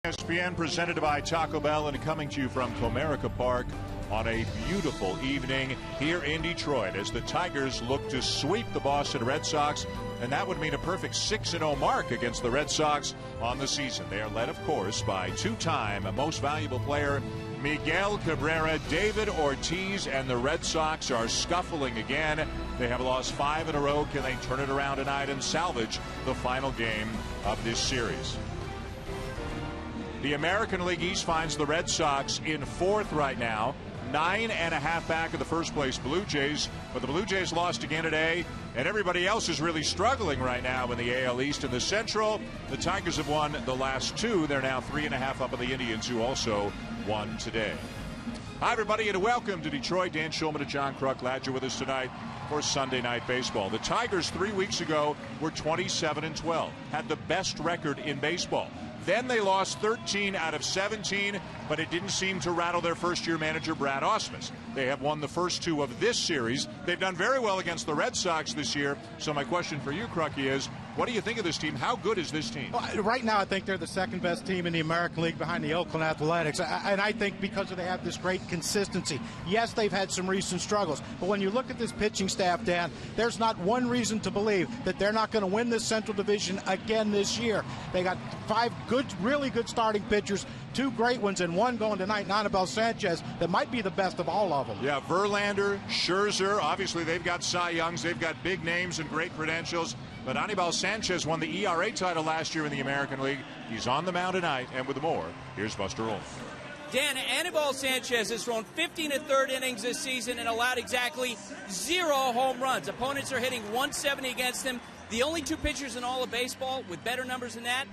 ESPN presented by Taco Bell and coming to you from Comerica Park on a beautiful evening here in Detroit as the Tigers look to sweep the Boston Red Sox, and that would mean a perfect 6-0 mark against the Red Sox on the season. They are led, of course, by two-time most valuable player Miguel Cabrera. David Ortiz and the Red Sox are scuffling again. They have lost 5 in a row. Can they turn it around tonight and salvage the final game of this series? The American League East finds the Red Sox in fourth right now, 9.5 back of the first place Blue Jays, but the Blue Jays lost again today, and everybody else is really struggling right now in the AL East. In the Central, the Tigers have won the last 2. They're now 3.5 up on the Indians, who also won today. Hi, everybody, and welcome to Detroit. Dan Schulman and John Kruk, glad you're with us tonight for Sunday Night Baseball. The Tigers 3 weeks ago were 27-12, had the best record in baseball. Then they lost 13 out of 17, but it didn't seem to rattle their first-year manager, Brad Ausmus. They have won the first 2 of this series. They've done very well against the Red Sox this year. So my question for you, Crucky, is what do you think of this team? How good is this team? Well, right now, I think they're the second-best team in the American League behind the Oakland Athletics. And I think because they have this great consistency. Yes, they've had some recent struggles. But when you look at this pitching staff, Dan, there's not one reason to believe that they're not going to win this Central Division again this year. They got 5 really good starting pitchers, 2 great ones, and 1 going tonight, Anibal Sanchez, that might be the best of all of them. Yeah, Verlander, Scherzer, obviously they've got Cy Youngs, they've got big names and great credentials, but Anibal Sanchez won the ERA title last year in the American League. He's on the mound tonight, and with more, here's Buster Olney. Dan, Anibal Sanchez has thrown 15 1/3 innings this season and allowed exactly 0 home runs. Opponents are hitting 170 against him. The only 2 pitchers in all of baseball with better numbers than that,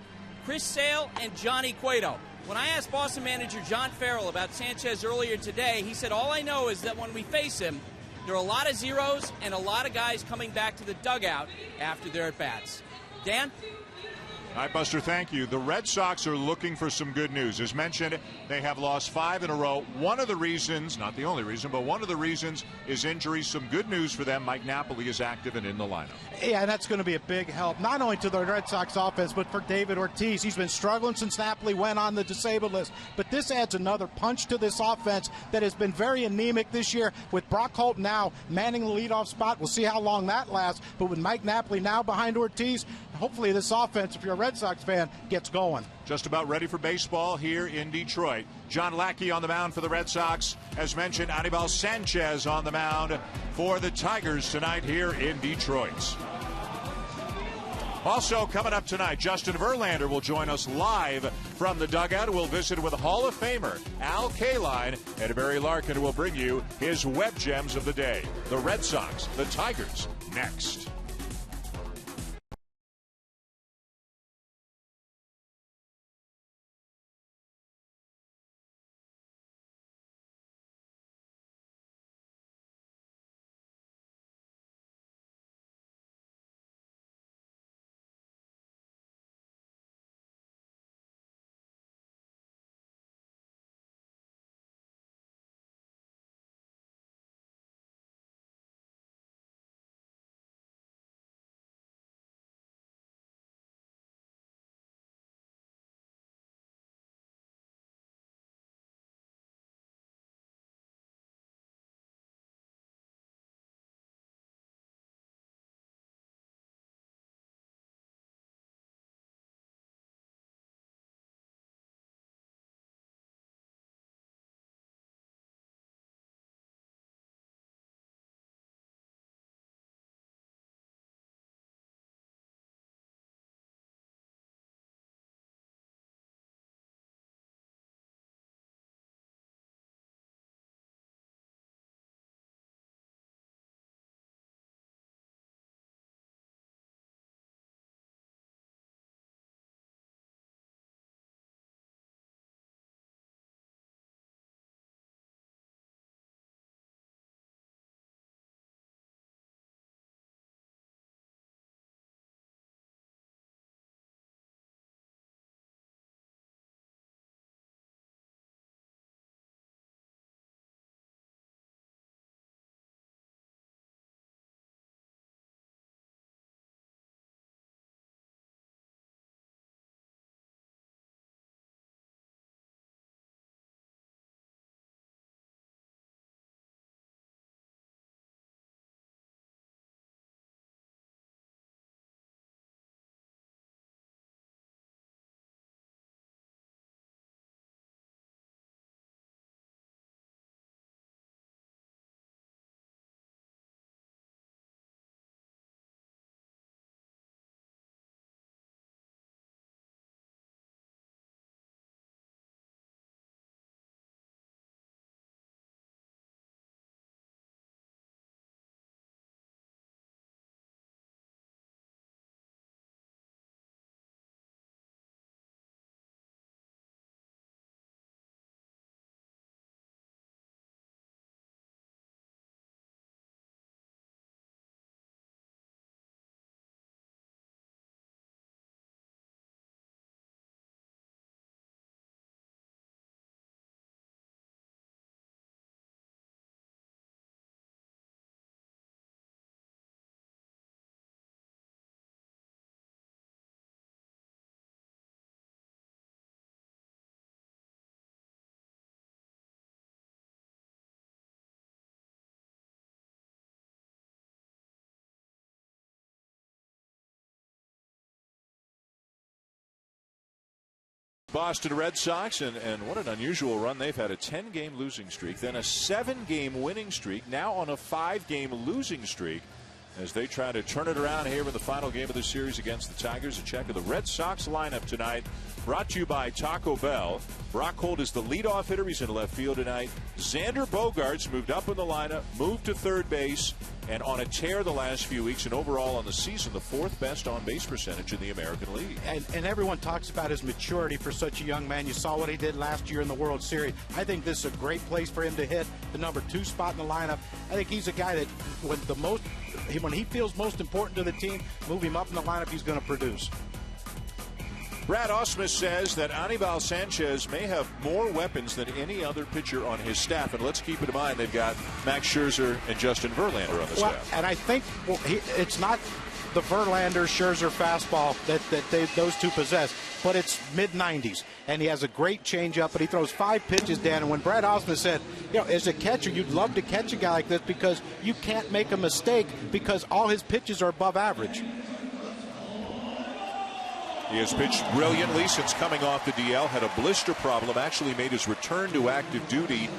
Chris Sale and Johnny Cueto. When I asked Boston manager John Farrell about Sanchez earlier today, he said, all I know is that when we face him, there are a lot of zeros and a lot of guys coming back to the dugout after their at-bats. Dan? All right, Buster, thank you. The Red Sox are looking for some good news. As mentioned, they have lost 5 in a row. One of the reasons, not the only reason, but one of the reasons is injuries. Some good news for them. Mike Napoli is active and in the lineup. Yeah, and that's going to be a big help, not only to the Red Sox offense, but for David Ortiz. He's been struggling since Napoli went on the disabled list. But this adds another punch to this offense that has been very anemic this year. With Brock Holt now manning the leadoff spot, we'll see how long that lasts. But with Mike Napoli now behind Ortiz, hopefully this offense, if you're a Red Sox fan, gets going. Just about ready for baseball here in Detroit. John Lackey on the mound for the Red Sox. As mentioned, Anibal Sanchez on the mound for the Tigers tonight here in Detroit. Also coming up tonight, Justin Verlander will join us live from the dugout. We'll visit with Hall of Famer Al Kaline, and Barry Larkin will bring you his web gems of the day. The Red Sox, the Tigers, next. Boston Red Sox, and what an unusual run they've had. A 10-game losing streak, then a 7-game winning streak, now on a 5-game losing streak as they try to turn it around here in the final game of the series against the Tigers. A check of the Red Sox lineup tonight, brought to you by Taco Bell. Brock Holt is the leadoff hitter. He's in left field tonight. Xander Bogaerts moved up in the lineup, moved to third base, and on a tear the last few weeks, and overall on the season, the 4th best on-base percentage in the American League. And everyone talks about his maturity for such a young man. You saw what he did last year in the World Series. I think this is a great place for him to hit the number 2 spot in the lineup. I think he's a guy that when he feels most important to the team, move him up in the lineup, he's going to produce. Brad Ausmus says that Anibal Sanchez may have more weapons than any other pitcher on his staff. And let's keep in mind they've got Max Scherzer and Justin Verlander on the staff. And I think it's not the Verlander, Scherzer fastball that those two possess, but it's mid-90s. And he has a great changeup, but he throws 5 pitches, Dan. And when Brad Ausmus said, as a catcher, you'd love to catch a guy like this because you can't make a mistake because all his pitches are above average. He has pitched brilliantly since coming off the DL, had a blister problem, actually made his return to active duty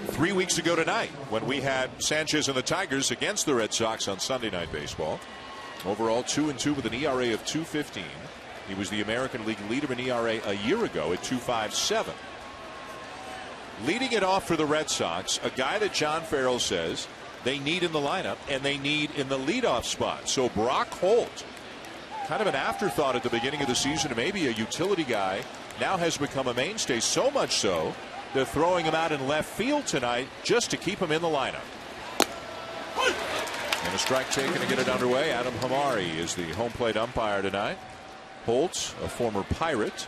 3 weeks ago tonight when we had Sanchez and the Tigers against the Red Sox on Sunday Night Baseball. Overall 2-2 with an ERA of 2.15. He was the American League leader in ERA a year ago at 2.57. Leading it off for the Red Sox, a guy that John Farrell says they need in the lineup and they need in the leadoff spot. So Brock Holt, kind of an afterthought at the beginning of the season, maybe a utility guy, now has become a mainstay, so much so they're throwing him out in left field tonight just to keep him in the lineup. And a strike taken to get it underway. Adam Hamari is the home plate umpire tonight. Holt, a former Pirate,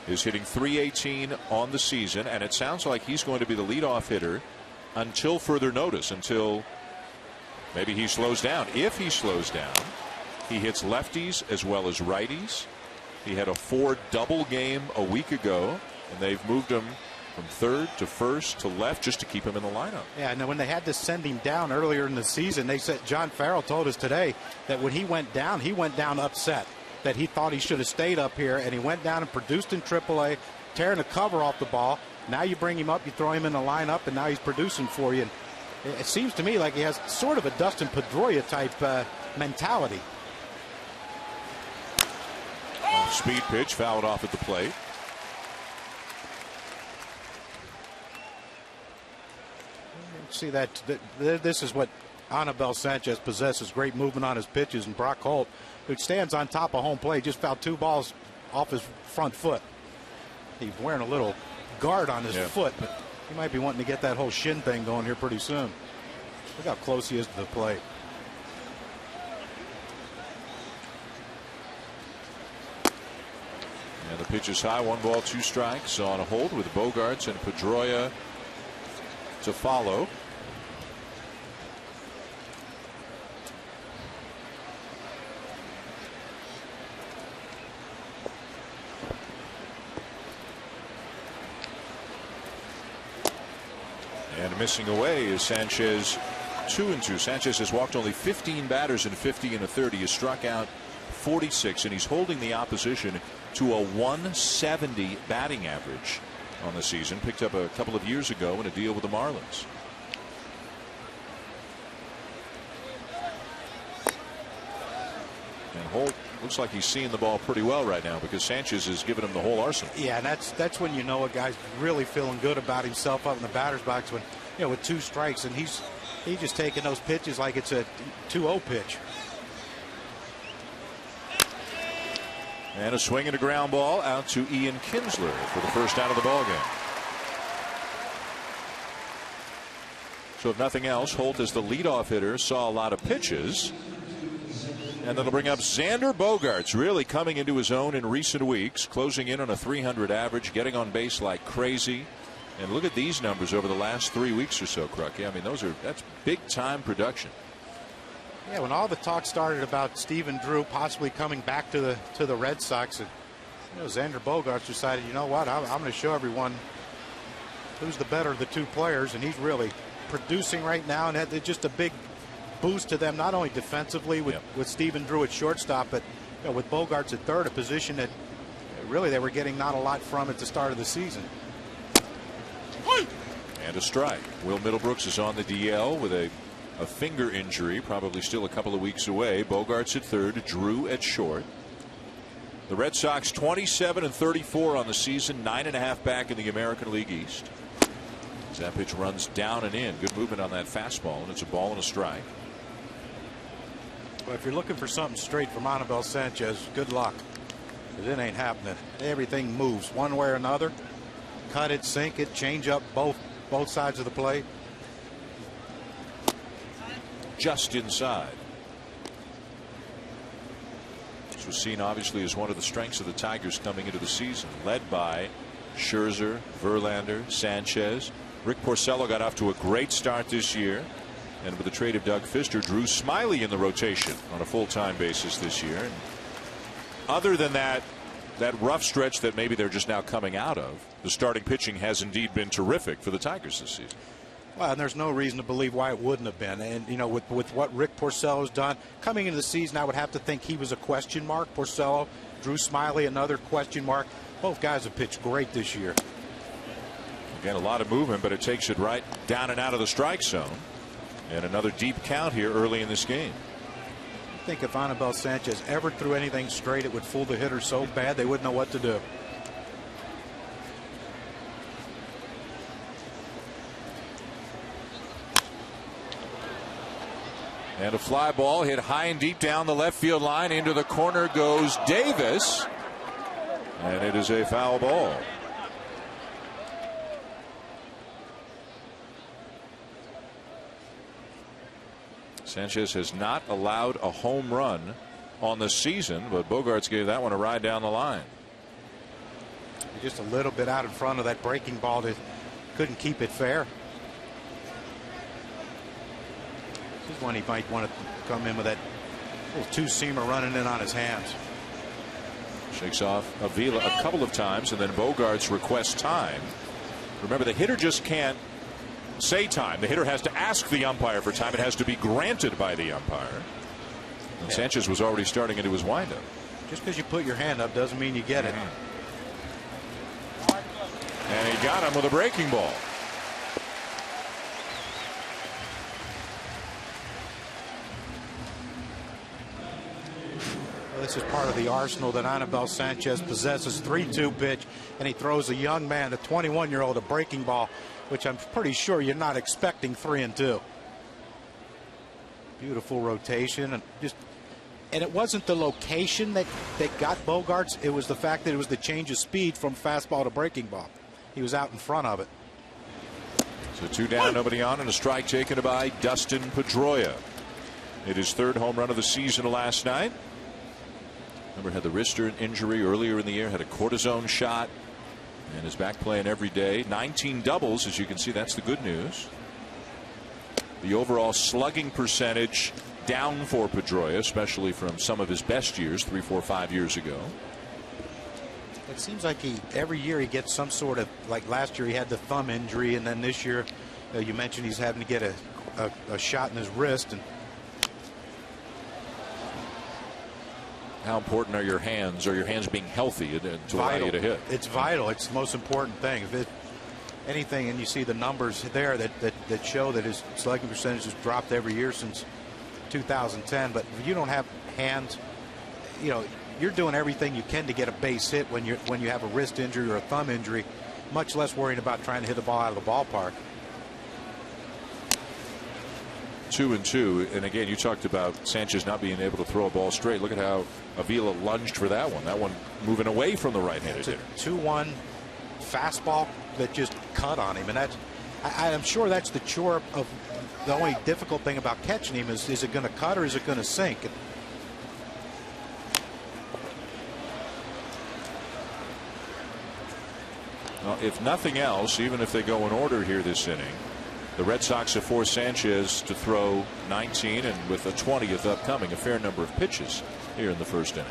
is hitting .318 on the season, and it sounds like he's going to be the leadoff hitter until further notice, until maybe he slows down. If he slows down, he hits lefties as well as righties. He had a 4 double game a week ago, and they've moved him from third to first to left just to keep him in the lineup. Yeah, and when they had to send him down earlier in the season, they said, John Farrell told us today that when he went down upset, that he thought he should have stayed up here, and he went down and produced in AAA, tearing the cover off the ball. Now you bring him up, you throw him in the lineup, and now he's producing for you. And it seems to me like he has sort of a Dustin Pedroia type mentality. Speed pitch fouled off at the plate. See that this is what Anibal Sanchez possesses, great movement on his pitches, and Brock Holt, who stands on top of home plate, just fouled 2 balls off his front foot. He's wearing a little guard on his foot, but he might be wanting to get that whole shin thing going here pretty soon. Look how close he is to the plate. And the pitch is high, 1 ball, 2 strikes on a hold with Bogaerts and Pedroia to follow. And missing away is Sanchez, 2-2. Sanchez has walked only 15 batters in 50 1/3. He has struck out 46, and he's holding the opposition to a 170 batting average on the season. Picked up a couple of years ago in a deal with the Marlins. And Holt looks like he's seeing the ball pretty well right now because Sanchez has given him the whole arsenal. Yeah, and that's when you know a guy's really feeling good about himself up in the batter's box, when with 2 strikes, and he's just taking those pitches like it's a 2-0 pitch. And a swing and a ground ball out to Ian Kinsler for the first out of the ball game. So if nothing else, Holt, as the leadoff hitter, saw a lot of pitches. And that'll bring up Xander Bogaerts, really coming into his own in recent weeks, closing in on a .300 average, getting on base like crazy. And look at these numbers over the last 3 weeks or so, Crucky. I mean, that's big time production. Yeah, when all the talk started about Stephen Drew possibly coming back to the Red Sox, and Xander Bogaerts decided, you know what, I'm going to show everyone who's the better of the 2 players, and he's really producing right now, and had just a big boost to them, not only defensively with Stephen Drew at shortstop, but with Bogaerts at third, a position that really they were getting not a lot from at the start of the season. And a strike. Will Middlebrooks is on the DL with a finger injury, probably still a couple of weeks away. Bogarts at third, Drew at short. The Red Sox 27-34 on the season, 9.5 back in the American League East. As that pitch runs down and in. Good movement on that fastball, and it's a ball and a strike. Well, if you're looking for something straight from Anibal Sanchez, good luck. Because it ain't happening. Everything moves one way or another. Cut it, sink it, change up both sides of the plate. Just inside. This was seen obviously as one of the strengths of the Tigers coming into the season, led by Scherzer, Verlander, Sanchez. Rick Porcello got off to a great start this year, and with the trade of Doug Fister, Drew Smyly in the rotation on a full-time basis this year. And other than that rough stretch that maybe they're just now coming out of, the starting pitching has indeed been terrific for the Tigers this season. Well, and there's no reason to believe why it wouldn't have been. And, you know, with what Rick Porcello's done, coming into the season, I would have to think he was a question mark. Porcello, Drew Smyly, another question mark. Both guys have pitched great this year. Again, a lot of movement, but it takes it right down and out of the strike zone. And another deep count here early in this game. I think if Anibal Sanchez ever threw anything straight, it would fool the hitter so bad they wouldn't know what to do. And a fly ball hit high and deep down the left field line. Into the corner goes Davis. And it is a foul ball. Sanchez has not allowed a home run on the season, but Bogarts gave that one a ride down the line. Just a little bit out in front of that breaking ball. Couldn't keep it fair. This is one he might want to come in with that little two-seamer running in on his hands. Shakes off Avila a couple of times, and then Bogarts requests time. Remember, the hitter just can't say time. The hitter has to ask the umpire for time. It has to be granted by the umpire. And Sanchez was already starting into his windup. Just because you put your hand up doesn't mean you get it. And he got him with a breaking ball. This is part of the arsenal that Anibal Sanchez possesses. 3-2 pitch, and he throws a young man, a 21-year-old, a breaking ball, which I'm pretty sure you're not expecting 3-2. Beautiful rotation, and it wasn't the location that got Bogarts. It was the fact that it was the change of speed from fastball to breaking ball. He was out in front of it. So 2 down, nobody on, and a strike taken by Dustin Pedroia. It is third home run of the season last night. Remember, had the wrist injury earlier in the year, had a cortisone shot, and is back playing every day. 19 doubles, as you can see. That's the good news. The overall slugging percentage down for Pedroia, especially from some of his best years, 3, 4, 5 years ago. It seems like every year he gets some sort of, like last year he had the thumb injury, and then this year you mentioned he's having to get a shot in his wrist. And how important are your hands? Are your hands being healthy to allow you to hit? It's vital. It's the most important thing. If anything, and you see the numbers there that show that his slugging percentage has dropped every year since 2010. But if you don't have hands, you know, you're doing everything you can to get a base hit when you have a wrist injury or a thumb injury, much less worrying about trying to hit the ball out of the ballpark. 2-2, and again, you talked about Sanchez not being able to throw a ball straight. Look at how Avila lunged for that one. That one moving away from the right-handed hitter. 2-1 fastball that just cut on him, and I'm sure that's the chore of the only difficult thing about catching him is it going to cut or is it going to sink? Well, if nothing else, even if they go in order here this inning, the Red Sox have forced Sanchez to throw 19, and with a 20th upcoming, a fair number of pitches here in the first inning.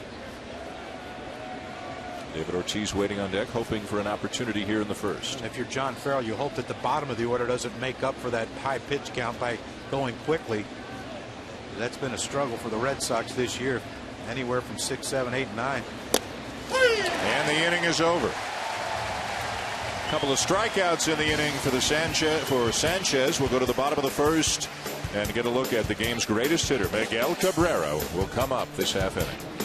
David Ortiz waiting on deck, hoping for an opportunity here in the first. And if you're John Farrell, you hope that the bottom of the order doesn't make up for that high pitch count by going quickly. That's been a struggle for the Red Sox this year, anywhere from 6, 7, 8, 9. And the is over. A couple of strikeouts in the inning for Sanchez. We'll go to the bottom of the first and get a look at the game's greatest hitter. Miguel Cabrera will come up this half inning.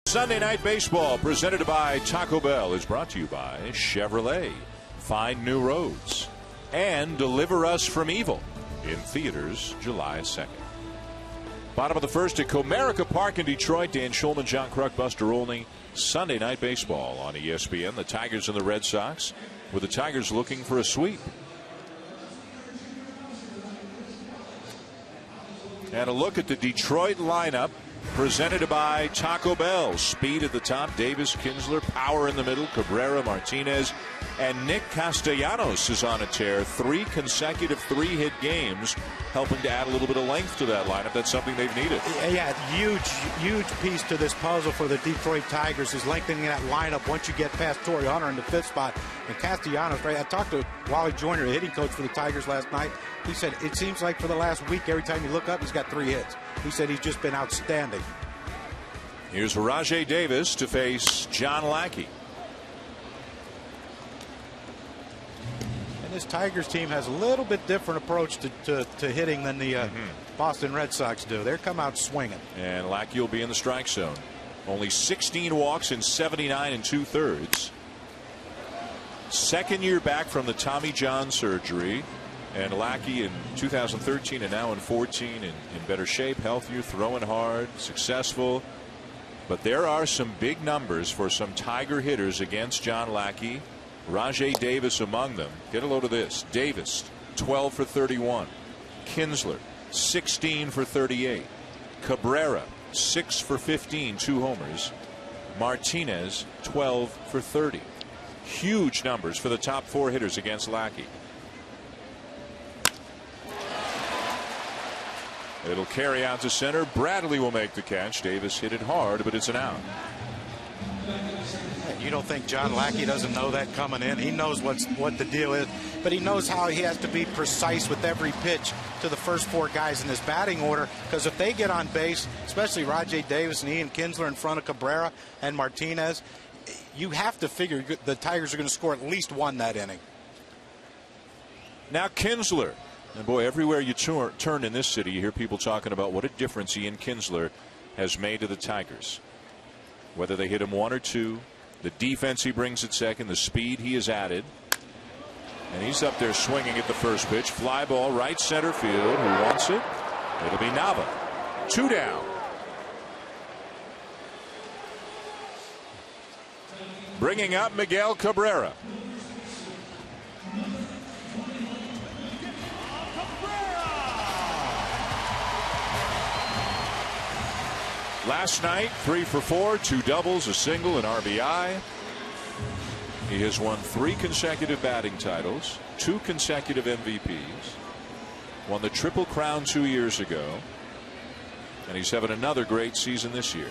Sunday Night Baseball, presented by Taco Bell, is brought to you by Chevrolet. Find new roads and Deliver Us from Evil in theaters July 2nd. Bottom of the first at Comerica Park in Detroit. Dan Schulman, John Kruk, Buster Olney. Sunday Night Baseball on ESPN. The Tigers and the Red Sox, with the Tigers looking for a sweep. And a look at the Detroit lineup, presented by Taco Bell. Speed at the top, Davis, Kinsler, power in the middle, Cabrera, Martinez, and Nick Castellanos is on a tear. 3 consecutive 3-hit games, helping to add a little bit of length to that lineup. That's something they've needed. Yeah, huge piece to this puzzle for the Detroit Tigers is lengthening that lineup once you get past Torrey Hunter in the 5th spot. And Castellanos, right? I talked to Wally Joyner, the hitting coach for the Tigers last night. He said it seems like for the last week, every time you look up, he's got 3 hits. He said he's just been outstanding. Here's Rajay Davis to face John Lackey. And this Tigers team has a little bit different approach to hitting than the Boston Red Sox do. They come out swinging. And Lackey will be in the strike zone. Only 16 walks in 79 2/3. Second year back from the Tommy John surgery. And Lackey in 2013 and now in 14 in better shape, healthier, throwing hard, successful. But there are some big numbers for some Tiger hitters against John Lackey. Rajay Davis among them. Get a load of this. Davis, 12 for 31. Kinsler, 16 for 38. Cabrera, 6 for 15, 2 homers. Martinez, 12 for 30. Huge numbers for the top 4 hitters against Lackey. It'll carry out to center. Bradley will make the catch. Davis hit it hard, but it's an out. You don't think John Lackey doesn't know that coming in? He knows what the deal is, but he knows how he has to be precise with every pitch to the first 4 guys in his batting order, because if they get on base, especially Rajay Davis and Ian Kinsler in front of Cabrera and Martinez, you have to figure the Tigers are going to score at least 1 that inning. Now Kinsler. And boy, everywhere you turn in this city, you hear people talking about what a difference Ian Kinsler has made to the Tigers. Whether they hit him 1 or 2, the defense he brings at second, the speed he has added. And he's up there swinging at the first pitch. Fly ball, right center field. Who wants it? It'll be Nava. 2 down. Bringing up Miguel Cabrera. Last night, 3 for 4, 2 doubles, a single, an RBI. He has won 3 consecutive batting titles, 2 consecutive MVPs, won the Triple Crown 2 years ago, and he's having another great season this year.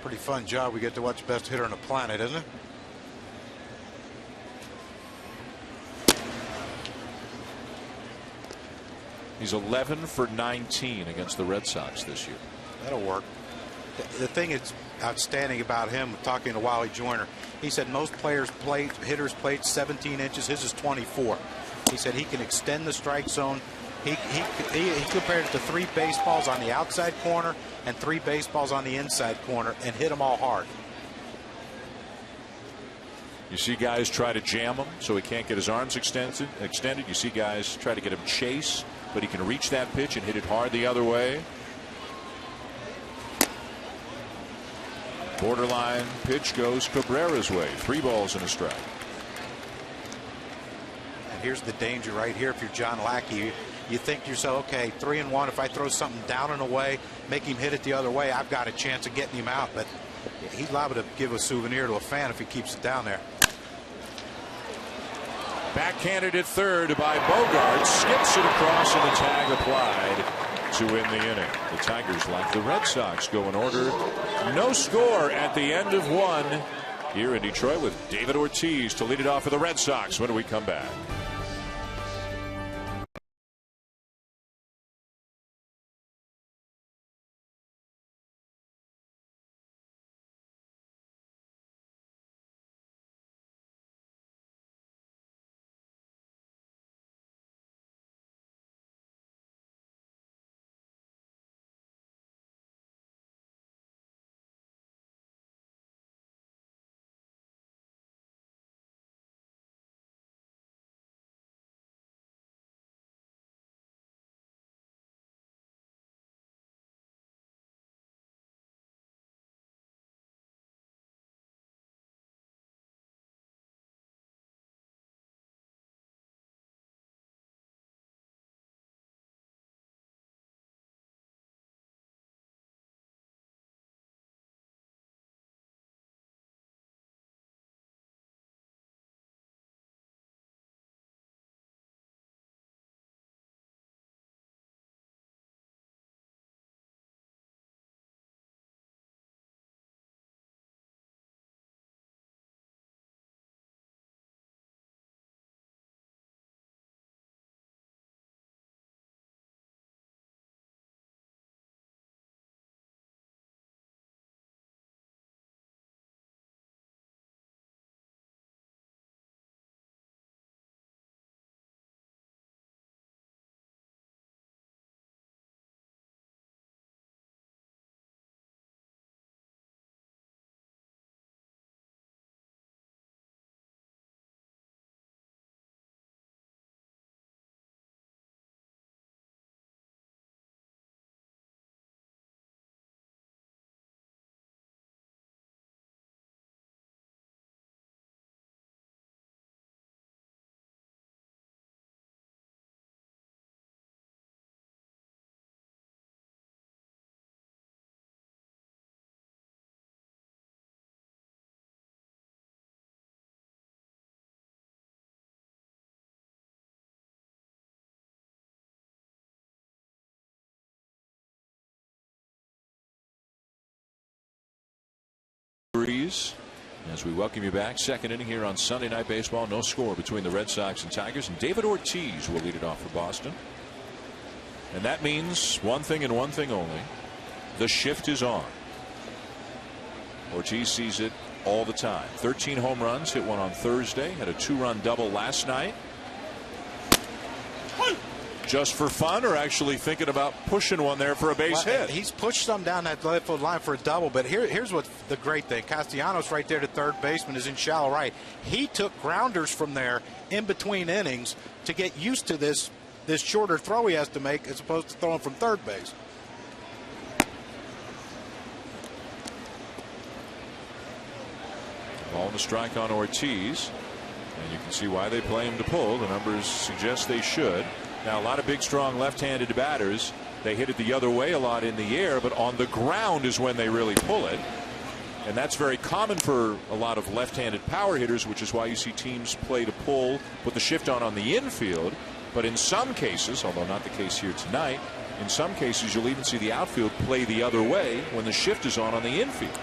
Pretty fun job. We get to watch the best hitter on the planet, isn't it? He's 11 for 19 against the Red Sox this year. That'll work. The thing that's outstanding about him, talking to Wally Joyner, he said most hitters played 17 inches. His is 24. He said he can extend the strike zone. He compared it to 3 baseballs on the outside corner and 3 baseballs on the inside corner and hit them all hard. You see guys try to jam him so he can't get his arms extended. You see guys try to get him chase, but he can reach that pitch and hit it hard the other way. Borderline pitch goes Cabrera's way. 3 balls and a strike. And here's the danger right here. If you're John Lackey, you think to yourself, okay, 3-1. If I throw something down and away, make him hit it the other way, I've got a chance of getting him out. But he's liable to give a souvenir to a fan if he keeps it down there. Backhanded at third by Bogart. Skips it across and the tag applied to win the inning. The Tigers, like the Red Sox, go in order. No score at the end of 1 here in Detroit with David Ortiz to lead it off for the Red Sox when we come back. As we welcome you back, second inning here on Sunday Night Baseball. No score between the Red Sox and Tigers, and David Ortiz will lead it off for Boston. And that means one thing and one thing only: the shift is on. Ortiz sees it all the time. 13 home runs, hit one on Thursday, had a 2-run double last night. Just for fun, or actually thinking about pushing one there for a base hit? He's pushed some down that left field line for a double, but here's what the great thing. Castellanos right there to third baseman is in shallow right. He took grounders from there in between innings to get used to this shorter throw he has to make as opposed to throwing from third base. Ball and a strike on Ortiz, and you can see why they play him to pull. The numbers suggest they should. Now, a lot of big, strong left-handed batters They hit it the other way a lot in the air, but on the ground is when they really pull it. And that's very common for a lot of left-handed power hitters, which is why you see teams play to pull, put the shift on the infield. But in some cases, although not the case here tonight, in some cases you'll even see the outfield play the other way when the shift is on the infield.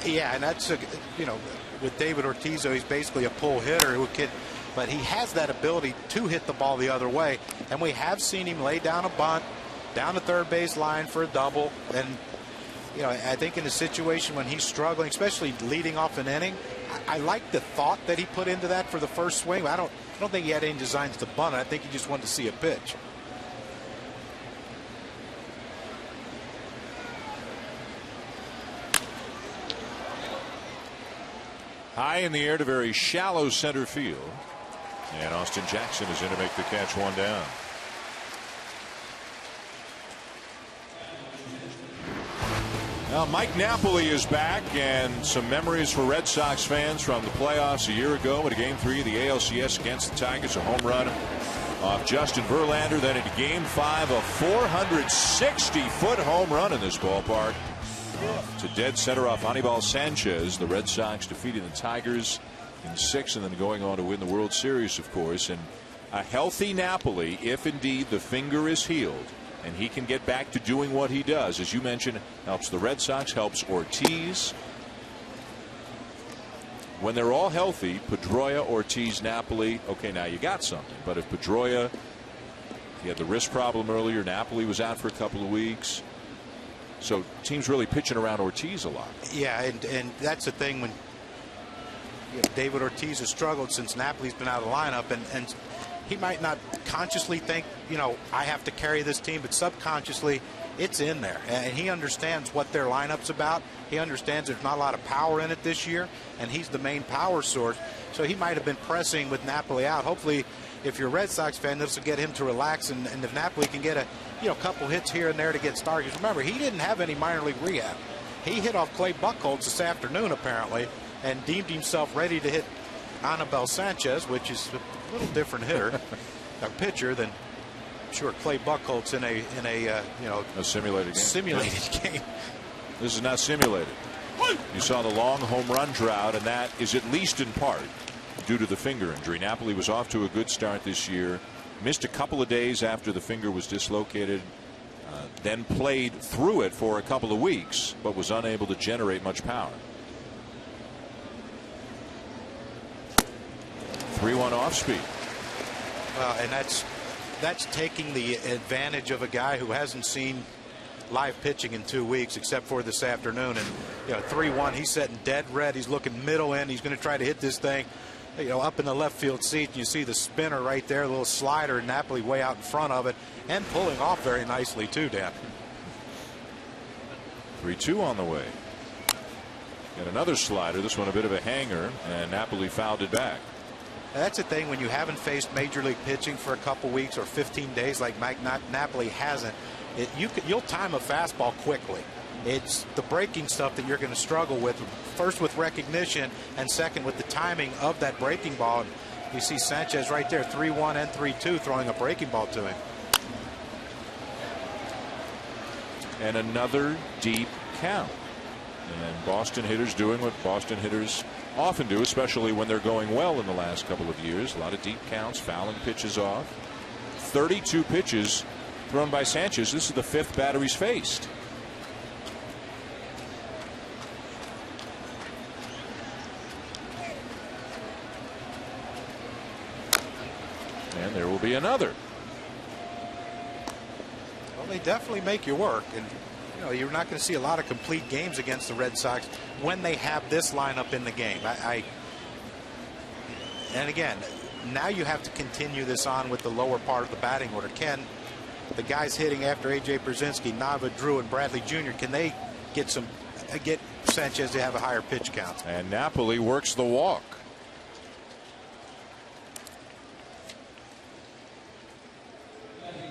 Yeah, and that's, with David Ortiz, he's basically a pull hitter who can, but he has that ability to hit the ball the other way. And we have seen him lay down a bunt, down the third base line for a double. And I think in a situation when he's struggling, especially leading off an inning, I like the thought that he put into that for the first swing. I don't think he had any designs to bunt it. I think he just wanted to see a pitch. High in the air to very shallow center field. And Austin Jackson is in to make the catch, one down. Now Mike Napoli is back, and some memories for Red Sox fans from the playoffs a year ago at Game 3 of the ALCS against the Tigers. A home run off Justin Verlander. Then in Game 5, a 460-foot home run in this ballpark to dead center off Anibal Sanchez. The Red Sox defeating the Tigers in 6 and then going on to win the World Series, of course. And a healthy Napoli, if indeed the finger is healed and he can get back to doing what he does, as you mentioned, helps the Red Sox, helps Ortiz. When they're all healthy, Pedroia, Ortiz, Napoli, okay, now you got something. But if Pedroia, he had the wrist problem earlier, Napoli was out for a couple of weeks. So teams really pitching around Ortiz a lot. Yeah, and that's the thing when David Ortiz has struggled since Napoli's been out of the lineup, and he might not consciously think, I have to carry this team, but subconsciously it's in there. And he understands what their lineup's about. He understands there's not a lot of power in it this year, and he's the main power source. So he might have been pressing with Napoli out. Hopefully, if you're a Red Sox fan, this will get him to relax, and if Napoli can get a couple hits here and there to get started. Because remember, he didn't have any minor league rehab. He hit off Clay Buchholz this afternoon, apparently, and deemed himself ready to hit Anibal Sanchez, which is a little different hitter, a pitcher than Clay Buchholz in a simulated game. This is not simulated. You saw the long home run drought, and that is at least in part due to the finger injury. Napoli was off to a good start this year, missed a couple of days after the finger was dislocated, then played through it for a couple of weeks, but was unable to generate much power. 3-1 off speed. And that's taking the advantage of a guy who hasn't seen live pitching in 2 weeks, except for this afternoon. And 3-1, he's setting dead red. He's looking middle in. He's going to try to hit this thing, up in the left field seat. You see the spinner right there, a little slider, and Napoli way out in front of it, and pulling off very nicely too, Dan. 3-2 on the way. Got another slider. This one a bit of a hanger, and Napoli fouled it back. That's the thing when you haven't faced major league pitching for a couple weeks or 15 days like Mike Napoli hasn't. You'll time a fastball quickly. It's the breaking stuff that you're going to struggle with, first with recognition and second with the timing of that breaking ball. And you see Sanchez right there, 3-1 and 3-2, throwing a breaking ball to him. And another deep count. And Boston hitters doing what Boston hitters often do, especially when they're going well in the last couple of years. A lot of deep counts, fouling pitches off. 32 pitches thrown by Sanchez. This is the 5th batter he's faced. And there will be another. Well, they definitely make you work, and you're not going to see a lot of complete games against the Red Sox when they have this lineup in the game. And again, now you have to continue this on with the lower part of the batting order. Can the guys hitting after A.J. Brzezinski, Nava, Drew, and Bradley Jr., can they get Sanchez to have a higher pitch count? And Napoli works the walk.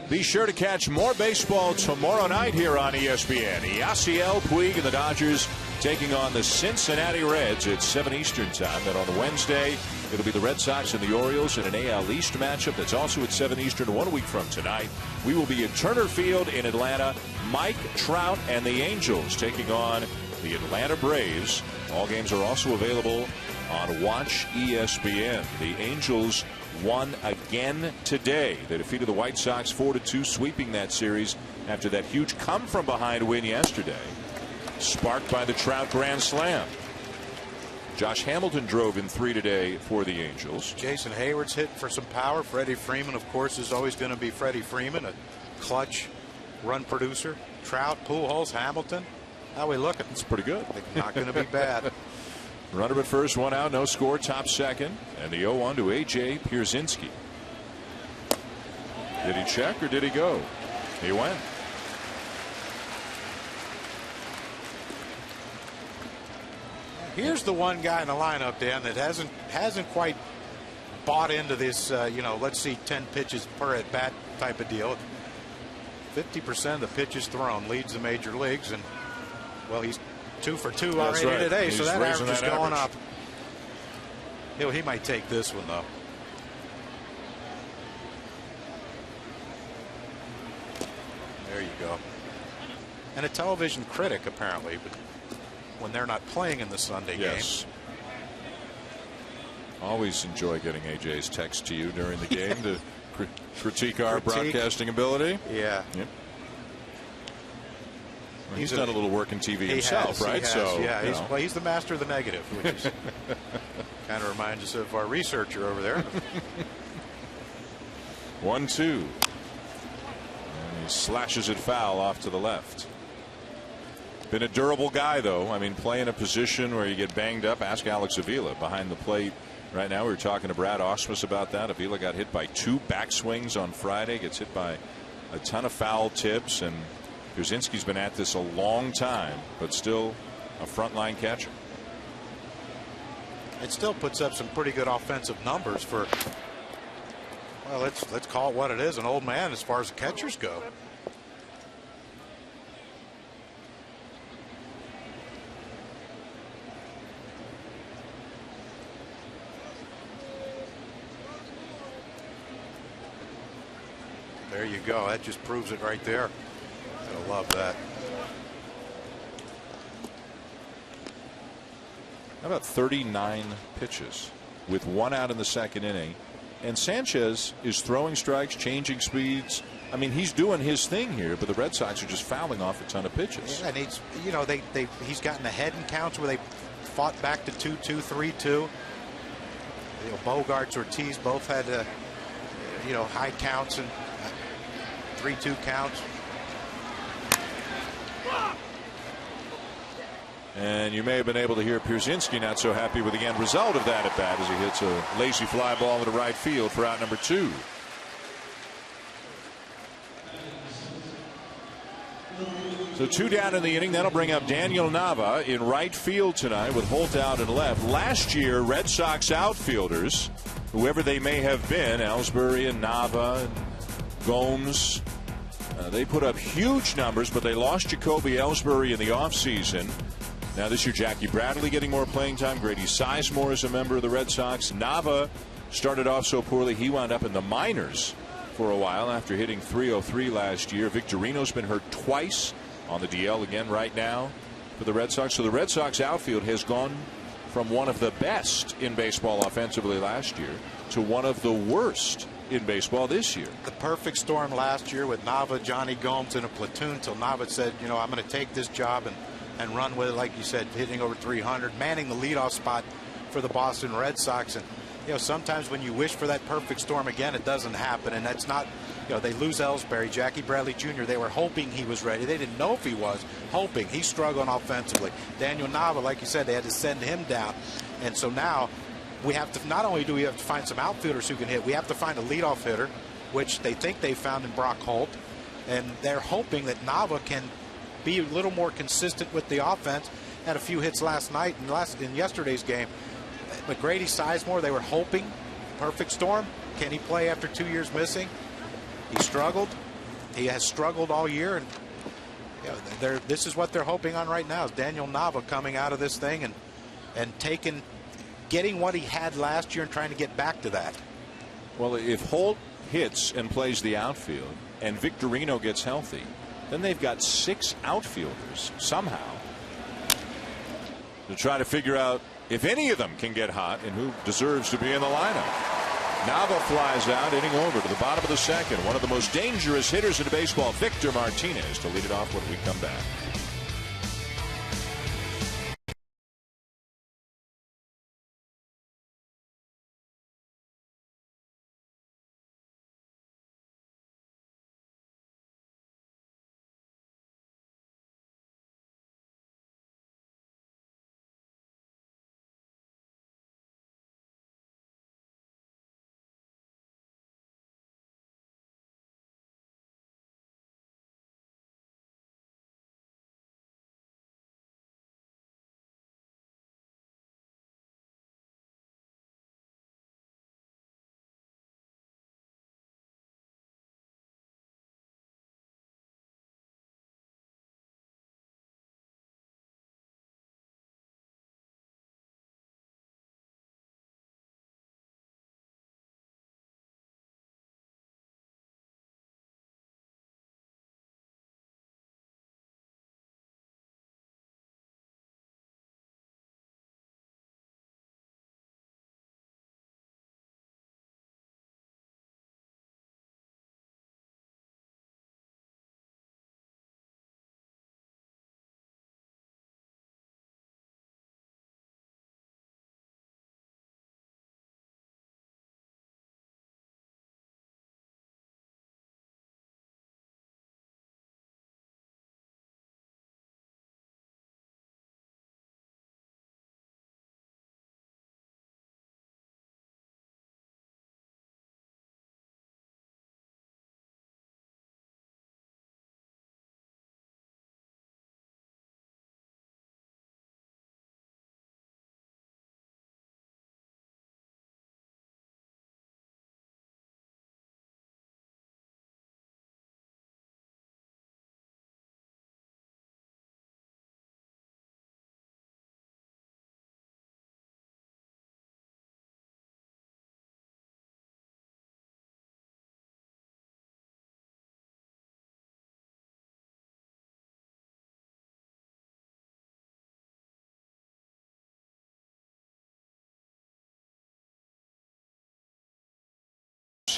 Be sure to catch more baseball tomorrow night here on ESPN. Yasiel Puig and the Dodgers taking on the Cincinnati Reds at 7 Eastern time. Then on the Wednesday, it'll be the Red Sox and the Orioles in an AL East matchup that's also at 7 Eastern. 1 week from tonight, we will be at Turner Field in Atlanta. Mike Trout and the Angels taking on the Atlanta Braves. All games are also available on Watch ESPN. The Angels won again today. They defeated the White Sox 4-2, sweeping that series after that huge come-from-behind win yesterday, sparked by the Trout grand slam. Josh Hamilton drove in 3 today for the Angels. Jason Hayward's hitting for some power. Freddie Freeman, of course, is always going to be Freddie Freeman, a clutch run producer. Trout, Pujols, Hamilton. How we looking? It's pretty good. Not going to be bad. Runner at first, 1 out, no score, top second, and the 0-1 to A.J. Pierzynski. Did he check or did he go? He went. Here's the one guy in the lineup, Dan, that hasn't quite bought into this. Let's see, 10 pitches per at bat type of deal. 50% of the pitches thrown, leads the major leagues, and well, he's 2 for 2 already today, so that average is going up. He might take this one though. There you go. And a television critic apparently, but when they're not playing in the Sunday game. Always enjoy getting AJ's text to you during the game to critique our broadcasting ability. Yeah. Yep. Well, he's done a little work in TV himself, right? So yeah, he's the master of the negative, which is kind of reminds us of our researcher over there. 1-2. And he slashes it foul off to the left. Been a durable guy, though. I mean, playing a position where you get banged up. Ask Alex Avila behind the plate right now. We were talking to Brad Ausmus about that. Avila got hit by 2 backswings on Friday. Gets hit by a ton of foul tips, and Pierzynski's been at this a long time, but still a frontline catcher. It still puts up some pretty good offensive numbers for, well, let's call it what it is, an old man as far as the catchers go. There you go. That just proves it right there. I love that. How about 39 pitches with 1 out in the second inning? And Sanchez is throwing strikes, changing speeds. I mean, he's doing his thing here, but the Red Sox are just fouling off a ton of pitches. Yeah, and he's gotten ahead in counts where they fought back to 2-2, 3-2. Bogarts, Ortiz both had high counts and 3-2 counts. And you may have been able to hear Pierzynski not so happy with the end result of that at bat as he hits a lazy fly ball into right field for out number 2. So 2 down in the inning. That'll bring up Daniel Nava in right field tonight with Holt out and left. Last year, Red Sox outfielders, whoever they may have been, Ellsbury and Nava and Gomes, they put up huge numbers, but they lost Jacoby Ellsbury in the offseason. Now this year, Jackie Bradley getting more playing time. Grady Sizemore is a member of the Red Sox. Nava started off so poorly, he wound up in the minors for a while after hitting .303 last year. Victorino's been hurt twice on the DL again right now for the Red Sox. So the Red Sox outfield has gone from one of the best in baseball offensively last year to one of the worst in baseball this year. The perfect storm last year with Nava, Johnny Gomes in a platoon till Nava said, I'm going to take this job and run with it, like you said, hitting over 300, manning the leadoff spot for the Boston Red Sox. And sometimes when you wish for that perfect storm again, it doesn't happen. And that's not, they lose Ellsbury, Jackie Bradley Jr. They were hoping he was ready. They didn't know if he was, hoping. He's struggling offensively. Daniel Nava, like you said, they had to send him down. And so now we have to, not only do we have to find some outfielders who can hit, we have to find a leadoff hitter, which they think they found in Brock Holt. And they're hoping that Nava can be a little more consistent with the offense. Had a few hits last night and in yesterday's game. But Grady Sizemore, they were hoping perfect storm. Can he play after 2 years missing? He struggled. He has struggled all year, and this is what they're hoping on right now, is Daniel Nava coming out of this thing and getting what he had last year and trying to get back to that. Well, if Holt hits and plays the outfield and Victorino gets healthy, then they've got 6 outfielders somehow to try to figure out if any of them can get hot and who deserves to be in the lineup. Nava flies out, inning over to the bottom of the second. One of the most dangerous hitters in baseball, Victor Martinez, to lead it off when we come back.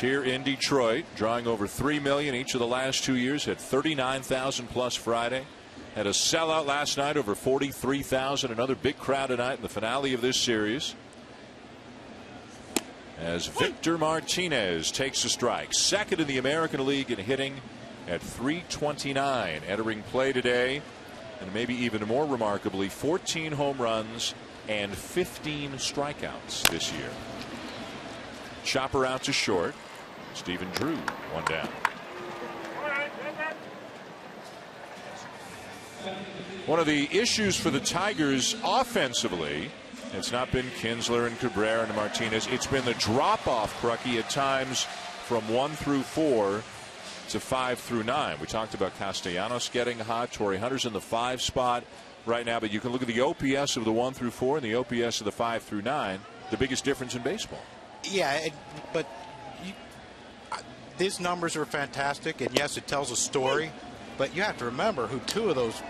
Here in Detroit, drawing over 3 million each of the last 2 years, had 39,000 plus Friday, had a sellout last night, over 43,000. Another big crowd tonight in the finale of this series, as Victor Martinez takes a strike, second in the American League in hitting at .329, entering play today, and maybe even more remarkably, 14 home runs and 15 strikeouts this year. Chopper out to short. Stephen Drew, one down. One of the issues for the Tigers offensively, it's not been Kinsler and Cabrera and Martinez. It's been the drop-off, Crucky, at times from 1 through 4 to 5 through 9. We talked about Castellanos getting hot. Torrey Hunter's in the 5 spot right now, but you can look at the OPS of the 1 through 4 and the OPS of the 5 through 9. The biggest difference in baseball. Yeah, but these numbers are fantastic, and yes, it tells a story, but you have to remember who 2 of those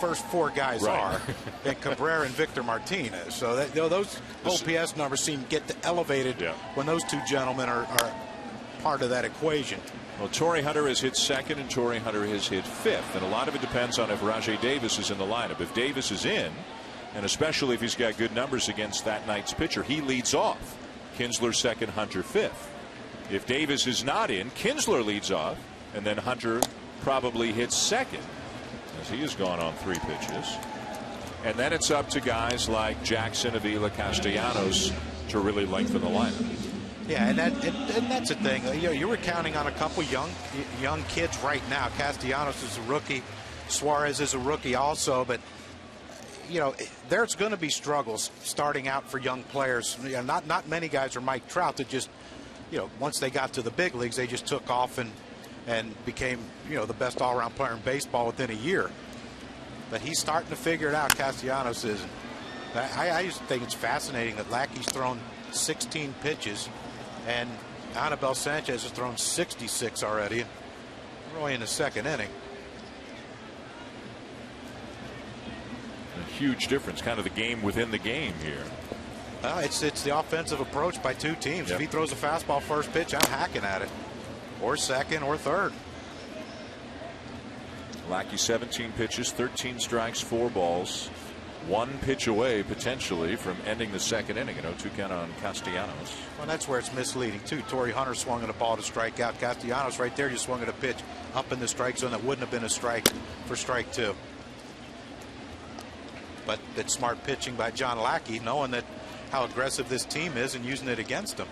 first 4 guys are, and Cabrera and Victor Martinez. So those OPS numbers seem to get elevated when those 2 gentlemen are part of that equation. Well, Torrey Hunter has hit second, and Torrey Hunter has hit 5th, and a lot of it depends on if Rajay Davis is in the lineup. If Davis is in, and especially if he's got good numbers against that night's pitcher, he leads off. Kinsler second, Hunter 5th. If Davis is not in, Kinsler leads off, and then Hunter probably hits second, as he has gone on 3 pitches. And then it's up to guys like Jackson, Avila, Castellanos to really lengthen the lineup. Yeah, and that's the thing. You were counting on a couple young kids right now. Castellanos is a rookie. Suarez is a rookie also, but there's going to be struggles starting out for young players. Not many guys are Mike Trout that just, once they got to the big leagues, they just took off and and became, the best all-around player in baseball within a year. But he's starting to figure it out. Castellanos is. I just think it's fascinating that Lackey's thrown 16 pitches, and Anibal Sanchez has thrown 66 already. We're only in the second inning. A huge difference, kind of the game within the game here. It's the offensive approach by two teams. Yep. If he throws a fastball first pitch, I'm hacking at it, or second, or third. Lackey 17 pitches, 13 strikes, 4 balls. 1 pitch away potentially from ending the second inning. An 0-2 count on Castellanos. Well, that's where it's misleading too. Torrey Hunter swung at a ball to strike out. Castellanos right there just swung at a pitch up in the strike zone that wouldn't have been a strike for strike 2. But that's smart pitching by John Lackey, knowing that how aggressive this team is and using it against them.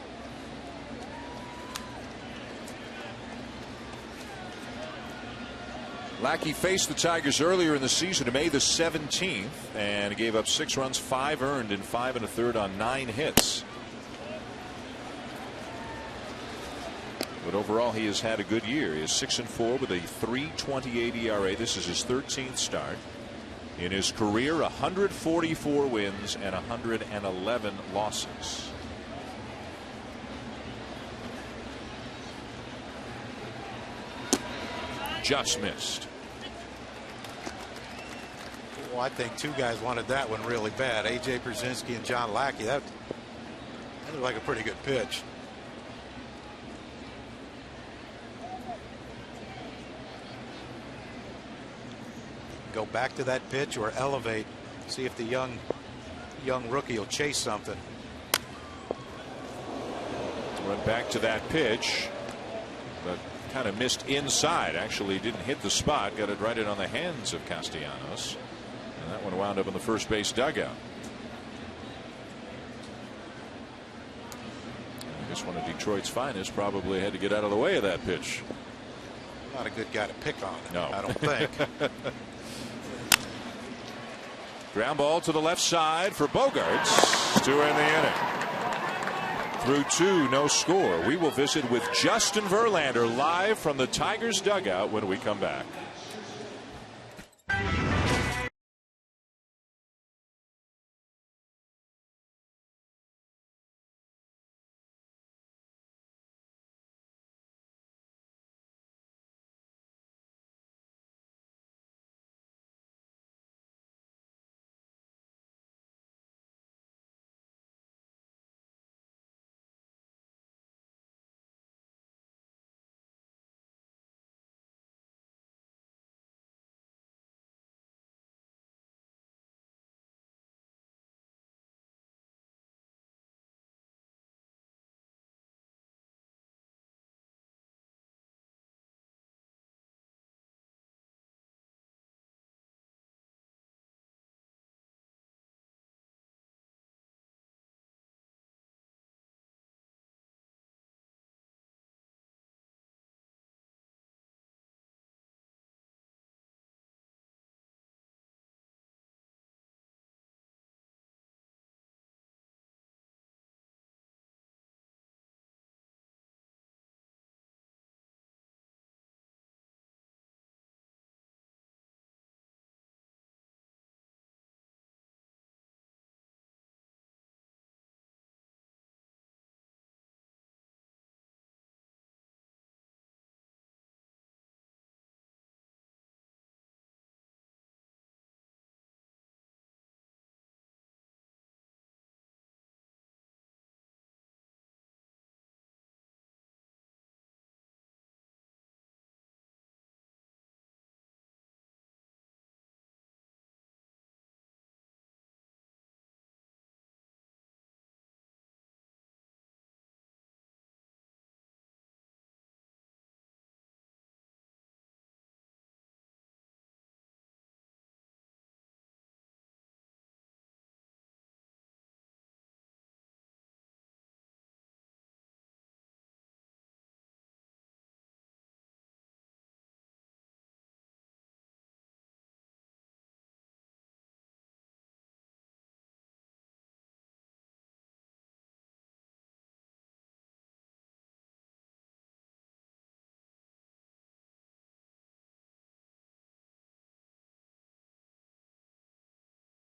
Lackey faced the Tigers earlier in the season, May the 17th, and gave up 6 runs, 5 earned in 5 1/3 on 9 hits. But overall, he has had a good year. He is 6-4 with a 3.28 ERA. This is his 13th start. In his career, 144 wins and 111 losses. Just missed. Well, I think 2 guys wanted that one really bad. A.J. Brzezinski and John Lackey. That looked like a pretty good pitch. Go back to that pitch or elevate. See if the young rookie will chase something. Went back to that pitch, but kind of missed inside. Actually didn't hit the spot. Got it right in on the hands of Castellanos. And that one wound up in the first base dugout. I guess one of Detroit's finest probably had to get out of the way of that pitch. Not a good guy to pick on. No, I don't think. Ground ball to the left side for Bogaerts to end the inning. Through 2, no score. We will visit with Justin Verlander live from the Tigers dugout when we come back.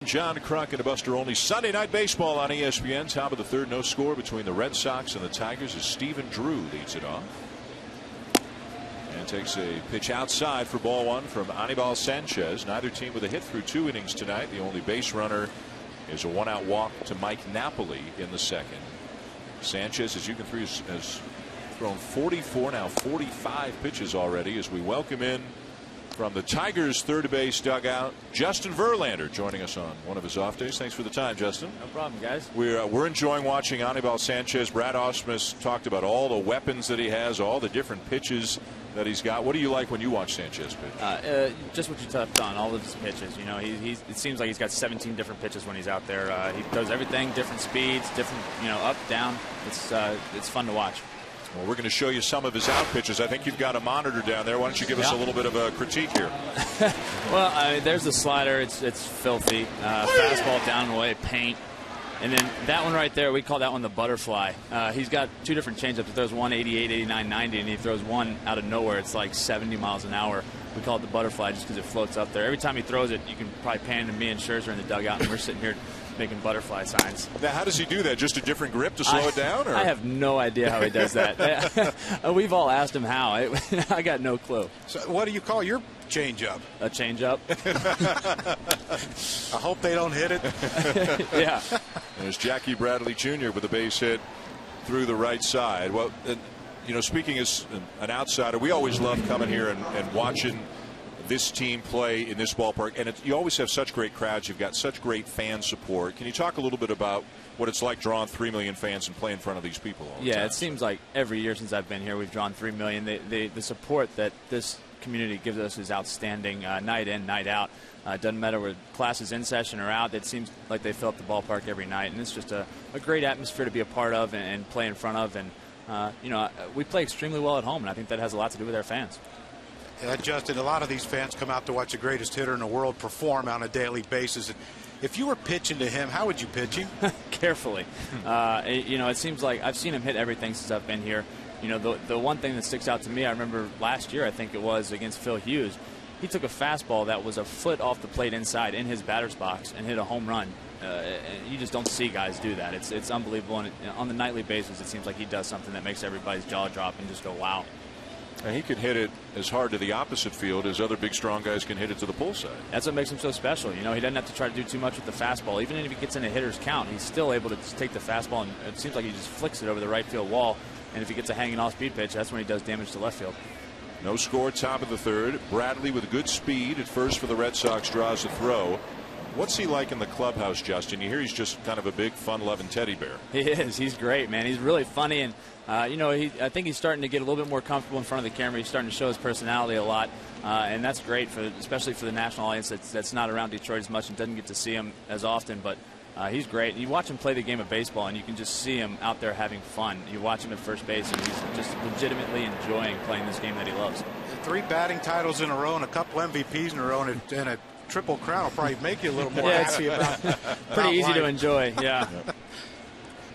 John Crockett and Buster Olney. Sunday Night Baseball on ESPN. Top of the third, no score between the Red Sox and the Tigers as Stephen Drew leads it off. And takes a pitch outside for ball one from Anibal Sanchez. Neither team with a hit through 2 innings tonight. The only base runner is a 1-out walk to Mike Napoli in the second. Sanchez, as you can see, has thrown 44, now 45 pitches already as we welcome in from the Tigers' third base dugout, Justin Verlander joining us on one of his off days. Thanks for the time, Justin. No problem, guys. We're enjoying watching Anibal Sanchez. Brad Ausmus talked about all the weapons that he has, all the different pitches that he's got. What do you like when you watch Sanchez pitch? Just what you touched on, all of his pitches. You know, it seems like he's got 17 different pitches when he's out there. He does everything, different speeds, different, up, down. It's fun to watch. Well, we're going to show you some of his out pitches. I think you've got a monitor down there. Why don't you give us a little bit of a critique here? Well, there's the slider. It's filthy. Fastball down and away, paint. And then that one right there, we call that one the butterfly. He's got 2 different changeups. He throws one 88, 89, 90, and he throws one out of nowhere. It's like 70 miles an hour. We call it the butterfly just because it floats up there. Every time he throws it, you can probably pan to me and Scherzer in the dugout, and we're sitting here making butterfly signs. Now, how does he do that? Just a different grip to slow it down? Or? I have no idea how he does that. We've all asked him how. I got no clue. So what do you call your changeup? A changeup. I hope they don't hit it. Yeah. There's Jackie Bradley Jr. with a base hit through the right side. Well, speaking as an outsider, we always love coming here and watching this team play in this ballpark, and you always have such great crowds. You've got such great fan support. Can you talk a little bit about what it's like drawing 3 million fans and play in front of these people all the time? Yeah, it seems like every year since I've been here, we've drawn 3 million. The support that this community gives us is outstanding, night in, night out. It doesn't matter whether class is in session or out. It seems like they fill up the ballpark every night, and it's just a great atmosphere to be a part of and play in front of. And we play extremely well at home, and I think that has a lot to do with our fans. Yeah, Justin, a lot of these fans come out to watch the greatest hitter in the world perform on a daily basis. If you were pitching to him, how would you pitch him? Carefully. It seems like I've seen him hit everything since I've been here. The one thing that sticks out to me, I remember last year, I think it was against Phil Hughes. He took a fastball that was a foot off the plate inside in his batter's box and hit a home run. You just don't see guys do that. It's unbelievable. And on the nightly basis, it seems like he does something that makes everybody's jaw drop and just go, wow. And he can hit it as hard to the opposite field as other big, strong guys can hit it to the pull side. That's what makes him so special. He doesn't have to try to do too much with the fastball. Even if he gets in a hitter's count, he's still able to just take the fastball, and it seems like he just flicks it over the right field wall. And if he gets a hanging off-speed pitch, that's when he does damage to left field. No score, top of the third. Bradley with good speed at first for the Red Sox draws a throw. What's he like in the clubhouse, Justin? You hear he's just kind of a big, fun-loving teddy bear. He is. He's great, man. He's really funny, and I think he's starting to get a little bit more comfortable in front of the camera. He's starting to show his personality a lot, and that's great especially for the national audience that's not around Detroit as much and doesn't get to see him as often. But he's great. You watch him play the game of baseball, and you can just see him out there having fun. You watch him at first base, and he's just legitimately enjoying playing this game that he loves. 3 batting titles in a row and a couple MVPs in a row, and a triple crown will probably make you a little more happy about pretty easy life. to enjoy. Yeah.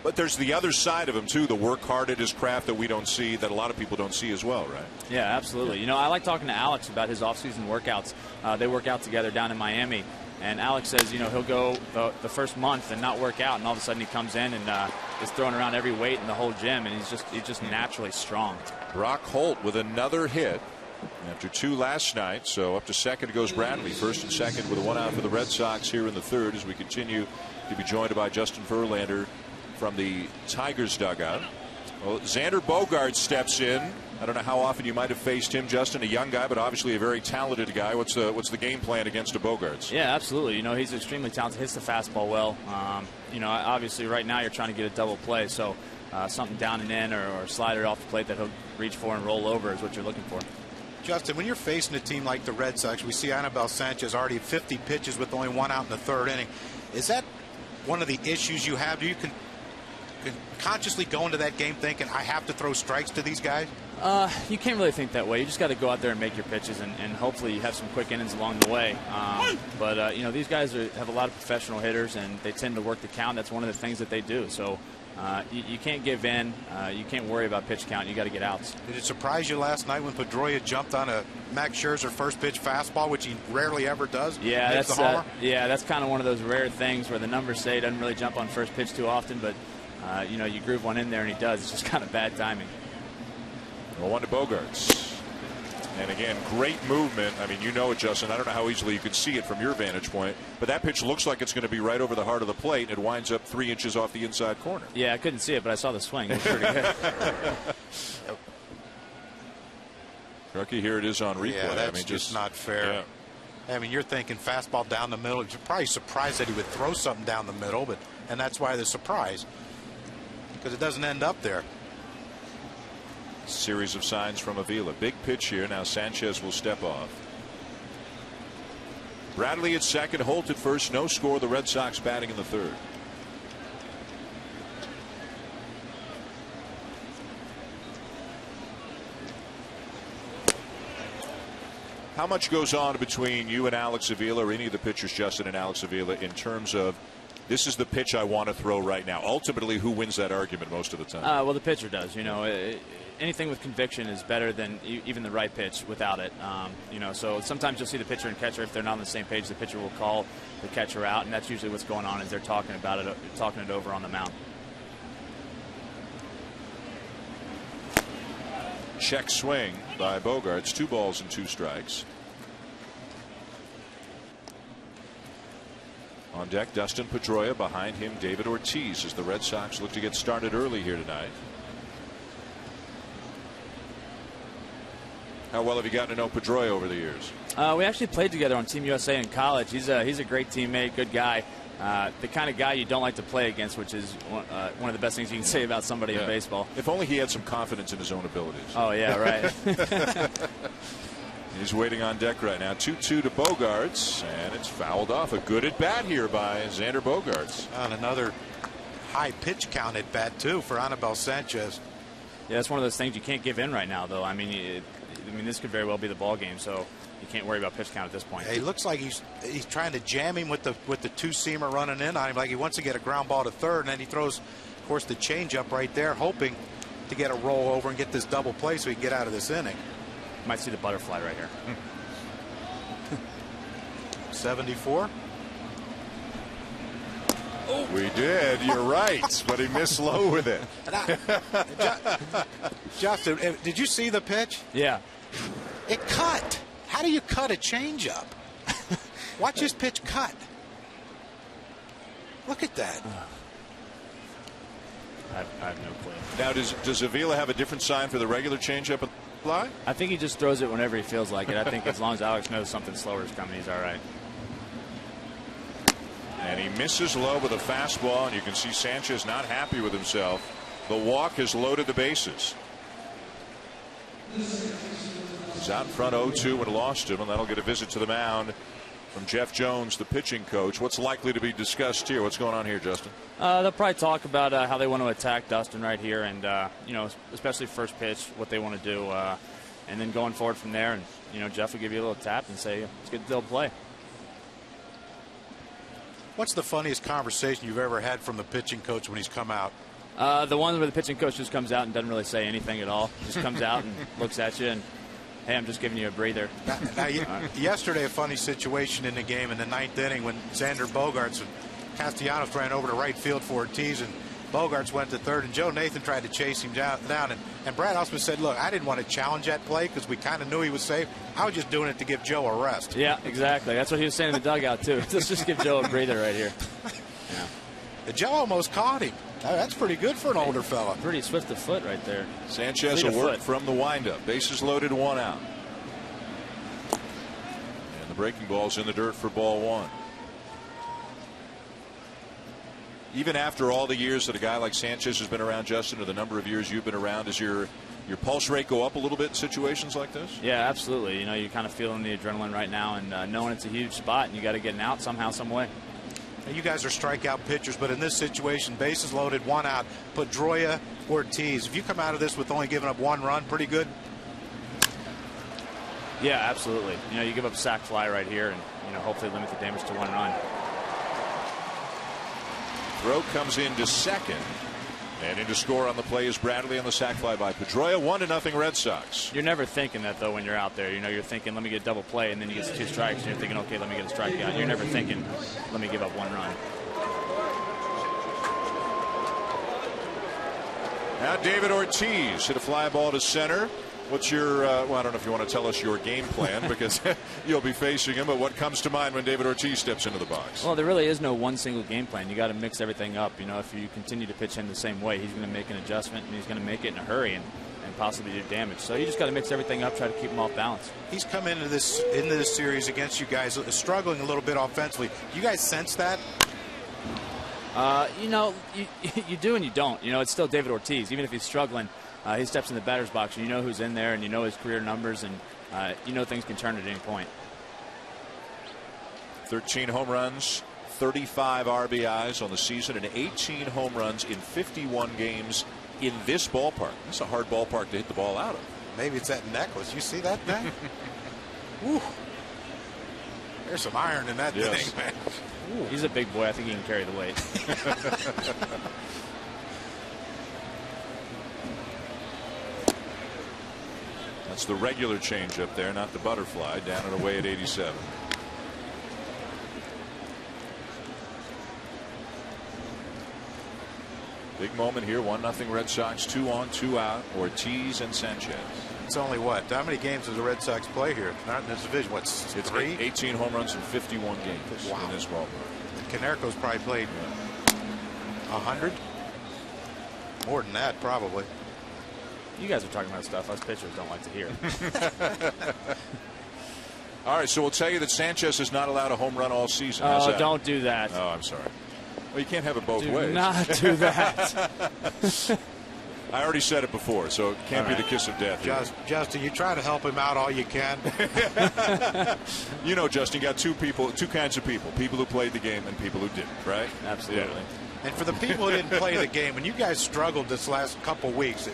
But there's the other side of him too, the work hard at his craft that we don't see, that a lot of people don't see as well, right? Yeah, absolutely. I like talking to Alex about his off-season workouts. They work out together down in Miami, and Alex says he'll go the first month and not work out, and all of a sudden he comes in and is throwing around every weight in the whole gym, and he's just naturally strong. Brock Holt with another hit after 2 last night, so up to second goes Bradley, first and second with a 1-out for the Red Sox here in the third as we continue to be joined by Justin Verlander from the Tigers dugout. Well, Xander Bogaerts steps in. I don't know how often you might have faced him, Justin, a young guy, but obviously a very talented guy. What's the game plan against a Bogaerts? Yeah, absolutely. He's extremely talented, hits the fastball well. Obviously right now you're trying to get a double play, so something down and in or slider off the plate that he'll reach for and roll over is what you're looking for. Justin, when you're facing a team like the Red Sox, we see Anibal Sanchez already at 50 pitches with only 1 out in the third inning. Is that one of the issues you have? consciously go into that game thinking I have to throw strikes to these guys? You can't really think that way. You just got to go out there and make your pitches, and hopefully you have some quick innings along the way. But you know, these guys have a lot of professional hitters, and they tend to work the count. That's one of the things that they do. So you can't give in. You can't worry about pitch count. You got to get outs. Did it surprise you last night when Pedroia jumped on a Max Scherzer first pitch fastball, which he rarely ever does? Yeah, that's kind of one of those rare things where the numbers say he doesn't really jump on first pitch too often, but you know, you groove one in there and he does. It's just kind of bad timing. 1 to Bogaerts. And again, great movement. I mean, you know it, Justin. I don't know how easily you can see it from your vantage point, but that pitch looks like it's going to be right over the heart of the plate, and it winds up 3 inches off the inside corner. Yeah, I couldn't see it, but I saw the swing. It was pretty good. Rookie, here it is on replay. Yeah, that's just not fair. Yeah. I mean, you're thinking fastball down the middle. You're probably surprised that he would throw something down the middle, and that's why the surprise, because it doesn't end up there. Series of signs from Avila. Big pitch here. Now Sanchez will step off. Bradley at second, Holt at first. No score. The Red Sox batting in the third. How much goes on between you and Alex Avila, or any of the pitchers, Justin and Alex Avila, in terms of this is the pitch I want to throw right now? Ultimately, who wins that argument most of the time? Well, the pitcher does. You know, anything with conviction is better than even the right pitch without it. You know, so sometimes you'll see the pitcher and catcher, if they're not on the same page, the pitcher will call the catcher out, and that's usually what's going on, is they're talking about it, talking it over on the mound. Check swing by Bogaerts. 2 balls and 2 strikes. On deck, Dustin Pedroia. Behind him, David Ortiz, as the Red Sox look to get started early here tonight. How well have you gotten to know Pedroia over the years? We actually played together on Team USA in college. He's a great teammate, good guy. The kind of guy you don't like to play against, which is one of the best things you can say about somebody in baseball. If only he had some confidence in his own abilities. Oh, yeah, right. He's waiting on deck right now. 2-2 to Bogaerts, and it's fouled off. A good at bat here by Xander Bogaerts. On another high pitch count at bat, too, for Anibal Sanchez. Yeah, it's one of those things you can't give in right now, though. I mean, this could very well be the ball game, so you can't worry about pitch count at this point. Yeah, he looks like he's trying to jam him with the 2-seamer running in on him, like he wants to get a ground ball to third, and then he throws, of course, the changeup right there, hoping to get a roll over and get this double play so he can get out of this inning. Might see the butterfly right here. 74. Oh. We did. You're right, but he missed low with it. Justin, did you see the pitch? Yeah. It cut. How do you cut a changeup? Watch his pitch cut. Look at that. I have no clue. Now, does Avila have a different sign for the regular changeup and fly? I think he just throws it whenever he feels like it. I think as long as Alex knows something slower is coming, he's all right. And he misses low with a fastball, and you can see Sanchez not happy with himself. The walk has loaded the bases. He's out in front 0-2 and lost him, and that'll get a visit to the mound from Jeff Jones, the pitching coach. What's likely to be discussed here? What's going on here, Justin? They'll probably talk about how they want to attack Dustin right here, and you know, especially first pitch, what they want to do, and then going forward from there. And you know, Jeff will give you a little tap and say it's good they'll play. What's the funniest conversation you've ever had from the pitching coach when he's come out? The one where the pitching coach just comes out and doesn't really say anything at all. Just comes out and looks at you and, hey, I'm just giving you a breather. Now, yesterday, a funny situation in the game in the 9th inning when Xander Bogaerts and Castellanos ran over to right field for Ortiz, and Bogaerts went to third, and Joe Nathan tried to chase him down. And Brad Ausmus said, look, I didn't want to challenge that play because we kind of knew he was safe. I was just doing it to give Joe a rest. Yeah, exactly. That's what he was saying in the dugout, too. Let's just give Joe a breather right here. Yeah. Joe almost caught him. That's pretty good for an older fella. Pretty swift of foot right there. Sanchez will work from the windup. Bases loaded, 1 out. And the breaking ball's in the dirt for ball 1. Even after all the years that a guy like Sanchez has been around, Justin, or the number of years you've been around, does your pulse rate go up a little bit in situations like this? Yeah, absolutely. You know, you're kind of feeling the adrenaline right now, and knowing it's a huge spot, and you got to get an out somehow, some way. You guys are strikeout pitchers, but in this situation, bases loaded, 1 out. Pedroia, Ortiz. If you come out of this with only giving up 1 run, pretty good. Yeah, absolutely. You give up sac fly right here, and hopefully limit the damage to 1 run. Throw comes into second. And in to score on the play is Bradley on the sac fly by Pedroia. 1-0 Red Sox. You're never thinking that, though, when you're out there. You're thinking, let me get a double play, and then you get 2 strikes, and you're thinking, okay, let me get a strikeout. You're never thinking, let me give up 1 run. Now David Ortiz hit a fly ball to center. What's your, well, I don't know if you want to tell us your game plan because you'll be facing him, but what comes to mind when David Ortiz steps into the box? Well, there really is no one single game plan. You got to mix everything up. If you continue to pitch him the same way, he's going to make an adjustment, and he's going to make it in a hurry and possibly do damage. So you just got to mix everything up, try to keep him off balance. He's come into this series against you guys struggling a little bit offensively. You guys sense that? You do and you don't. It's still David Ortiz. Even if he's struggling, he steps in the batter's box, and you know who's in there, and you know his career numbers, and things can turn at any point. 13 home runs, 35 RBIs on the season, and 18 home runs in 51 games in this ballpark. This is a hard ballpark to hit the ball out of. Maybe it's that necklace. You see that thing? Woo. There's some iron in that thing, man. Ooh. He's a big boy. I think he can carry the weight. That's the regular changeup there, not the butterfly. Down and away at 87. Big moment here. 1-0 Red Sox. 2 on, 2 out. Ortiz and Sanchez. It's only what? How many games does the Red Sox play here? Not in this division. What's it's 3? 18 home runs in 51 games in this ballpark. Canerco's probably played 100. More than that, probably. You guys are talking about stuff us pitchers don't like to hear. All right, so we'll tell you that Sanchez has not allowed a home run all season. Oh, don't do that. Oh, I'm sorry. Well, you can't have it both do ways. Not do that. I already said it before, so it can't be the kiss of death. Justin, you try to help him out all you can. Justin, you got two kinds of people who played the game and people who didn't, right? Absolutely. Yeah. And for the people who didn't play the game, when you guys struggled this last couple weeks,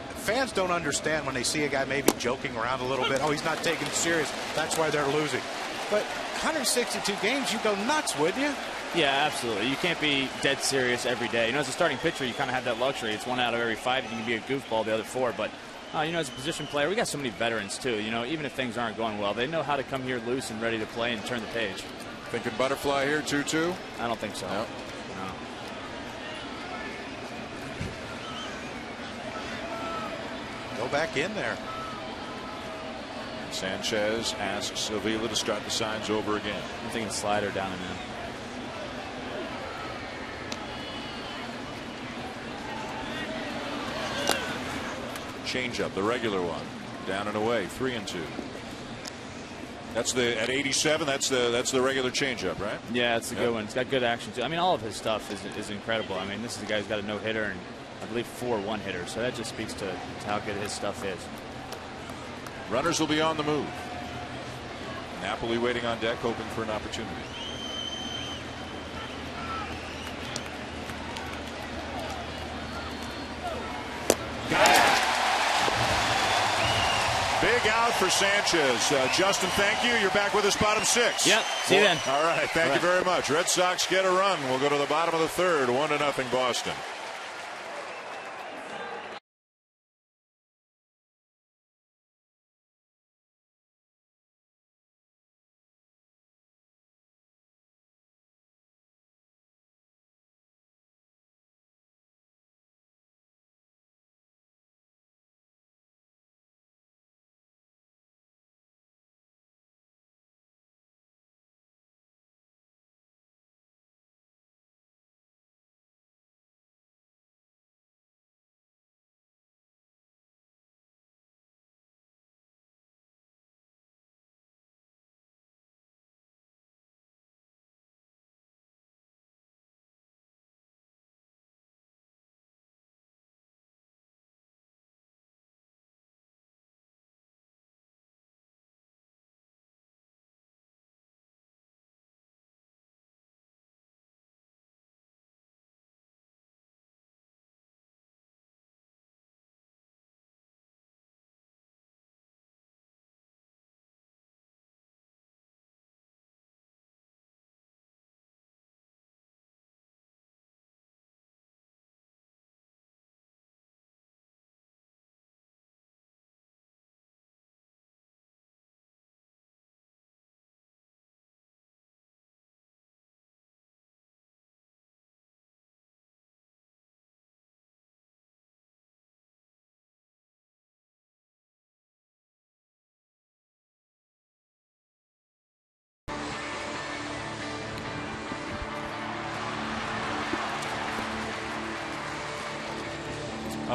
fans don't understand when they see a guy maybe joking around a little bit. Oh, he's not taking it serious. That's why they're losing. But 162 games, you go nuts, wouldn't you? Yeah, absolutely. You can't be dead serious every day. As a starting pitcher, you kind of have that luxury. It's 1 out of every 5. You can be a goofball the other 4. But, as a position player, we got so many veterans, too. Even if things aren't going well, they know how to come here loose and ready to play and turn the page. Thinking butterfly here, 2-2? I don't think so. No. Go back in there. Sanchez asks Avila to start the signs over again. I'm thinking slider down and in. Changeup, the regular one, down and away, 3-2. That's at 87. That's the regular changeup, right? Yeah, it's a good one. It's got good action too. All of his stuff is incredible. This is a guy who's got a no-hitter and I believe 4 one-hitters. So that just speaks to how good his stuff is. Runners will be on the move. Napoli waiting on deck, hoping for an opportunity. Big out for Sanchez. Justin, thank you. You're back with us, bottom 6. Yep. See you then. All right. Thank you very much. Red Sox get a run. We'll go to the bottom of the 3rd. 1-0 Boston.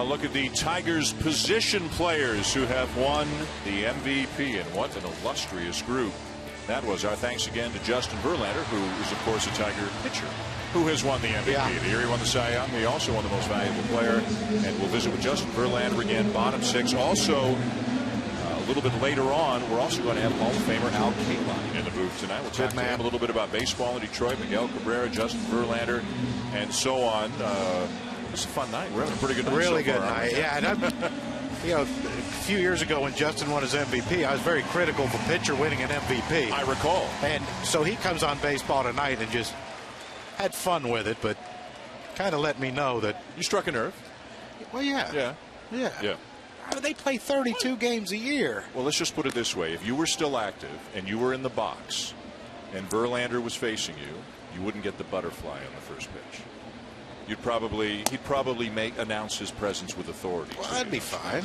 Look at the Tigers position players who have won the MVP, and what an illustrious group that was. Our thanks again to Justin Verlander, who is of course a Tiger pitcher who has won the MVP. Yeah. The year he won the Cy Young, he also won the most valuable player. And we'll visit with Justin Verlander again, bottom six. Also, a little bit later on, we're also going to have Hall of Famer Al Kaline in the booth tonight. We'll talk to him a little bit about baseball in Detroit, Miguel Cabrera, Justin Verlander, and so on. It's a fun night. We're having a pretty good night. Really so good far, night. Yeah, and a few years ago when Justin won his MVP, I was very critical of a pitcher winning an MVP. I recall. And so he comes on baseball tonight and just had fun with it, but kind of let me know that you struck a nerve. Well, yeah. How do they play 32 games a year? Well, let's just put it this way: if you were still active and you were in the box, and Verlander was facing you, you wouldn't get the butterfly on the first pitch. He'd probably announce his presence with authority. Well, that'd be fine.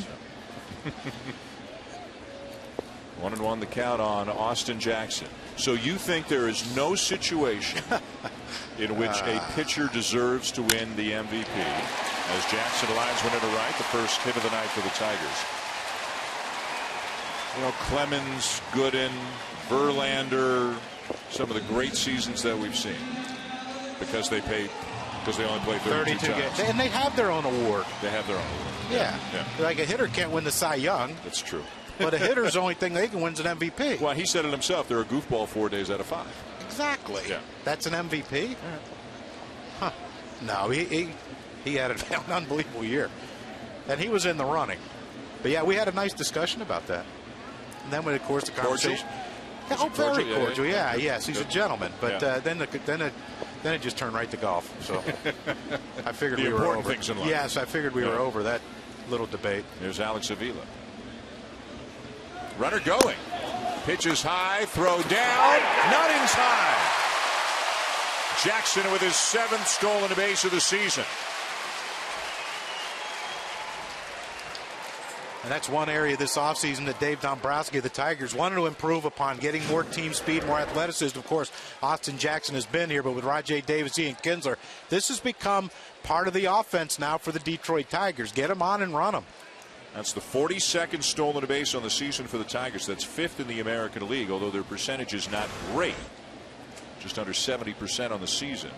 1-1 the count on Austin Jackson. So you think there is no situation in which a pitcher deserves to win the MVP? As Jackson lines one into right, the first hit of the night for the Tigers. You know, Clemens, Gooden, Verlander, some of the great seasons that we've seen, because they only play 32 games. And they have their own award. They have their own award. Yeah. Like a hitter can't win the Cy Young. That's true. But a hitter's the only thing they can win is an MVP. Well, he said it himself. They're a goofball 4 days out of 5. Exactly. Yeah. That's an MVP? Yeah. Huh. No, he had an unbelievable year. And he was in the running. But, yeah, we had a nice discussion about that. And then, of course, the conversation. Cordial? Very cordial. Yeah, yes. He's a gentleman. But then it just turned right to golf. So I figured we were over. Things in life. Yes, I figured we were over that little debate. Here's Alex Avila. Runner going. Pitches high, throw down, not in time. Jackson with his 7th stolen base of the season. And that's one area this offseason that Dave Dombrowski of the Tigers wanted to improve upon, getting more team speed, more athleticism. Of course, Austin Jackson has been here, but with Rajay Davis, Ian Kinsler, this has become part of the offense now for the Detroit Tigers. Get them on and run them. That's the 42nd stolen base on the season for the Tigers. That's 5th in the American League, although their percentage is not great. Just under 70% on the season.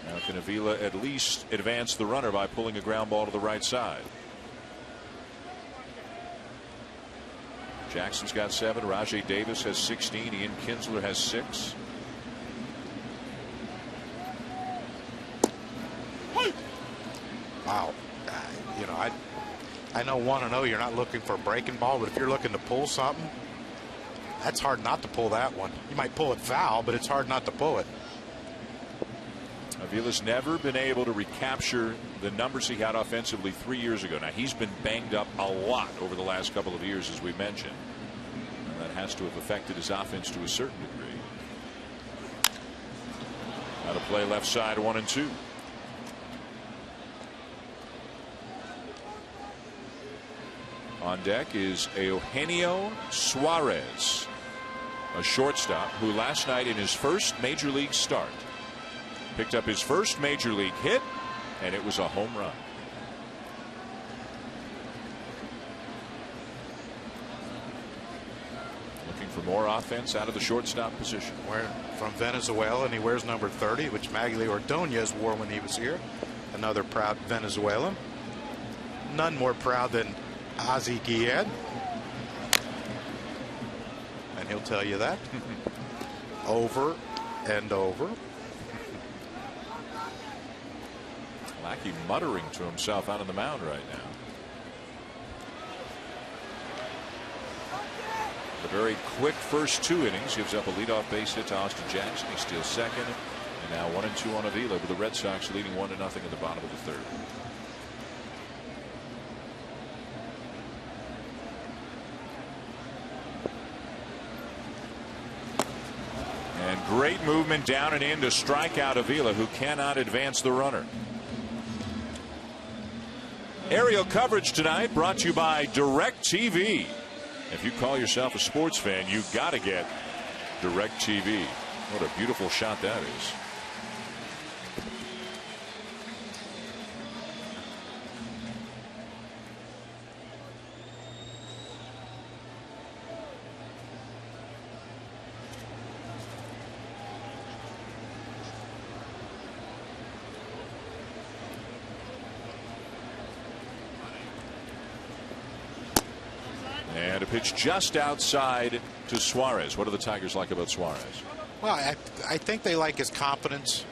Now can Avila at least advance the runner by pulling a ground ball to the right side? Jackson's got 7. Rajay Davis has 16. Ian Kinsler has 6. Wow. I know 1-0 you're not looking for a breaking ball, but if you're looking to pull something, that's hard not to pull that one. You might pull it foul, but it's hard not to pull it. Avila's never been able to recapture the numbers he had offensively 3 years ago. Now, he's been banged up a lot over the last couple of years, as we mentioned. And that has to have affected his offense to a certain degree. Out of play left side, 1-2. On deck is Eugenio Suarez, a shortstop who last night in his first major league start picked up his first major league hit, and it was a home run. Looking for more offense out of the shortstop position. From Venezuela, and he wears number 30, which Magli Ordonez wore when he was here. Another proud Venezuelan. None more proud than Ozzie Guillen. And he'll tell you that over and over. Lackey muttering to himself out on the mound right now. The very quick first 2 innings gives up a leadoff base hit to Austin Jackson. He steals second, and now 1-2 on Avila, with the Red Sox leading 1-0 in the bottom of the 3rd. And great movement down and in to strike out Avila, who cannot advance the runner. Aerial coverage tonight brought to you by DirecTV. If you call yourself a sports fan, you got to get DirecTV. What a beautiful shot that is. and a pitch just outside to Suarez. What do the Tigers like about Suarez? Well, I think they like his confidence.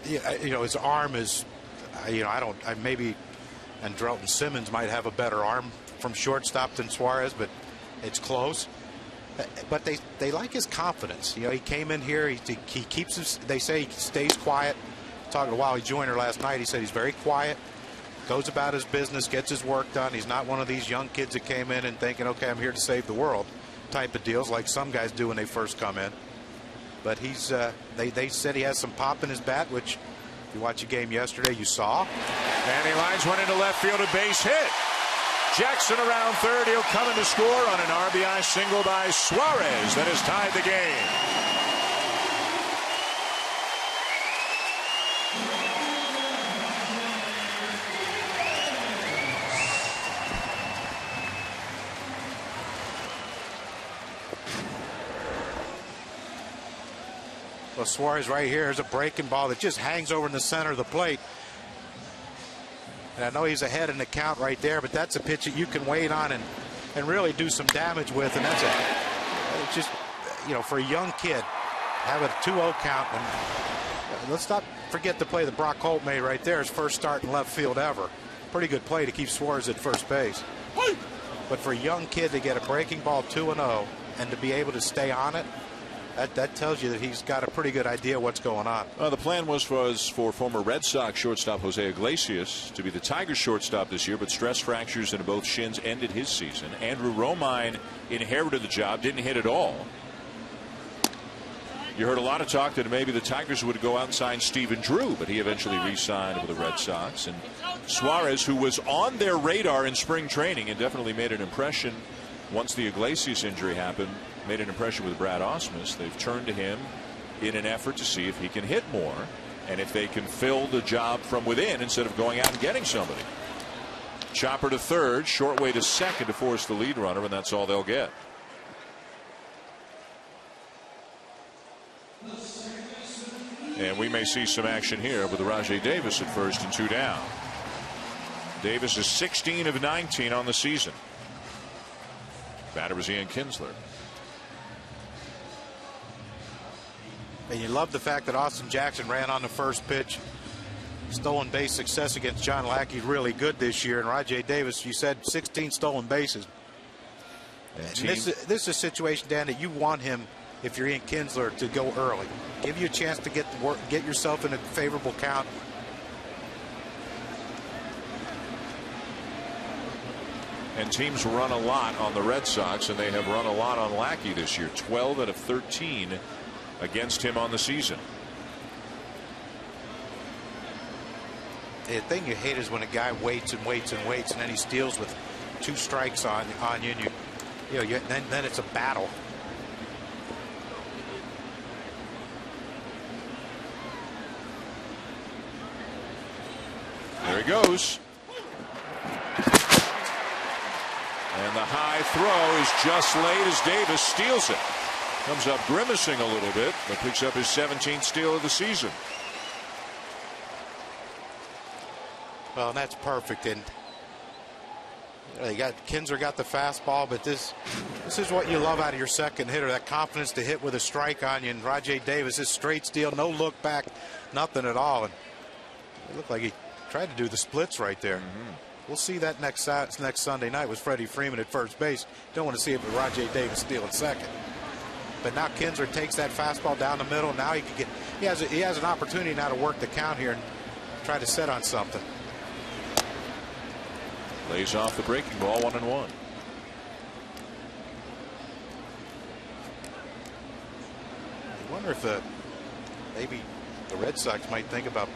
His arm is, maybe Andrelton Simmons might have a better arm from shortstop than Suarez, but it's close. But they like his confidence. He came in here. He keeps. They say he stays quiet. Talking to Wally Joyner last night, he said he's very quiet, goes about his business, gets his work done. He's not one of these young kids that came in and thinking, okay, I'm here to save the world type of deals like some guys do when they first come in. But he's they said he has some pop in his bat, which if you watch a game yesterday, you saw. And he lines one into left field, a base hit. Jackson around third. He'll come in to score on an RBI single by Suarez. That has tied the game. Well, Suarez right here is a breaking ball that just hangs over in the center of the plate. And I know he's ahead in the count right there, but that's a pitch that you can wait on and really do some damage with. And that's it's just, for a young kid, have a 2-0 count. And let's not forget the play that Brock Holt made right there, his first start in left field ever. Pretty good play to keep Suarez at first base. But for a young kid to get a breaking ball 2-0 and to be able to stay on it, that tells you that he's got a pretty good idea what's going on. The plan was for former Red Sox shortstop Jose Iglesias to be the Tigers shortstop this year, but stress fractures in both shins ended his season. Andrew Romine inherited the job, didn't hit at all. You heard a lot of talk that maybe the Tigers would go out and sign Stephen Drew, but he eventually re-signed with the Red Sox. And Suarez, who was on their radar in spring training and definitely made an impression once the Iglesias injury happened, made an impression with Brad Ausmus. They've turned to him in an effort to see if he can hit more and if they can fill the job from within instead of going out and getting somebody. Chopper to third, short way to second to force the lead runner, and that's all they'll get. And we may see some action here with Rajai Davis at first and 2 down. Davis is 16 of 19 on the season. Batter was Ian Kinsler. And you love the fact that Austin Jackson ran on the first pitch. Stolen base success against John Lackey really good this year. And Rajai Davis, you said 16 stolen bases. And this is a situation, Dan, that you want him, if you're Ian Kinsler, to go early. Give you a chance to get yourself in a favorable count. And teams run a lot on the Red Sox, and they have run a lot on Lackey this year. 12 out of 13 against him on the season. The thing you hate is when a guy waits and waits and waits, and then he steals with 2 strikes on you, and then it's a battle. There he goes. And the high throw is just late as Davis steals it. Comes up grimacing a little bit, but picks up his 17th steal of the season. Well, and that's perfect. And Kinsler got the fastball, but this is what you love out of your second hitter, that confidence to hit with a strike on you. And Rajai Davis, his straight steal, no look back, nothing at all. And it looked like he tried to do the splits right there. We'll see that next Sunday night with Freddie Freeman at first base. Don't want to see it with Rajai Davis stealing second. But now Kinsler takes that fastball down the middle. Now he can get. He has an opportunity now to work the count here and try to set on something. Lays off the breaking ball, 1-1. I wonder if maybe the Red Sox might think about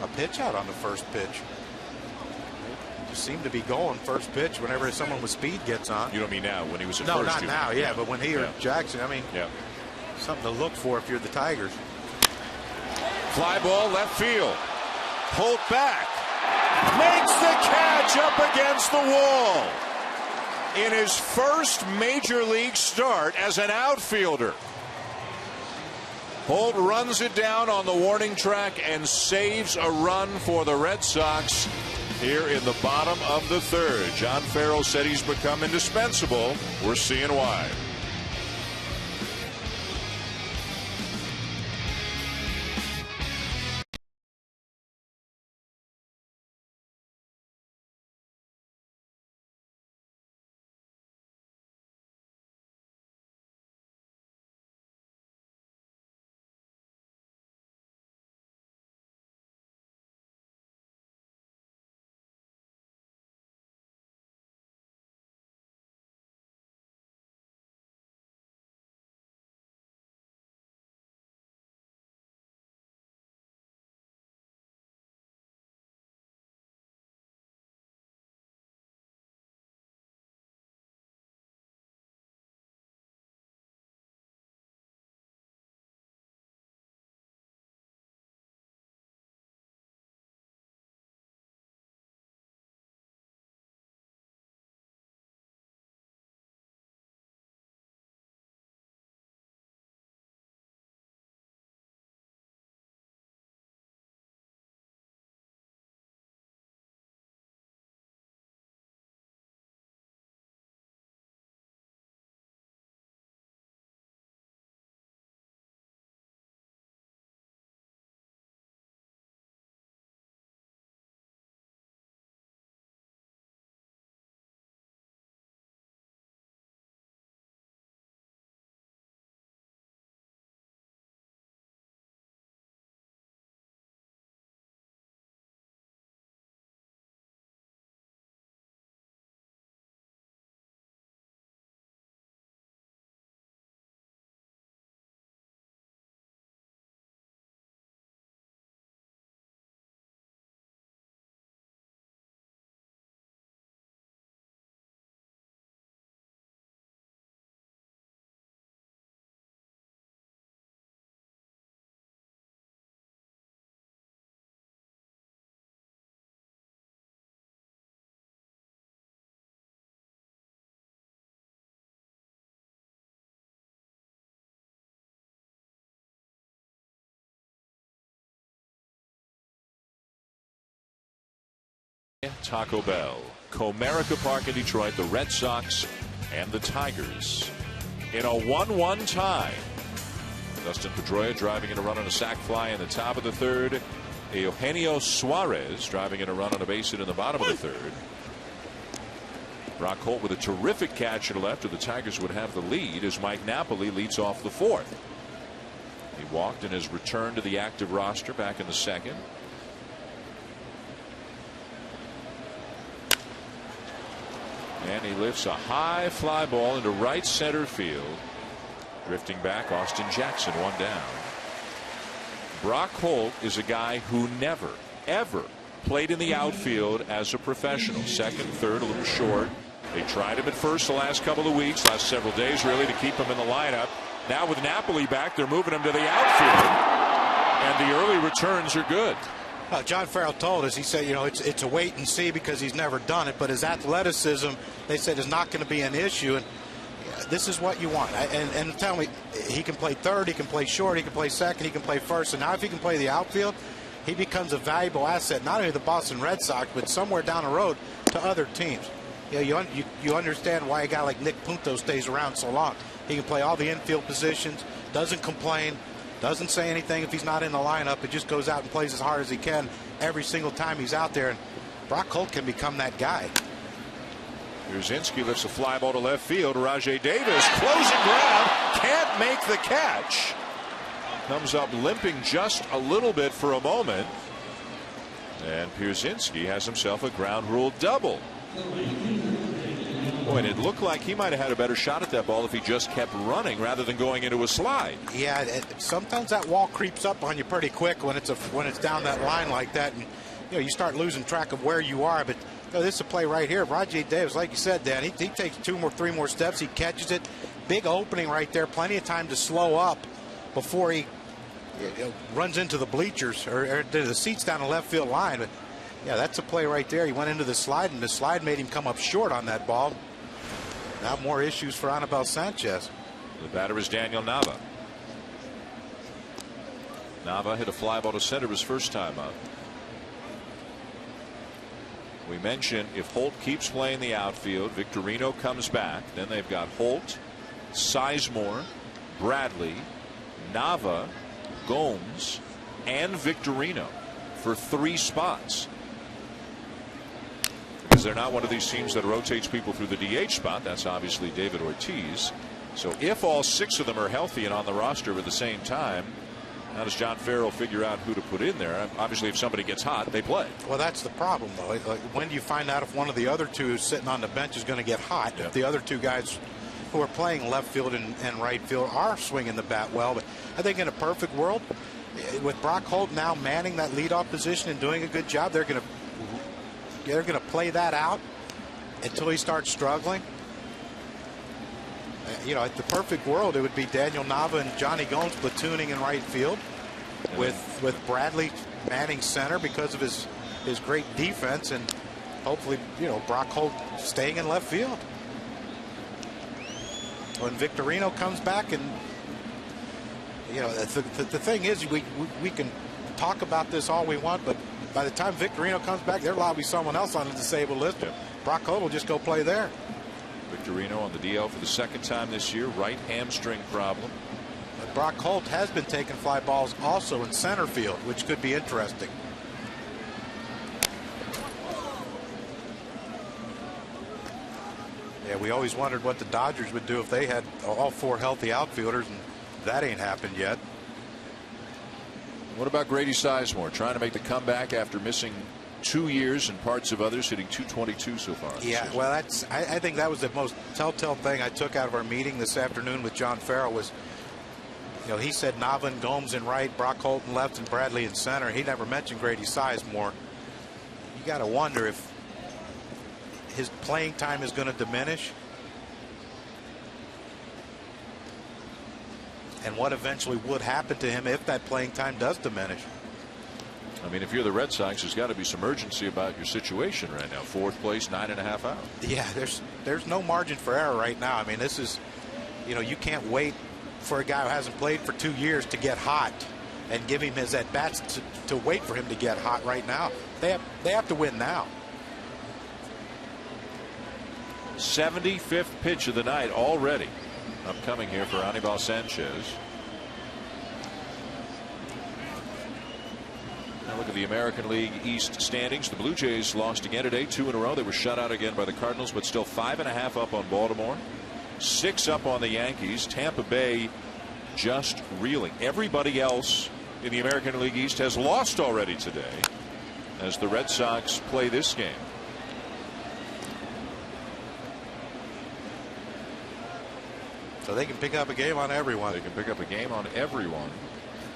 a pitch out on the first pitch. Just seem to be going first pitch whenever someone with speed gets on. You don't mean now, when he was at no, first? No, not now, yeah, but when he or Jackson, I mean, yeah, something to look for if you're the Tigers. Fly ball left field. Holt back. Makes the catch up against the wall. In his first major league start as an outfielder. Holt runs it down on the warning track and saves a run for the Red Sox. here in the bottom of the third. John Farrell said he's become indispensable. We're seeing why. Taco Bell, Comerica Park in Detroit, the Red Sox and the Tigers in a 1-1 tie. Dustin Pedroia driving in a run on a sac fly in the top of the third. Eugenio Suarez driving in a run on a base hit in the bottom of the third. Brock Holt with a terrific catch to the left, or the Tigers would have the lead as Mike Napoli leads off the fourth. He walked in his return to the active roster back in the second. And he lifts a high fly ball into right center field. Drifting back, Austin Jackson, one down. Brock Holt is a guy who never, ever played in the outfield as a professional. Second, third, a little short. They tried him at first the last couple of weeks, last several days really, to keep him in the lineup. Now with Napoli back, they're moving him to the outfield. And the early returns are good. John Farrell told us, he said, you know, it's a wait and see because he's never done it, but his athleticism, they said, is not going to be an issue. And this is what you want. And tell me, he can play third, he can play short, he can play second, he can play first. And now if he can play the outfield, he becomes a valuable asset, not only to the Boston Red Sox, but somewhere down the road to other teams. You understand why a guy like Nick Punto stays around so long. He can play all the infield positions, doesn't complain, doesn't say anything if he's not in the lineup. It just goes out and plays as hard as he can every single time he's out there. And Brock Holt can become that guy. Brzezinski lifts a fly ball to left field. Rajai Davis closing ground, can't make the catch. Comes up limping just a little bit for a moment. And Brzezinski has himself a ground rule double. Boy, and it looked like he might have had a better shot at that ball if he just kept running rather than going into a slide. Yeah, sometimes that wall creeps up on you pretty quick when it's down that line like that, and you start losing track of where you are. But this is a play right here. Rajai Davis, like you said, Dan, he takes 2 more, 3 more steps. He catches it. Big opening right there. Plenty of time to slow up before he runs into the bleachers or the seats down the left field line. But yeah, that's a play right there. He went into the slide, and the slide made him come up short on that ball. Now more issues for Anibal Sanchez. The batter is Daniel Nava. Nava hit a fly ball to center his first time up. We mentioned if Holt keeps playing the outfield, Victorino comes back. Then they've got Holt, Sizemore, Bradley, Nava, Gomes, and Victorino for 3 spots. Because they're not one of these teams that rotates people through the DH spot. That's obviously David Ortiz. So if all 6 of them are healthy and on the roster at the same time, how does John Farrell figure out who to put in there? Obviously, if somebody gets hot, they play. Well, that's the problem, though. Like, when do you find out if one of the other two sitting on the bench is going to get hot? If the other 2 guys who are playing left field and right field are swinging the bat well. But I think in a perfect world, with Brock Holt now manning that leadoff position and doing a good job, they're going to play that out until he starts struggling. You know, at the perfect world, it would be Daniel Nava and Johnny Gomes platooning in right field, with Bradley manning center because of his great defense, and hopefully, you know, Brock Holt staying in left field. When Victorino comes back, and you know, the thing is, we can talk about this all we want, but by the time Victorino comes back, there'll probably be someone else on the disabled list. Brock Holt will just go play there. Victorino on the DL for the 2nd time this year. Right hamstring problem. But Brock Holt has been taking fly balls also in center field, which could be interesting. Yeah, we always wondered what the Dodgers would do if they had all 4 healthy outfielders, and that ain't happened yet. What about Grady Sizemore trying to make the comeback after missing 2 years and parts of others, hitting .222 so far? Yeah, well, I think that was the most telltale thing I took out of our meeting this afternoon with John Farrell was, you know, he said Nava and Gomes in right, Brock Holt in left, and Bradley in center. He never mentioned Grady Sizemore. You got to wonder if his playing time is going to diminish, and what eventually would happen to him if that playing time does diminish. I mean, if you're the Red Sox, there's got to be some urgency about your situation right now. 4th place, 9.5 out. Yeah, there's no margin for error right now. I mean, this is, you know, you can't wait for a guy who hasn't played for 2 years to get hot and give him his at bats to wait for him to get hot right now. They have to win now. 75th pitch of the night already upcoming here for Anibal Sanchez. Now look at the American League East standings. The Blue Jays lost again today, 2 in a row. They were shut out again by the Cardinals, but still 5.5 up on Baltimore, 6 up on the Yankees. Tampa Bay just reeling. Everybody else in the American League East has lost already today as the Red Sox play this game. So they can pick up a game on everyone. They can pick up a game on everyone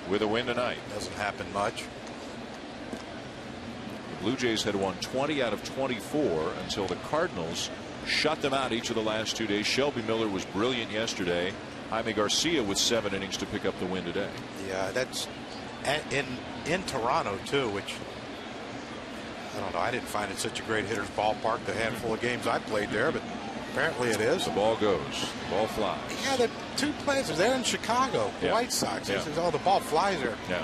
with a win tonight. Doesn't happen much. The Blue Jays had won 20 out of 24 until the Cardinals shut them out each of the last 2 days. Shelby Miller was brilliant yesterday. Jaime Garcia with 7 innings to pick up the win today. Yeah, that's in Toronto too, which I don't know. I didn't find it such a great hitter's ballpark the handful of games I played there, but apparently it is. The ball goes. The ball flies. Yeah, the 2 places. They're in Chicago. The White Sox. Yeah. Oh, the ball flies there. Yeah.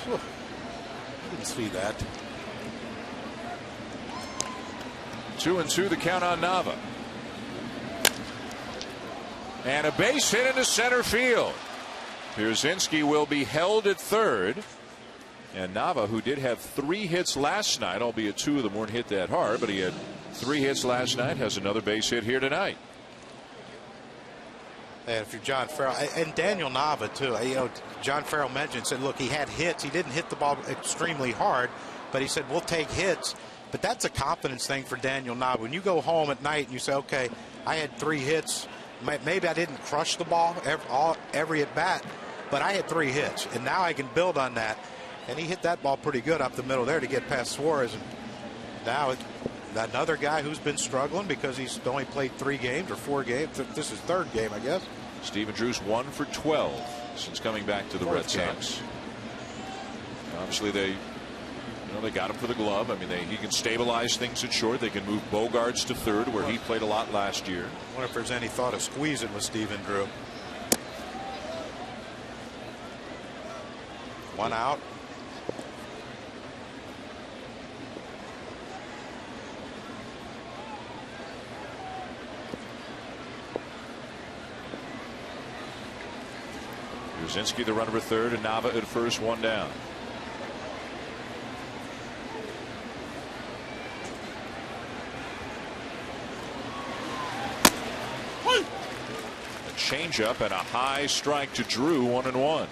Whew. I didn't see that. 2-2 the count on Nava. And a base hit into center field. Pierzynski will be held at third. And Nava, who did have 3 hits last night, albeit 2 of them weren't hit that hard, but he had 3 hits last night, has another base hit here tonight. And if you're John Farrell and Daniel Nava too, you know, John Farrell mentioned, said, look, he had hits. He didn't hit the ball extremely hard, but he said, we'll take hits. But that's a confidence thing for Daniel Nava. When you go home at night and you say, okay, I had 3 hits. Maybe I didn't crush the ball every at bat, but I had 3 hits, and now I can build on that. And he hit that ball pretty good up the middle there to get past Suarez. And now another guy who's been struggling because he's only played 3 games or 4 games. This is 3rd game, I guess. Steven Drew's 1 for 12 since coming back to the Red Sox. Obviously, they got him for the glove. I mean, he can stabilize things at short. They can move Bogarts to third, where he played a lot last year. I wonder if there's any thought of squeezing with Steven Drew. 1 out. Brzezinski the runner at third and Nava at first, one down. A changeup and a high strike to Drew, 1-1.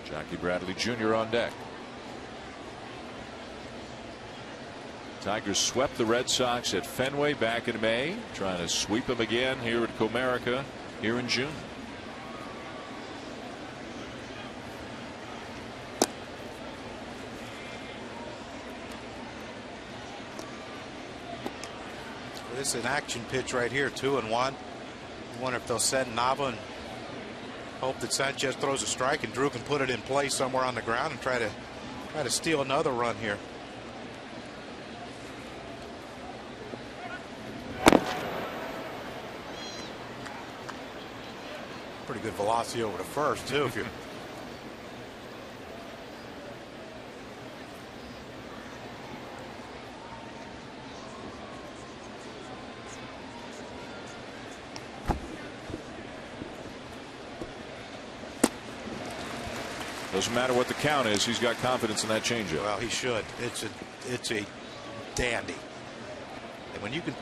Jackie Bradley Jr. on deck. Tigers swept the Red Sox at Fenway back in May, trying to sweep them again here at Comerica here in June. This is an action pitch right here, 2-1. I wonder if they'll send Nava and hope that Sanchez throws a strike and Drew can put it in play somewhere on the ground and try to steal another run here. Pretty good velocity over to first too. If you're doesn't matter what the count is, he's got confidence in that changeup. Well, he should. It's a dandy. And when you can,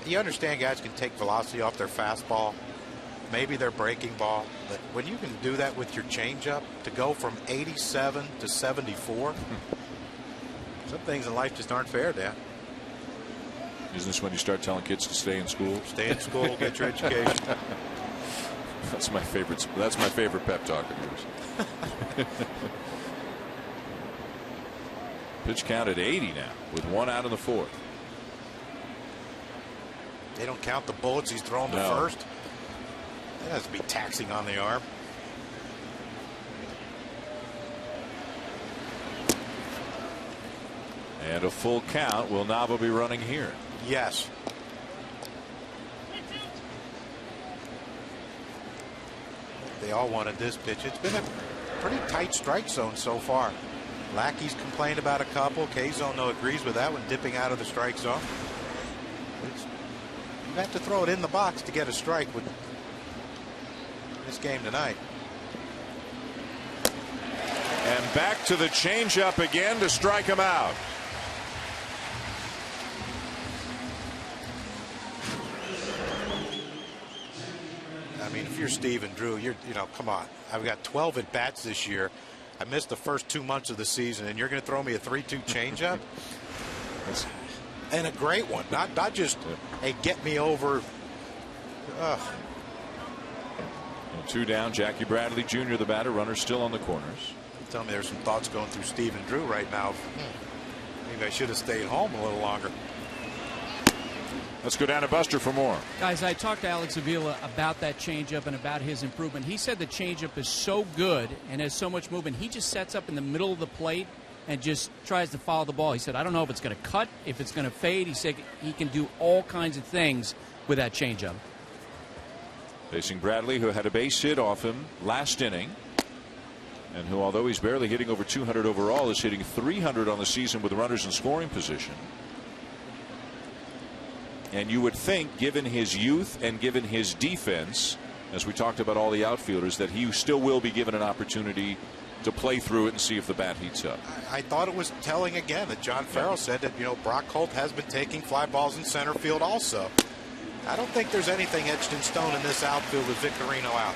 you understand guys can take velocity off their fastball, maybe their breaking ball, but when you can do that with your changeup to go from 87 to 74, some things in life just aren't fair, Dan. Isn't this when you start telling kids to stay in school? Stay in school, get your education. That's my favorite. That's my favorite pep talk of yours. Pitch count at 80 now, with one out in the fourth. They don't count the bullets he's thrown to first. That has to be taxing on the arm. And a full count. Will Nava be running here? Yes. They all wanted this pitch. It's been a pretty tight strike zone so far. Lackey's complained about a couple. K-Zone agrees with that one, dipping out of the strike zone. You have to throw it in the box to get a strike with this game tonight. And back to the changeup again to strike him out. I mean, if you're Steve and Drew, come on. I've got 12 at bats this year. I missed the first 2 months of the season, and you're going to throw me a 3-2 changeup? And a great one. Not just a get me over. Ugh. And two down. Jackie Bradley Jr. the batter. Runner still on the corners. Tell me there's some thoughts going through Steve and Drew right now. Maybe I should have stayed home a little longer. Let's go down to Buster for more. Guys, I talked to Alex Avila about that changeup and about his improvement. He said the changeup is so good and has so much movement. He just sets up in the middle of the plate and just tries to follow the ball. He said, I don't know if it's going to cut, if it's going to fade. He said he can do all kinds of things with that changeup. Facing Bradley, who had a base hit off him last inning, and who, although he's barely hitting over 200 overall, is hitting 300 on the season with runners in scoring position. And you would think, given his youth and given his defense, as we talked about all the outfielders, that he still will be given an opportunity to play through it and see if the bat heats up. I thought it was telling again that John Farrell said that, Brock Holt has been taking fly balls in center field also. I don't think there's anything etched in stone in this outfield with Victorino out.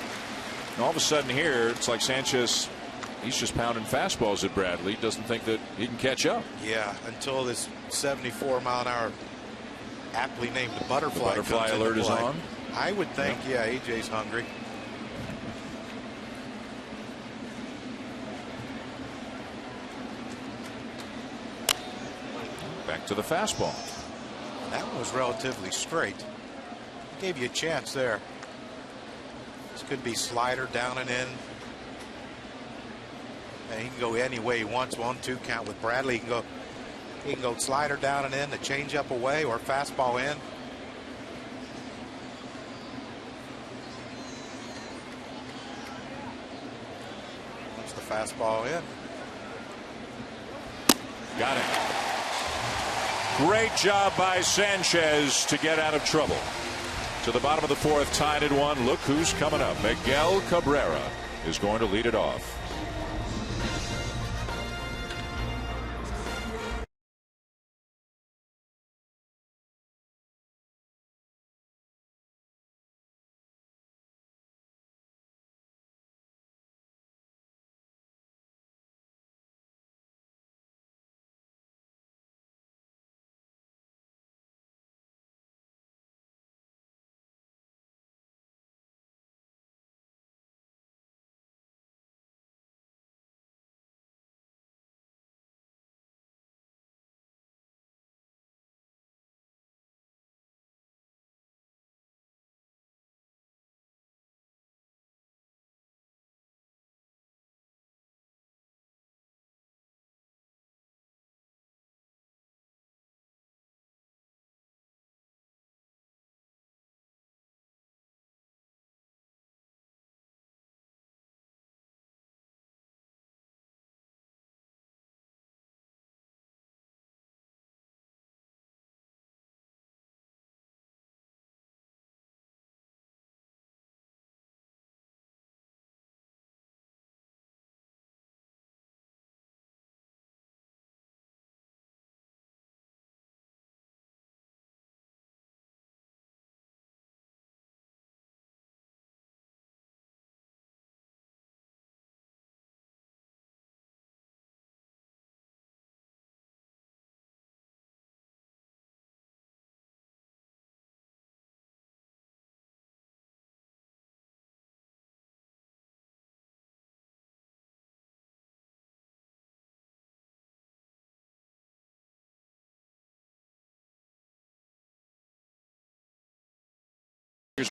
And all of a sudden here, it's like Sanchez, he's just pounding fastballs at Bradley. Doesn't think that he can catch up. Yeah, until this 74-mile-an-hour aptly named butterfly alert is on. I would think, yeah, AJ's hungry. Back to the fastball. That one was relatively straight. Gave you a chance there. This could be slider down and in. And he can go any way he wants. 1-2 count with Bradley. He can go slider down and in, the changeup away, or fastball in. What's the fastball in? Got it. Great job by Sanchez to get out of trouble. To the bottom of the fourth, tied at 1. Look who's coming up. Miguel Cabrera is going to lead it off.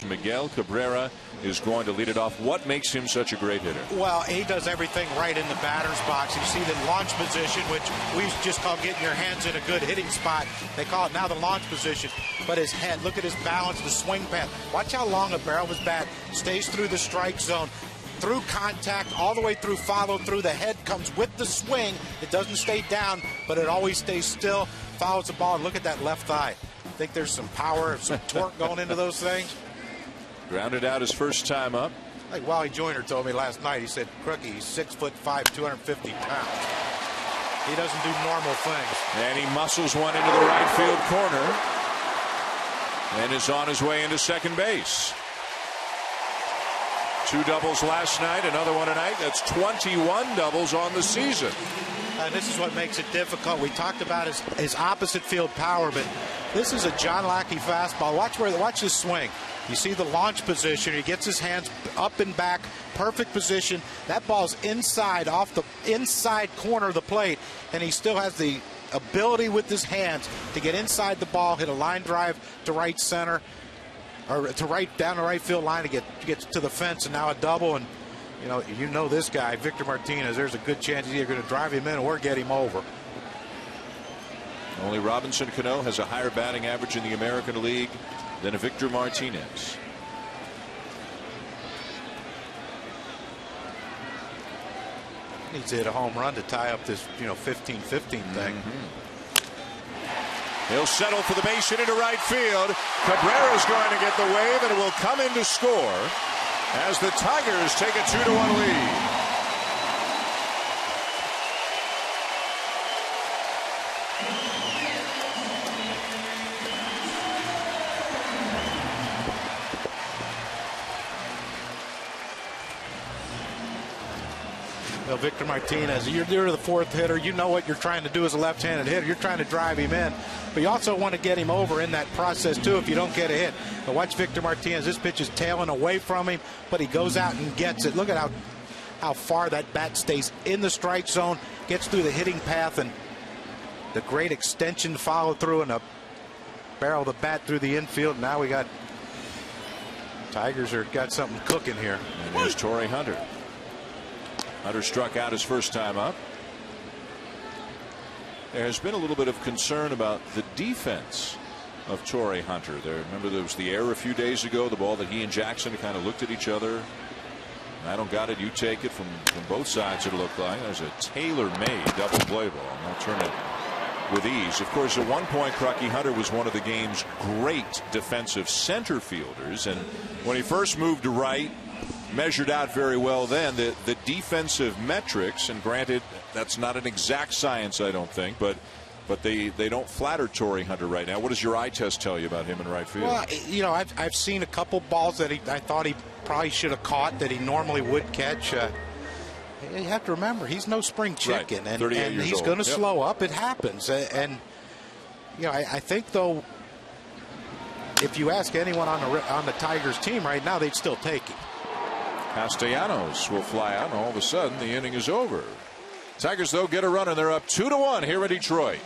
Miguel Cabrera is going to lead it off. What makes him such a great hitter? Well, he does everything right in the batter's box. You see the launch position, which we just call getting your hands in a good hitting spot. They call it now the launch position. But his head, look at his balance, the swing path. Watch how long a barrel of his bat stays through the strike zone, through contact, all the way through follow through. The head comes with the swing. It doesn't stay down, but it always stays still, follows the ball. And look at that left thigh. I think there's some power, some torque going into those things. Grounded out his first time up. Like Wally Joyner told me last night, he said, Crookie, he's 6'5", 250 pounds. He doesn't do normal things. And he muscles one into the right field corner and is on his way into second base. 2 doubles last night, another one tonight. That's 21 doubles on the season. And this is what makes it difficult. We talked about his opposite field power, but this is a John Lackey fastball. Watch this swing. You see the launch position. He gets his hands up and back, perfect position. That ball's inside, off the inside corner of the plate, and he still has the ability with his hands to get inside the ball, hit a line drive to right center, or to right down the right field line to get to the fence, and now a double. And you know this guy, Victor Martinez. There's a good chance he's either going to drive him in or get him over. Only Robinson Cano has a higher batting average in the American League than a Victor Martinez. Needs to hit a home run to tie up this 15-15 thing. He'll settle for the base hit into right field. Cabrera's going to get the wave, and it will come in to score as the Tigers take a 2-1 lead. Victor Martinez, you're the fourth hitter. You know what you're trying to do as a left-handed hitter. You're trying to drive him in, but you also want to get him over in that process too if you don't get a hit. But watch Victor Martinez. This pitch is tailing away from him, but he goes out and gets it. Look at how far that bat stays in the strike zone, gets through the hitting path, and the great extension follow through and a barrel of the bat through the infield. Now we got Tigers got something cooking here. And there's Torrey Hunter. Hunter struck out his first time up. There has been a little bit of concern about the defense of Torrey Hunter. Remember there was the error a few days ago, the ball that he and Jackson kind of looked at each other. I don't got it, you take it from both sides, it looked like. There's a tailor-made double play ball. I'll turn it with ease. Of course, at one point, Crucky Hunter was one of the game's great defensive center fielders, and when he first moved to right, measured out very well then. The defensive metrics, and granted, that's not an exact science, I don't think, but they don't flatter Torrey Hunter right now. What does your eye test tell you about him in right field? Well, you know, I've seen a couple balls that I thought he probably should have caught that he normally would catch. You have to remember, he's no spring chicken, right. and he's going to slow up. It happens, and you know, I think though, if you ask anyone on the Tigers team right now, they'd still take him. Castellanos will fly out, and all of a sudden the inning is over. Tigers though get a run, and they're up 2-1 here in Detroit.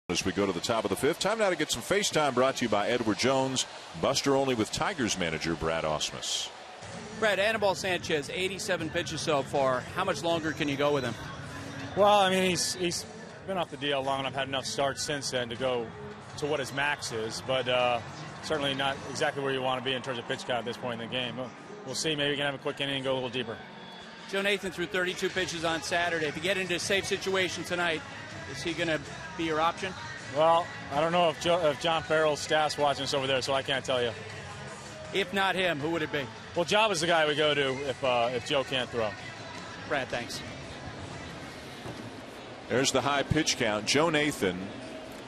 As we go to the top of the fifth, time now to get some FaceTime brought to you by Edward Jones. Buster Olney with Tigers manager Brad Ausmus. Brad, Anibal Sanchez, 87 pitches so far. How much longer can you go with him? Well, I mean, he's been off the DL long enough, had enough starts since then to go to what his max is, but certainly not exactly where you want to be in terms of pitch count at this point in the game. We'll see. Maybe we can have a quick inning and go a little deeper. Joe Nathan threw 32 pitches on Saturday. If you get into a safe situation tonight, is he going to be your option? Well, I don't know if John Farrell's staff's watching us over there, so I can't tell you. If not him, who would it be? Well, Job is the guy we go to if Joe can't throw. Brad, thanks. There's the high pitch count. Joe Nathan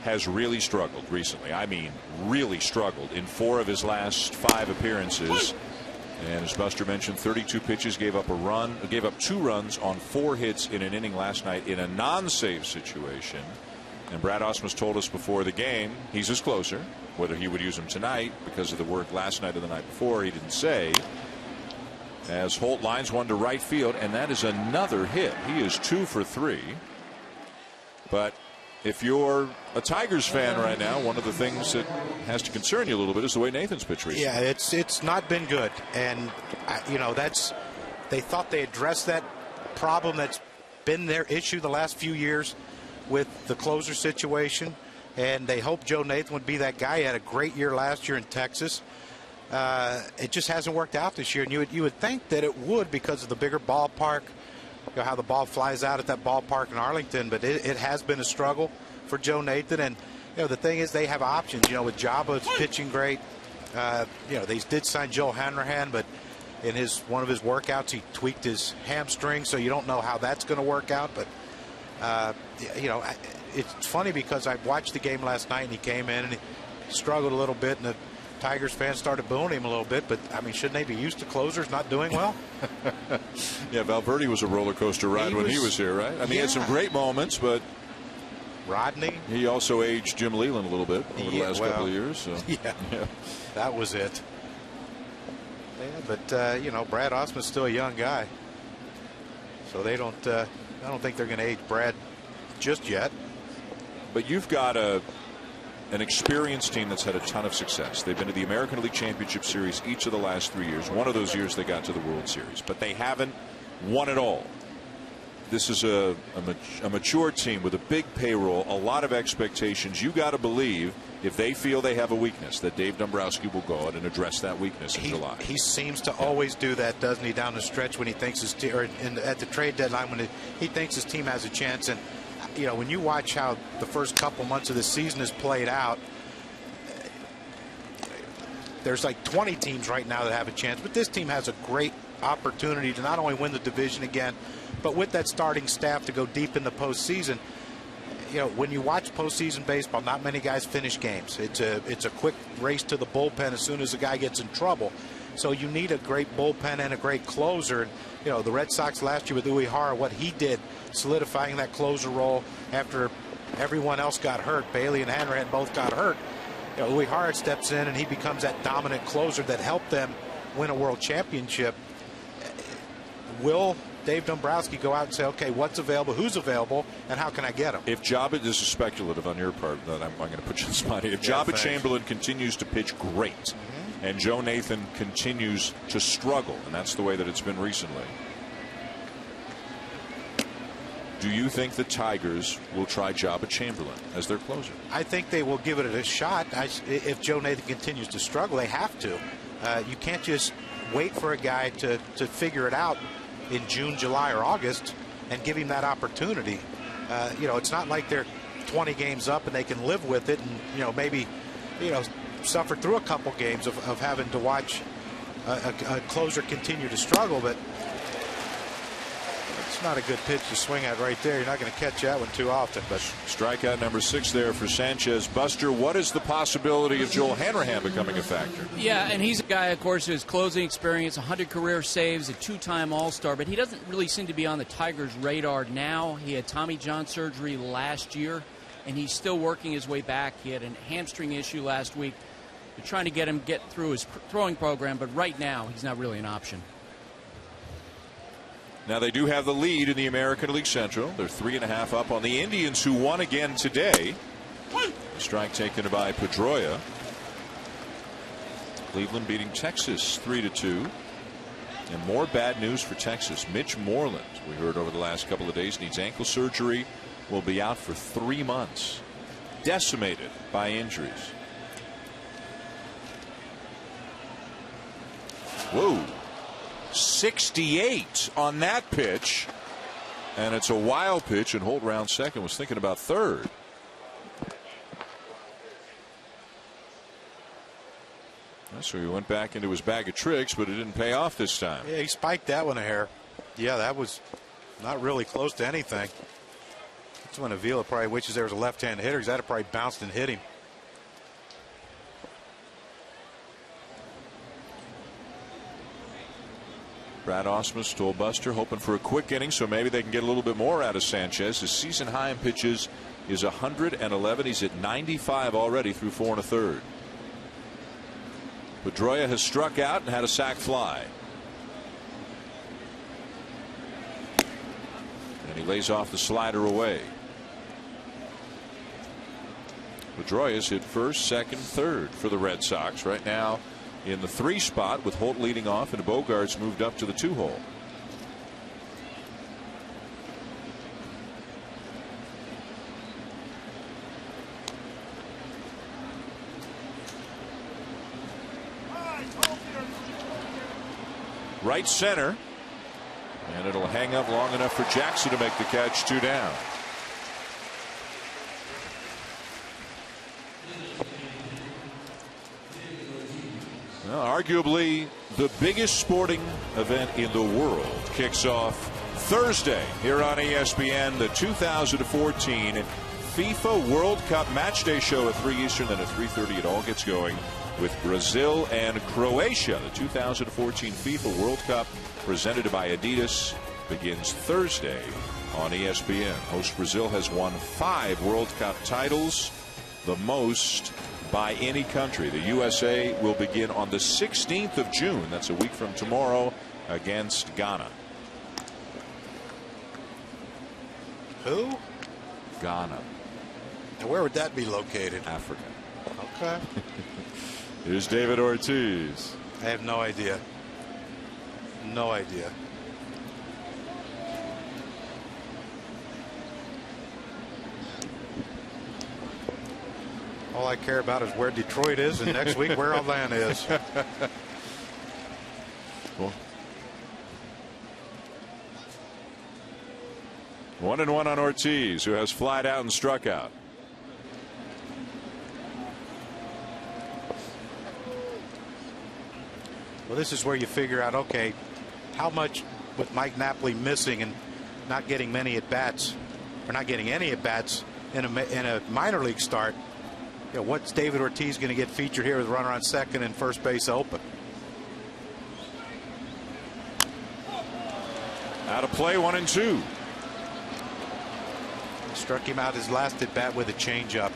has really struggled recently. I mean, really struggled in 4 of his last 5 appearances. And as Buster mentioned, 32 pitches, gave up 2 runs on 4 hits in an inning last night in a non-save situation. And Brad Ausmus told us before the game he's his closer. Whether he would use him tonight because of the work last night or the night before, he didn't say. As Holt lines one to right field, and that is another hit. He is 2 for 3. But if you're a Tigers fan right now, one of the things that has to concern you a little bit is the way Nathan's pitched recently. Yeah, it's not been good, and you know they thought they addressed that problem that's been their issue the last few years with the closer situation, and they hope Joe Nathan would be that guy. He had a great year last year in Texas. It just hasn't worked out this year, and you would think that it would because of the bigger ballpark, you know, how the ball flies out at that ballpark in Arlington, but it has been a struggle for Joe Nathan. And you know, the thing is, they have options. You know, with Jabba pitching great, you know, they did sign Joe Hanrahan, but in one of his workouts he tweaked his hamstring, so you don't know how that's going to work out. But you know, it's funny because I watched the game last night and he came in and he struggled a little bit, and the Tigers fans started booing him a little bit, but I mean, shouldn't they be used to closers not doing well? Yeah, Valverde was a roller coaster ride when he was here, right? I mean, he had some great moments, but Rodney. He also aged Jim Leland a little bit over the last couple of years. So. Yeah, that was it. Yeah, but you know, Brad Osmond's still a young guy, so they don't. I don't think they're going to age Brad just yet. But you've got an experienced team that's had a ton of success. They've been to the American League Championship Series each of the last 3 years. One of those years they got to the World Series, but they haven't won it all. This is a mature team with a big payroll, a lot of expectations. You got to believe if they feel they have a weakness that Dave Dombrowski will go out and address that weakness in July. He seems to always do that, doesn't he, down the stretch when he thinks his team, or at the trade deadline when he thinks his team has a chance. And you know, when you watch how the first couple months of the season has played out, there's like 20 teams right now that have a chance, but this team has a great opportunity to not only win the division again, but with that starting staff to go deep in the postseason. You know, when you watch postseason baseball, not many guys finish games. It's a quick race to the bullpen as soon as a guy gets in trouble. So you need a great bullpen and a great closer. And, you know, the Red Sox last year with Uehara, what he did, solidifying that closer role after everyone else got hurt. Bailey and Hanrahan both got hurt. You know, Uehara steps in and he becomes that dominant closer that helped them win a world championship. Will Dave Dombrowski go out and say, okay, what's available, who's available, and how can I get him? If Jabba, this is speculative on your part, that I'm going to put you in the spot here. If Jabba Chamberlain continues to pitch great, and Joe Nathan continues to struggle, and that's the way that it's been recently, do you think the Tigers will try Jabba Chamberlain as their closer? I think they will give it a shot. If Joe Nathan continues to struggle, they have to. You can't just wait for a guy to figure it out in June, July, or August and give him that opportunity. You know, it's not like they're 20 games up and they can live with it and, you know, maybe, you know, suffer through a couple games of having to watch a closer continue to struggle. But it's not a good pitch to swing at right there. You're not going to catch that one too often. But strikeout number 6 there for Sanchez. Buster, what is the possibility of Joel Hanrahan becoming a factor? Yeah, and he's a guy, of course, who has closing experience, 100 career saves, a 2-time All-Star, but he doesn't really seem to be on the Tigers' radar now. He had Tommy John surgery last year, and he's still working his way back. He had a hamstring issue last week. They're trying to get him through his throwing program, but right now he's not really an option. Now they do have the lead in the American League Central. They're 3.5 up on the Indians, who won again today. A strike taken by Pedroia. Cleveland beating Texas 3-2. And more bad news for Texas. Mitch Moreland, we heard over the last couple of days, needs ankle surgery. Will be out for 3 months. Decimated by injuries. Whoa. 68 on that pitch, and it's a wild pitch, and Holt round second, was thinking about third. So he went back into his bag of tricks, but it didn't pay off this time. Yeah, he spiked that one a hair. Yeah, that was not really close to anything. That's when Avila probably wishes there was a left-hand hitter, because that had probably bounced and hit him. Brad Ausmus told Buster, hoping for a quick inning, so maybe they can get a little bit more out of Sanchez. His season high in pitches is 111. He's at 95 already through 4 1/3. Pedroia has struck out and had a sac fly. And he lays off the slider away. Pedroia's hit first, second, third for the Red Sox right now. In the 3 spot, with Holt leading off and Bogaerts moved up to the 2 hole. Right center, and it'll hang up long enough for Jackson to make the catch. 2 down. Well, arguably the biggest sporting event in the world kicks off Thursday here on ESPN. The 2014 FIFA World Cup Matchday show at 3 Eastern, then at 3:30 it all gets going with Brazil and Croatia. The 2014 FIFA World Cup, presented by Adidas, begins Thursday on ESPN. Host Brazil has won 5 World Cup titles, the most by any country. The USA will begin on the 16th of June. That's a week from tomorrow against Ghana. Who? Ghana. And where would that be located? Africa. Okay. Here's David Ortiz. I have no idea. No idea. All I care about is where Detroit is, and next week where Atlanta is. Cool. 1-1 on Ortiz, who has flied out and struck out. Well, this is where you figure out, okay, how much with Mike Napoli missing and not getting many at bats, or not getting any at bats in a minor league start. You know, what's David Ortiz going to get featured here with a runner on second and first base open? Out of play, 1-2. Struck him out his last at bat with a changeup.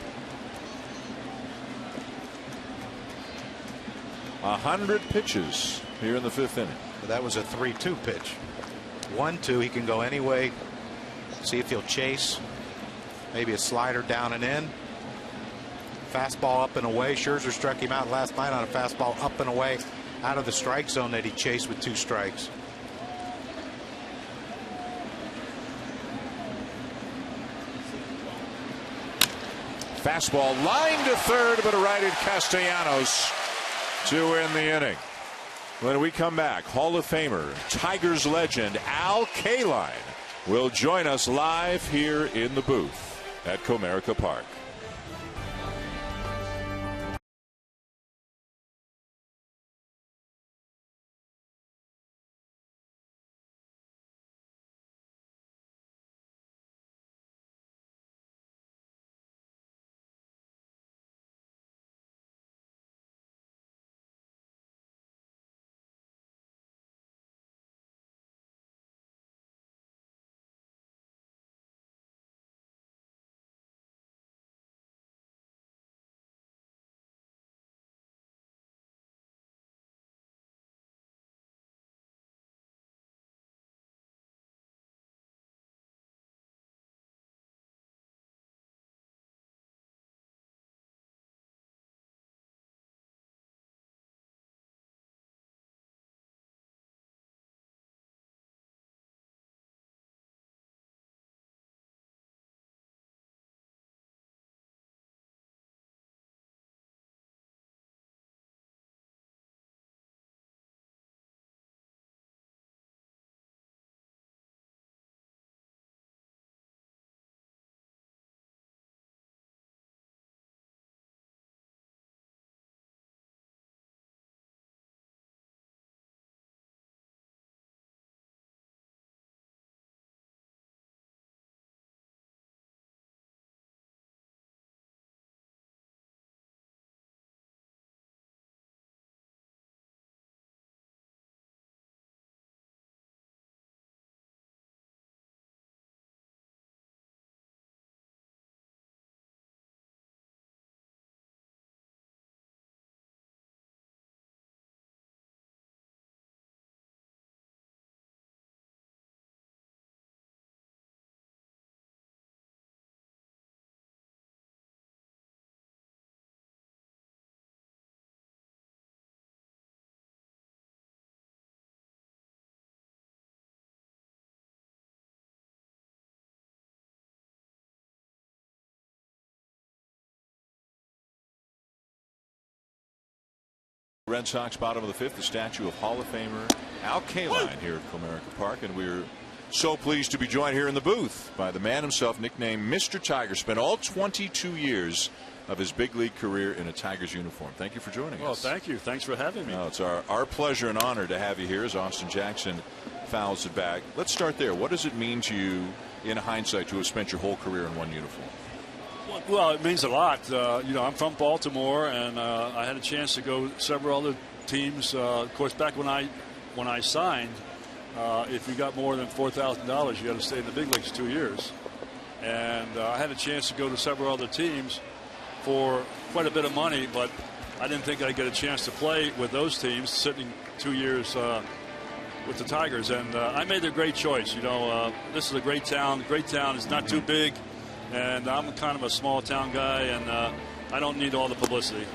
100 pitches here in the 5th inning. That was a 3-2 pitch. 1-2. He can go any way. See if he'll chase. Maybe a slider down and in. Fastball up and away. Scherzer struck him out last night on a fastball up and away out of the strike zone that he chased with 2 strikes. Fastball line to third, but righted Castellanos to win the inning. When we come back, Hall of Famer, Tigers legend Al Kaline will join us live here in the booth at Comerica Park. Red Sox bottom of the 5th, the statue of Hall of Famer Al Kaline here at Comerica Park, and we're so pleased to be joined here in the booth by the man himself, nicknamed Mr. Tiger. Spent all 22 years of his big league career in a Tigers uniform. Thank you for joining us. Well, thank you. Thanks for having me. No, it's our pleasure and honor to have you here as Austin Jackson fouls it back. Let's start there. What does it mean to you in hindsight to have spent your whole career in one uniform? Well, it means a lot. You know, I'm from Baltimore, and I had a chance to go several other teams. Of course, back when I signed, if you got more than $4,000, you got to stay in the big leagues 2 years. And I had a chance to go to several other teams for quite a bit of money, but I didn't think I'd get a chance to play with those teams, sitting 2 years with the Tigers. And I made a great choice. You know, this is a great town. Great town. It's not too big, and I'm kind of a small town guy, and I don't need all the publicity.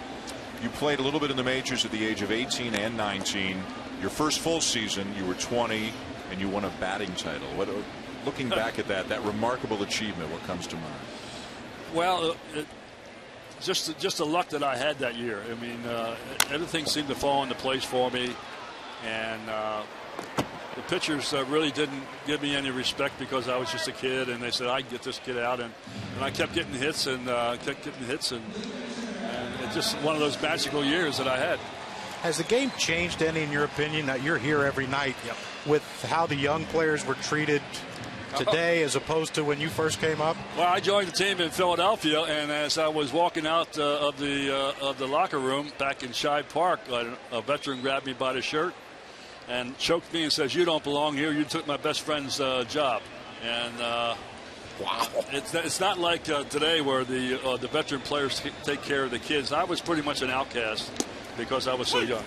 You played a little bit in the majors at the age of 18 and 19. Your first full season, you were 20, and you won a batting title. Looking back at that remarkable achievement, what comes to mind? Well, just the luck that I had that year. I mean, everything seemed to fall into place for me, and the pitchers really didn't give me any respect because I was just a kid, and they said I can get this kid out, and I kept getting hits and it's just one of those magical years that I had. Has the game changed any, in your opinion? Now, you're here every night with how the young players were treated today as opposed to when you first came up? Well, I joined the team in Philadelphia, and as I was walking out of the locker room back in Shive Park, a veteran grabbed me by the shirt and choked me and says, "You don't belong here. You took my best friend's job." And wow, it's not like today where the veteran players take care of the kids. I was pretty much an outcast because I was so young.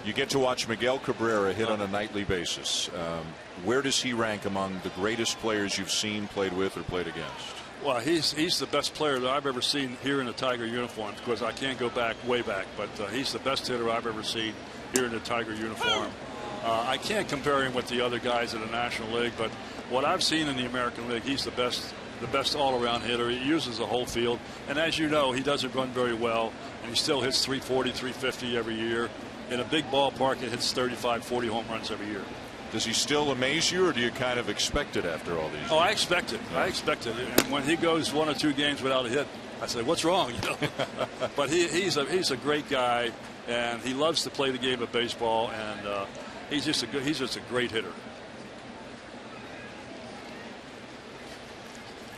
You get to watch Miguel Cabrera hit on a nightly basis. Where does he rank among the greatest players you've seen, played with, or played against? Well, he's the best player that I've ever seen here in a Tiger uniform. Of course, I can't go back way back, but he's the best hitter I've ever seen here in a Tiger uniform. I can't compare him with the other guys in the National League, but what I've seen in the American League, he's the best all-around hitter. He uses the whole field, and as you know, he doesn't run very well, and he still hits 340, 350 every year. In a big ballpark, it hits 35, 40 home runs every year. Does he still amaze you, or do you kind of expect it after all these years? Oh, I expect it. I expect it. And when he goes 1 or 2 games without a hit, I say, "What's wrong?" You know? But he's a great guy, and he loves to play the game of baseball, and he's just a great hitter.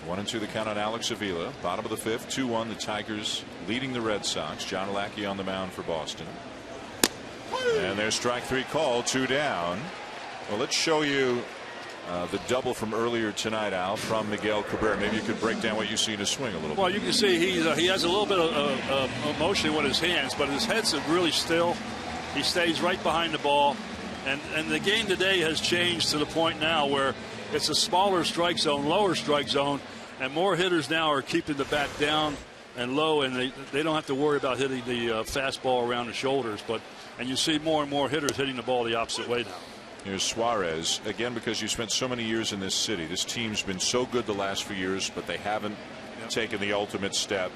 1-2 the count on Alex Avila. Bottom of the 5th, 2-1 the Tigers leading the Red Sox. John Lackey on the mound for Boston. And there's strike 3 called, 2 down. Well, let's show you the double from earlier tonight, Al, from Miguel Cabrera. Maybe you could break down what you see in his swing a little bit. Well, you can see he has a little bit of motion with his hands, but his head's really still. He stays right behind the ball. And the game today has changed to the point now where it's a smaller strike zone, lower strike zone, and more hitters now are keeping the bat down and low, and they don't have to worry about hitting the fastball around the shoulders. And you see more and more hitters hitting the ball the opposite way now. Here's Suarez again, because you spent so many years in this city. This team's been so good the last few years, but they haven't taken the ultimate step.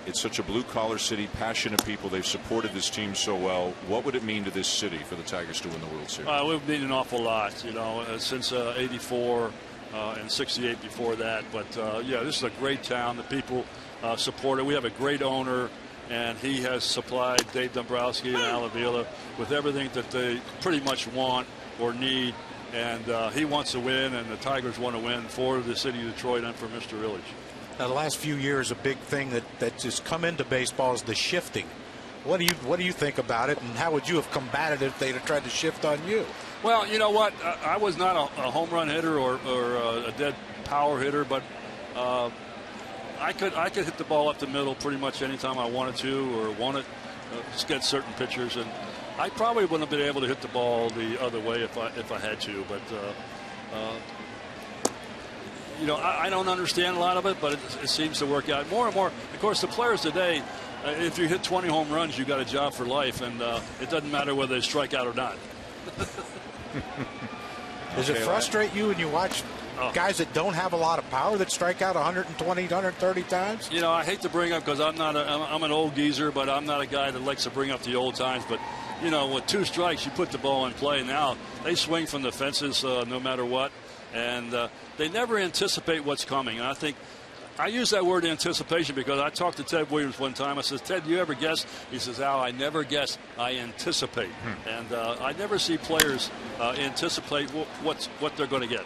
It's such a blue-collar city, passionate people. They've supported this team so well. What would it mean to this city for the Tigers to win the World Series? It would mean an awful lot, you know, since '84 and '68 before that. But yeah, this is a great town. The people support it. We have a great owner, and he has supplied Dave Dombrowski and Al Avila with everything that they pretty much want or need. And he wants to win, and the Tigers want to win for the city of Detroit and for Mr. Ilitch. Now, the last few years, a big thing that just come into baseball is the shifting. What do you think about it, and how would you have combated it if they'd have tried to shift on you? Well, you know what? I was not a home run hitter or a dead power hitter, but I could hit the ball up the middle pretty much anytime I wanted to or wanted to get certain pitchers, and I probably wouldn't have been able to hit the ball the other way if I had to. But you know, I don't understand a lot of it, but it seems to work out more and more. Of course, the players today, if you hit 20 home runs, you got a job for life, and it doesn't matter whether they strike out or not. Does it frustrate you when you watch guys that don't have a lot of power that strike out 120, 130 times? You know, I hate to bring up, because I'm an old geezer, but I'm not a guy that likes to bring up the old times. But you know, with 2 strikes, you put the ball in play. Now they swing from the fences no matter what, and they never anticipate what's coming. And I think I use that word anticipation because I talked to Ted Williams one time. I said, "Ted, do you ever guess?" He says, "Al, I never guess. I anticipate." And I never see players anticipate what they're going to get.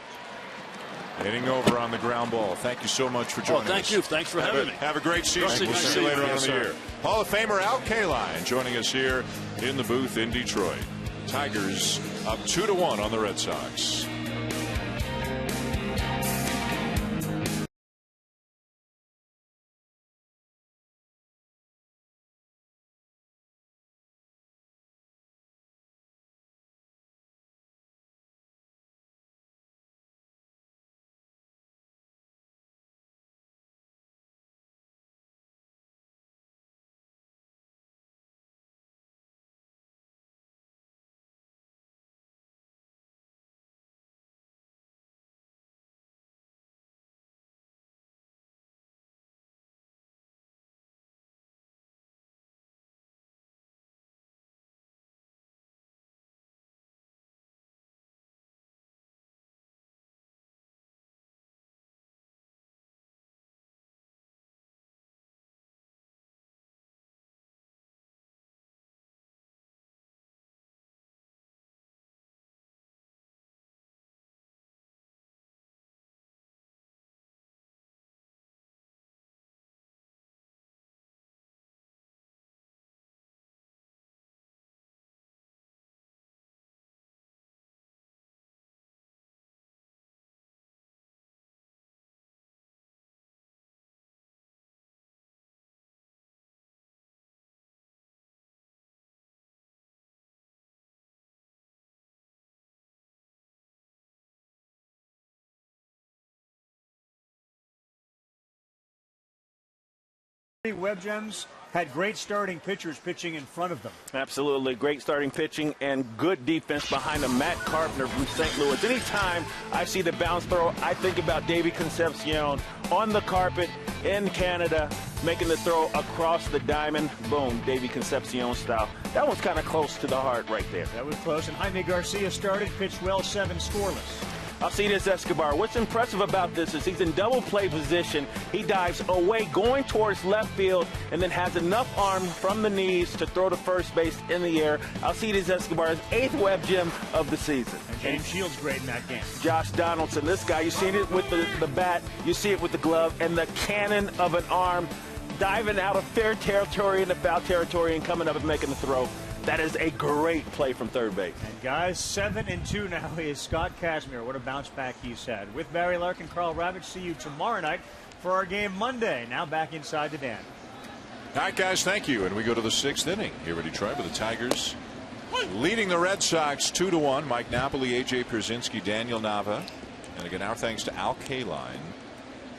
Hitting over on the ground ball. Thank you so much for joining us. Thank you. Thanks for having me. Have a great season. We'll see you later on in the year. Hall of Famer Al Kaline joining us here in the booth in Detroit. Tigers up 2-1 on the Red Sox. Web Gems had great starting pitchers pitching in front of them. Absolutely. Great starting pitching and good defense behind them. Matt Carpenter from St. Louis. Anytime I see the bounce throw, I think about Davey Concepcion on the carpet in Canada, making the throw across the diamond. Boom, Davey Concepcion style. That one's kind of close to the heart right there. That was close. And Jaime Garcia started, pitched well, 7 scoreless. Alcides Escobar. What's impressive about this is he's in double play position. He dives away, going towards left field, and then has enough arm from the knees to throw to first base in the air. Alcides Escobar's 8th Web Gem of the season. And James Shields great in that game. Josh Donaldson, this guy, you see it with the bat, you see it with the glove, and the cannon of an arm, diving out of fair territory into foul territory and coming up and making the throw. That is a great play from third base. And guys, 7-2 now is Scott Kazmir. What a bounce back he's had. With Barry Larkin, Carl Ravitch, see you tomorrow night for our game Monday. Now back inside the den. All right, guys, thank you. And we go to the 6th inning here in Detroit with the Tigers leading the Red Sox 2-1. Mike Napoli, A.J. Pierzynski, Daniel Nava. And again, our thanks to Al Kaline,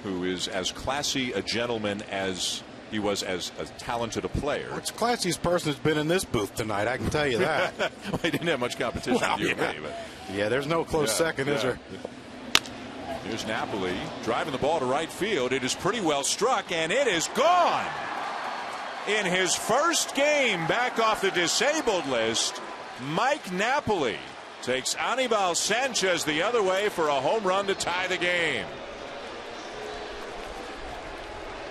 who is as classy a gentleman as he was as talented a player. It's the classiest person who's been in this booth tonight, I can tell you that. Well, he didn't have much competition with you and me, but yeah, there's no close second, is there? Here's Napoli driving the ball to right field. It is pretty well struck, and it is gone. In his first game back off the disabled list, Mike Napoli takes Anibal Sanchez the other way for a home run to tie the game.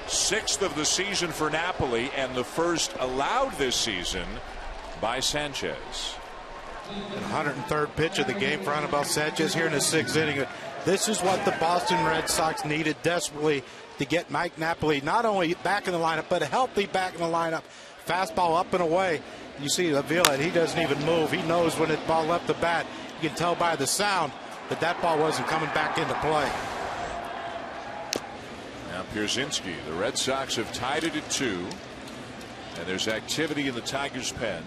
6th of the season for Napoli, and the first allowed this season by Sanchez. And 103rd pitch of the game for Anibal Sanchez here in the 6th inning. This is what the Boston Red Sox needed desperately to get Mike Napoli not only back in the lineup, but a healthy back in the lineup. Fastball up and away. You see Avila, he doesn't even move. He knows when the ball left the bat. You can tell by the sound that that ball wasn't coming back into play. Now Pierzynski, the Red Sox have tied it at 2, and there's activity in the Tigers' pen.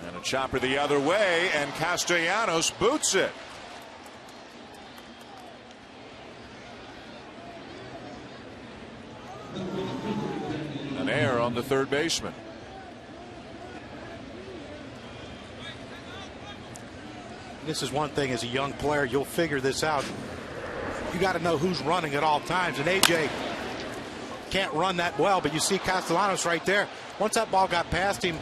And a chopper the other way, and Castellanos boots it. An error on the third baseman. This is one thing as a young player, you'll figure this out. You got to know who's running at all times, and AJ can't run that well, but you see Castellanos right there. Once that ball got past him,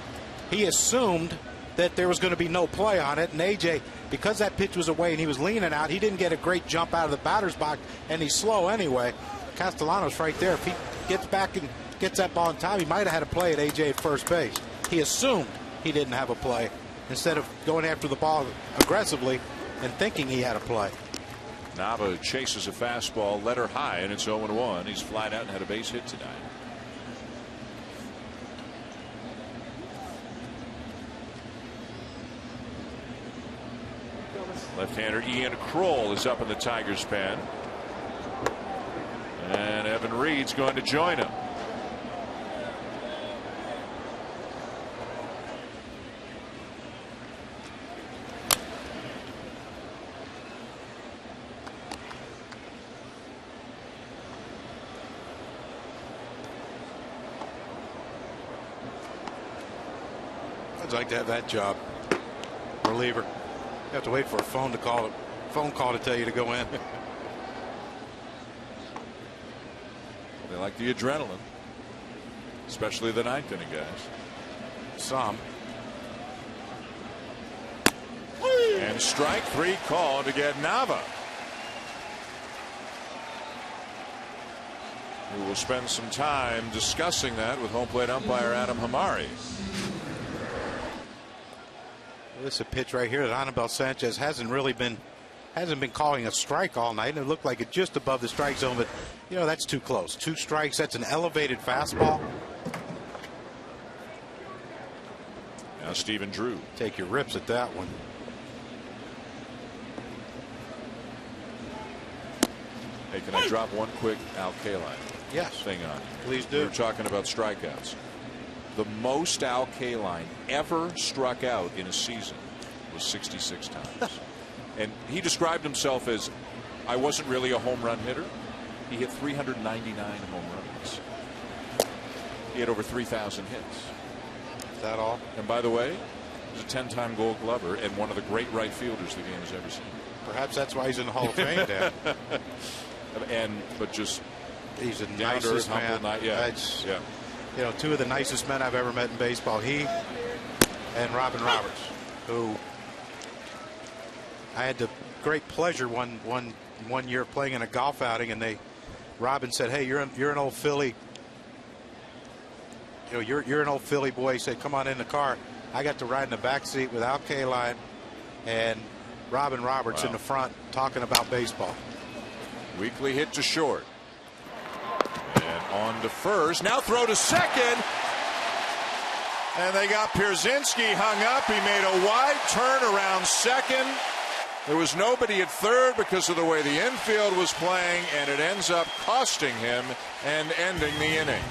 he assumed that there was going to be no play on it, and AJ, because that pitch was away and he was leaning out, he didn't get a great jump out of the batter's box, and he's slow anyway. Castellanos right there, if he gets back and gets that ball in time, he might have had a play at AJ at first base. He assumed he didn't have a play, instead of going after the ball aggressively and thinking he had a play. Nava chases a fastball, let her high, and it's 0-1. He's flied out and had a base hit tonight. Left-hander Ian Kroll is up in the Tigers' pen. And Evan Reed's going to join him. I'd like to have that job. Reliever. You have to wait for a phone call to tell you to go in. They like the adrenaline, especially the ninth inning guys. Some. And strike three call to get Nava, who will spend some time discussing that with home plate umpire Adam Hamari. This is a pitch right here that Anibal Sanchez hasn't been calling a strike all night, and it looked like it just above the strike zone, but you know that's too close. 2 strikes. That's an elevated fastball. Now Stephen Drew. Take your rips at that one. Hey, can I drop one quick Al Kaline Yes. thing on? Please do. We were talking about strikeouts. The most Al Kaline ever struck out in a season was 66 times. And he described himself as, I wasn't really a home run hitter. He hit 399 home runs. He had over 3,000 hits. Is that all? And by the way, he's a 10-time Gold Glover and one of the great right fielders the game has ever seen. Perhaps that's why he's in the Hall of Fame, Dan. But just he's the down to earth, nicest man. humble, yeah. You know, 2 of the nicest men I've ever met in baseball. He and Robin Roberts, who I had the great pleasure one year of playing in a golf outing, and Robin said, "Hey, you're an old Philly. You know, you're an old Philly boy." He said, "Come on in the car." I got to ride in the back seat with Al Kaline and Robin Roberts in the front talking about baseball. Weekly hit to short. And on to first. Now throw to second. And they got Pierzynski hung up. He made a wide turn around second. There was nobody at third because of the way the infield was playing, and it ends up costing him and ending the inning.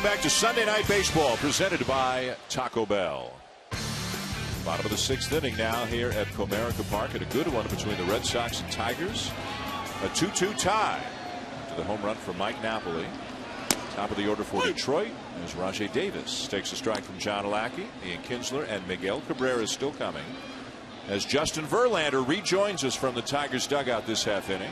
back to Sunday Night Baseball, presented by Taco Bell. Bottom of the 6th inning now here at Comerica Park, and a good one between the Red Sox and Tigers. A 2-2 tie to the home run from Mike Napoli. Top of the order for Detroit as Rajai Davis takes a strike from John Lackey. Ian Kinsler and Miguel Cabrera is still coming as Justin Verlander rejoins us from the Tigers dugout this half inning.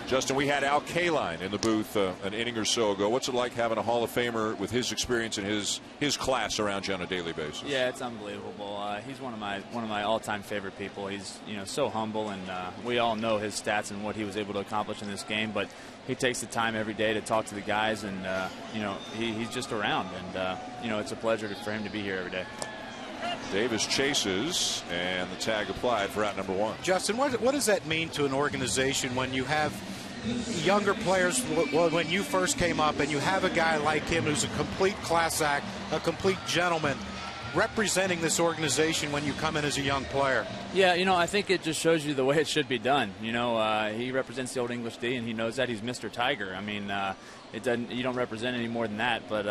Justin, we had Al Kaline in the booth an inning or so ago. What's it like having a Hall of Famer with his experience and his class around you on a daily basis? Yeah, it's unbelievable. He's one of my all-time favorite people. He's so humble, and we all know his stats and what he was able to accomplish in this game. But he takes the time every day to talk to the guys, and he's just around. And it's a pleasure for him to be here every day. Davis chases, and the tag applied for out number 1. Justin, what does that mean to an organization when you have younger players? Well, when you first came up and you have a guy like him who's a complete class act, a complete gentleman, representing this organization when you come in as a young player? Yeah, I think it just shows you the way it should be done. He represents the Old English D, and he knows that. He's Mr. Tiger. I mean, you don't represent any more than that, but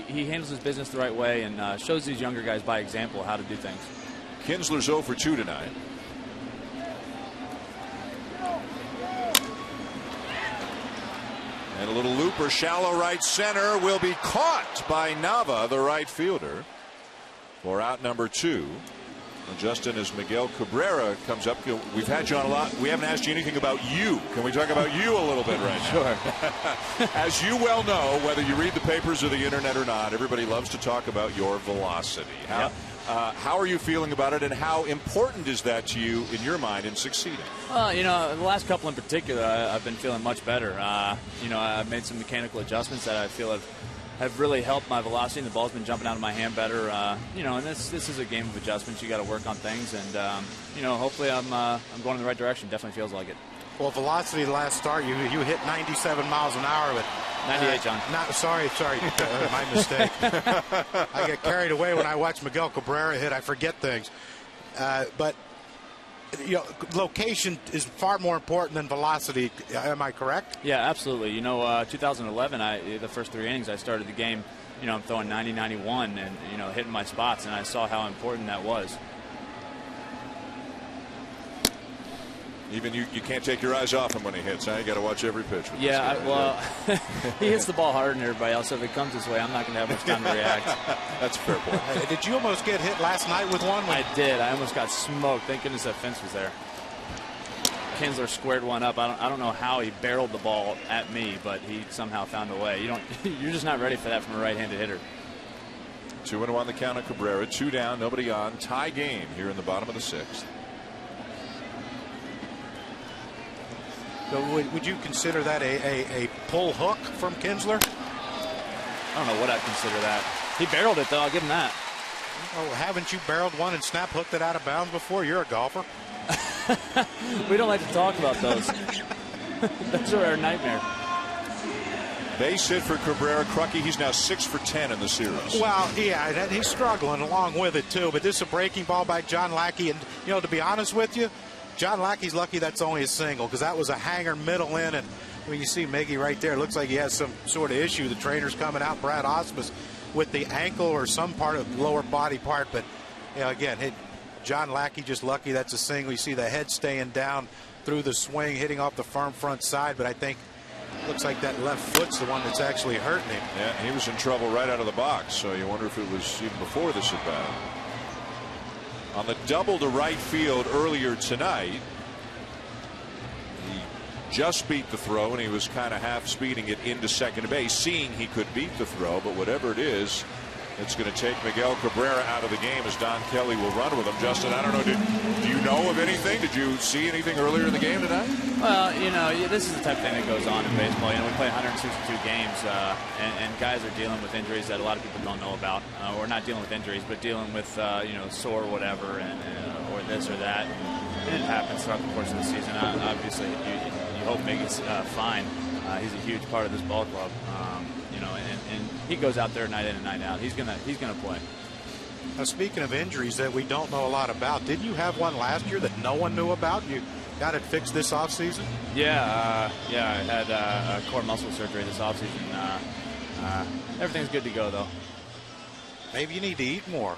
he handles his business the right way and shows these younger guys by example how to do things. Kinsler's 0 for 2 tonight. And a little looper, shallow right center, will be caught by Nava, the right fielder, for out number 2. Justin, as Miguel Cabrera comes up, we've had you on a lot. We haven't asked you anything about you. Can we talk about you a little bit right now? Sure. As you well know, whether you read the papers or the internet or not, everybody loves to talk about your velocity. How are you feeling about it, and how important is that to you in your mind in succeeding? The last couple in particular, I've been feeling much better. I've made some mechanical adjustments that I feel have really helped my velocity, and the ball's been jumping out of my hand better. And this is a game of adjustments. You got to work on things, and hopefully I'm going in the right direction. Definitely feels like it. Well, velocity last start, you hit 97 miles an hour with 98, John. Sorry, my mistake. I get carried away when I watch Miguel Cabrera hit. I forget things, but location is far more important than velocity. Am I correct? Yeah, absolutely. 2011, the first 3 innings I started the game, I'm throwing 90, 91 and, hitting my spots, and I saw how important that was. Even you can't take your eyes off him when he hits. You got to watch every pitch. Yeah, he hits the ball harder than everybody else. So if it comes this way, I'm not going to have much time to react. That's a fair point. Did you almost get hit last night with one? I did. I almost got smoked. Thank goodness that fence was there. Kinsler squared one up. I don't know how he barreled the ball at me, but he somehow found a way. You're just not ready for that from a right-handed hitter. 2-1 on the count of Cabrera. 2 down, nobody on. Tie game here in the bottom of the 6th. So would you consider that a pull hook from Kinsler? I don't know what I'd consider that. He barreled it, though. I'll give him that. Oh, haven't you barreled one and snap hooked it out of bounds before? You're a golfer. We don't like to talk about those. Those are our nightmare. Base hit for Cabrera. Crucky, he's now 6 for 10 in the series. Well, yeah, he's struggling along with it, too. But this is a breaking ball by John Lackey. And, to be honest with you, John Lackey's lucky that's only a single, because that was a hanger middle in, and when you see Miggy right there, it looks like he has some sort of issue. The trainer's coming out, Brad Osmus, with the ankle or some part of the lower body part. But again, John Lackey just lucky that's a single. You see the head staying down through the swing, hitting off the firm front side. But I think it looks like that left foot's the one that's actually hurting him. Yeah, he was in trouble right out of the box. So you wonder if it was even before this at bat. On the double to right field earlier tonight, he just beat the throw, and he was kind of half speeding it into second base, seeing he could beat the throw. But whatever it is, it's going to take Miguel Cabrera out of the game as Don Kelly will run with him. Justin, I don't know, do you know of anything? Did you see anything earlier in the game tonight? Well, this is the type of thing that goes on in baseball. We play 162 games, and guys are dealing with injuries that a lot of people don't know about. Or not dealing with injuries, but dealing with, sore whatever, or this or that. And it happens throughout the course of the season. Obviously, you hope Miggy's fine. He's a huge part of this ball club. And he goes out there night in and night out. He's gonna play. Now, speaking of injuries that we don't know a lot about, didn't you have one last year that no one knew about? You got it fixed this offseason? Yeah, I had a core muscle surgery this offseason. Everything's good to go, though. Maybe you need to eat more.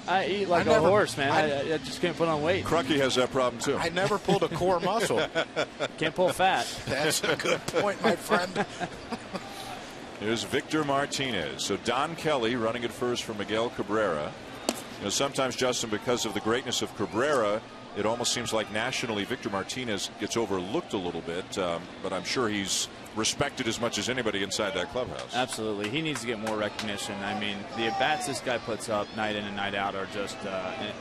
I eat like a horse, man. I just can't put on weight. Crucky has that problem, too. I never pulled a core muscle. Can't pull fat. That's a good point, my friend. Here's Victor Martinez. So Don Kelly running at first for Miguel Cabrera. You know, sometimes, Justin, because of the greatness of Cabrera, it almost seems like nationally Victor Martinez gets overlooked a little bit, but I'm sure he's respected as much as anybody inside that clubhouse. Absolutely. He needs to get more recognition. I mean, the at-bats this guy puts up night in and night out are just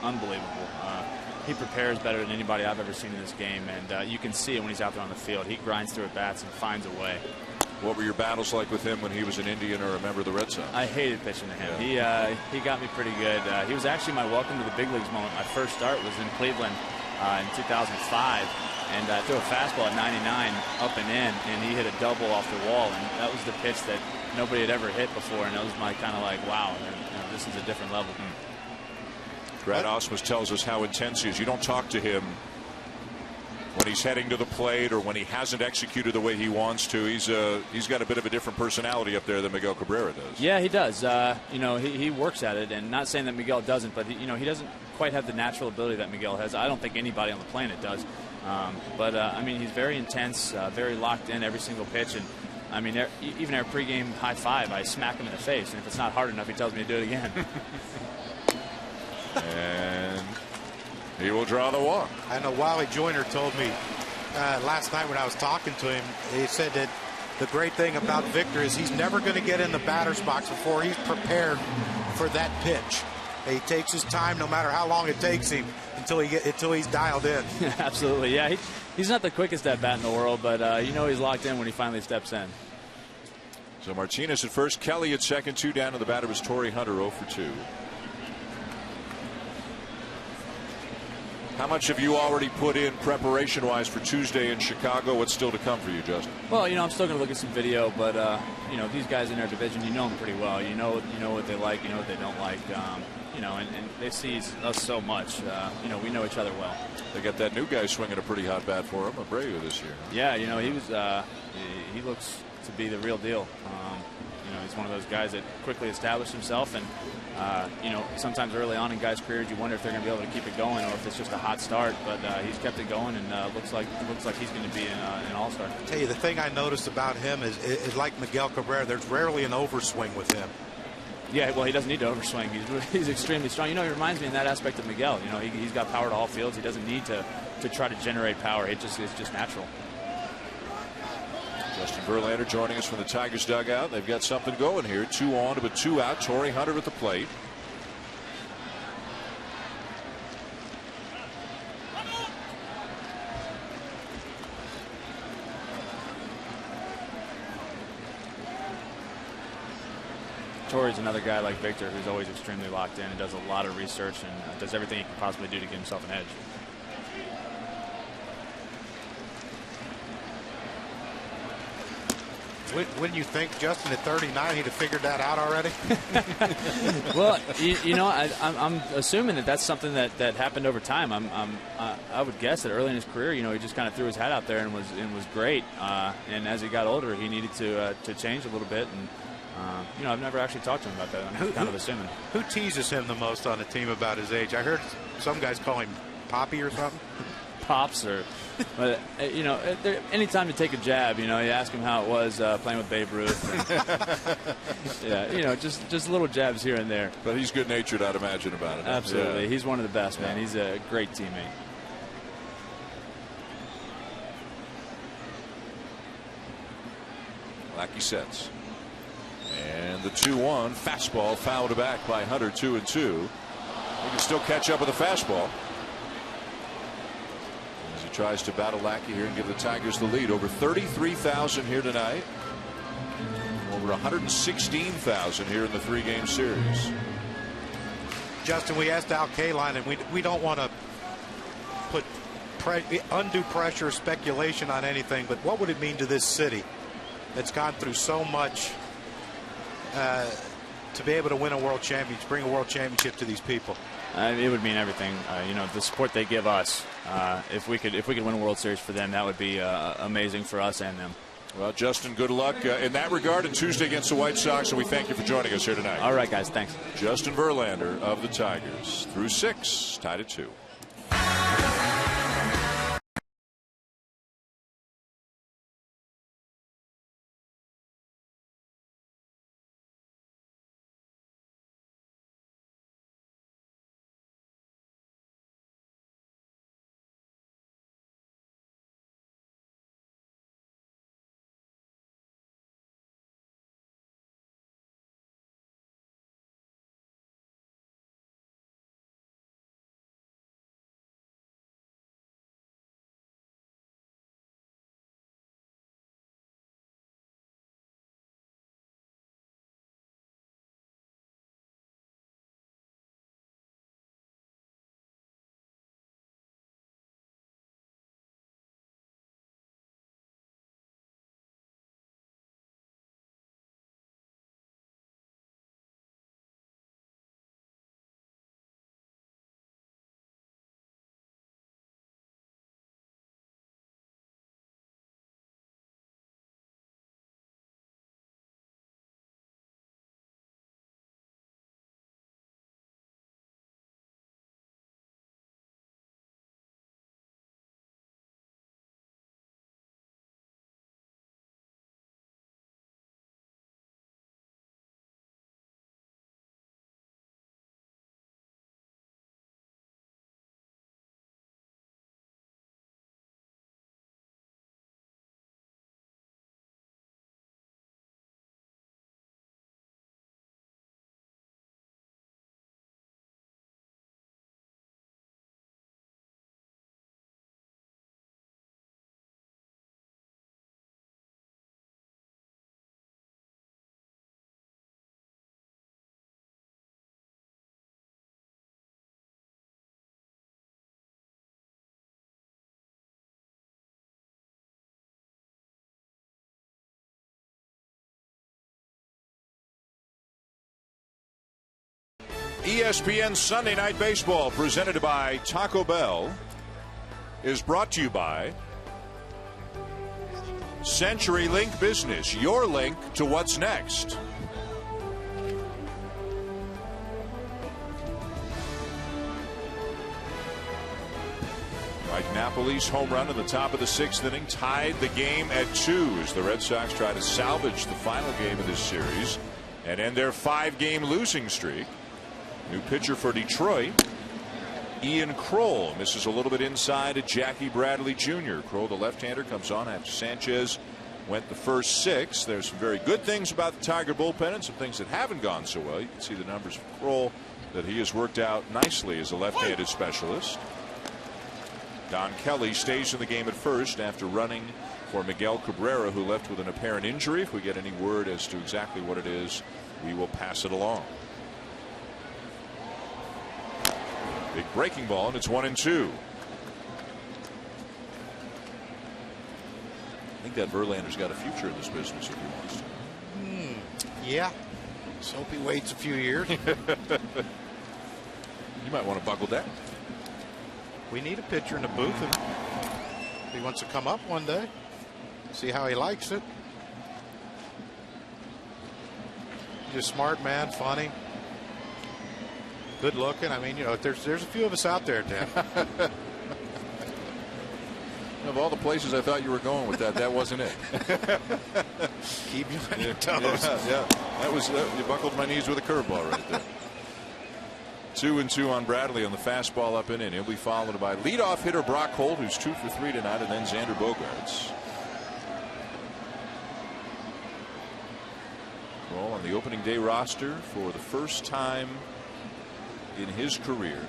unbelievable. He prepares better than anybody I've ever seen in this game, and you can see it when he's out there on the field. He grinds through at-bats and finds a way. What were your battles like with him when he was an Indian or a member of the Red Sox? I hated pitching to him. Yeah. He got me pretty good. He was actually my welcome to the big leagues moment. My first start was in Cleveland in 2005. And threw a fastball at 99 up and in, and he hit a double off the wall, and that was the pitch that nobody had ever hit before, and that was my kind of like, wow, this is a different level. Brad Osmus tells us how intense he is. You don't talk to him when he's heading to the plate or when he hasn't executed the way he wants to. He's got a bit of a different personality up there than Miguel Cabrera does. Yeah, he does. He works at it, and not saying that Miguel doesn't, but he doesn't quite have the natural ability that Miguel has. I don't think anybody on the planet does. I mean, he's very intense, very locked in every single pitch. And, I mean, even our pregame high five, I smack him in the face. And if it's not hard enough, he tells me to do it again. And he will draw the walk. I know Wally Joyner told me last night when I was talking to him, he said that the great thing about Victor is he's never going to get in the batter's box before he's prepared for that pitch. He takes his time no matter how long it takes him until he's dialed in. Absolutely, yeah. He's not the quickest at bat in the world, but he's locked in when he finally steps in. So Martinez at first, Kelly at second, 2 down, and the batter was Torrey Hunter, 0 for 2. How much have you already put in preparation-wise for Tuesday in Chicago? What's still to come for you, Justin? Well, I'm still going to look at some video, but these guys in our division, you know them pretty well. You know what they like, you know what they don't like. And they see us so much. We know each other well. They got that new guy swinging a pretty hot bat for him, Abreu, this year. Yeah, he looks to be the real deal. He's one of those guys that quickly established himself, and sometimes early on in guys' careers, you wonder if they're going to be able to keep it going or if it's just a hot start. But he's kept it going, and looks like he's going to be an all-star. I tell you, the thing I noticed about him is like Miguel Cabrera. There's rarely an overswing with him. Yeah, well, he doesn't need to overswing. He's extremely strong. He reminds me in that aspect of Miguel. He's got power to all fields. He doesn't need to try to generate power. It's just natural. Justin Verlander joining us from the Tigers dugout. They've got something going here. 2 on to a 2 out. Torrey Hunter at the plate. Torrey's another guy like Victor who's always extremely locked in and does a lot of research and does everything he can possibly do to give himself an edge. Wouldn't you think, Justin, at 39, he'd have figured that out already? Well, I'm assuming that's something that happened over time. I would guess that early in his career, he just kind of threw his hat out there and was great. And as he got older, he needed to change a little bit. And I've never actually talked to him about that. I'm kind of assuming. Who teases him the most on the team about his age? I heard some guys call him Poppy or something. Pops but anytime you take a jab, you ask him how it was playing with Babe Ruth. And, just little jabs here and there. But he's good natured, I'd imagine, about it. Absolutely, he's one of the best, man. He's a great teammate. Lackey sets. And the 2-1 fastball fouled back by Hunter, 2-2. He can still catch up with the fastball. As he tries to battle Lackey here and give the Tigers the lead. Over 33,000 here tonight. Over 116,000 here in the 3-game series. Justin, we asked Al Kaline, and we don't want to put undue pressure or speculation on anything, but what would it mean to this city that's gone through so much to be able to win a world championship, bring a world championship to these people? It would mean everything. You know, the support they give us. If we could win a World Series for them, that would be amazing for us and them. Well, Justin, good luck in that regard on Tuesday against the White Sox, and we thank you for joining us here tonight. All right, guys. Thanks. Justin Verlander of the Tigers through 6, tied at 2. ESPN Sunday Night Baseball, presented by Taco Bell, is brought to you by CenturyLink Business, your link to what's next. Mike Napoli's home run in the top of the 6th inning tied the game at 2 as the Red Sox try to salvage the final game of this series and end their 5-game losing streak. New pitcher for Detroit, Ian Kroll, misses a little bit inside to Jackie Bradley Jr. Kroll, the left-hander, comes on after Sanchez went the first 6. There's some very good things about the Tiger bullpen and some things that haven't gone so well. You can see the numbers for Kroll that he has worked out nicely as a left-handed specialist. Don Kelly stays in the game at first after running for Miguel Cabrera, who left with an apparent injury. If we get any word as to exactly what it is, we will pass it along. Big breaking ball, and it's 1-2. I think that Verlander's got a future in this business if he wants to. Yeah. Let's hope he waits a few years. You might want to buckle down. We need a pitcher in the booth if he wants to come up one day. See how he likes it. He's a smart man, funny. Good looking. I mean, you know, there's a few of us out there, Dan. Of all the places I thought you were going with that, that wasn't it. Keep you on your toes. Yeah. That was you buckled my knees with a curveball right there. 2-2 on Bradley on the fastball up and in. He'll be followed by leadoff hitter Brock Holt, who's 2 for 3 tonight, and then Xander Bogaerts. Well, on the opening day roster for the first time in his career.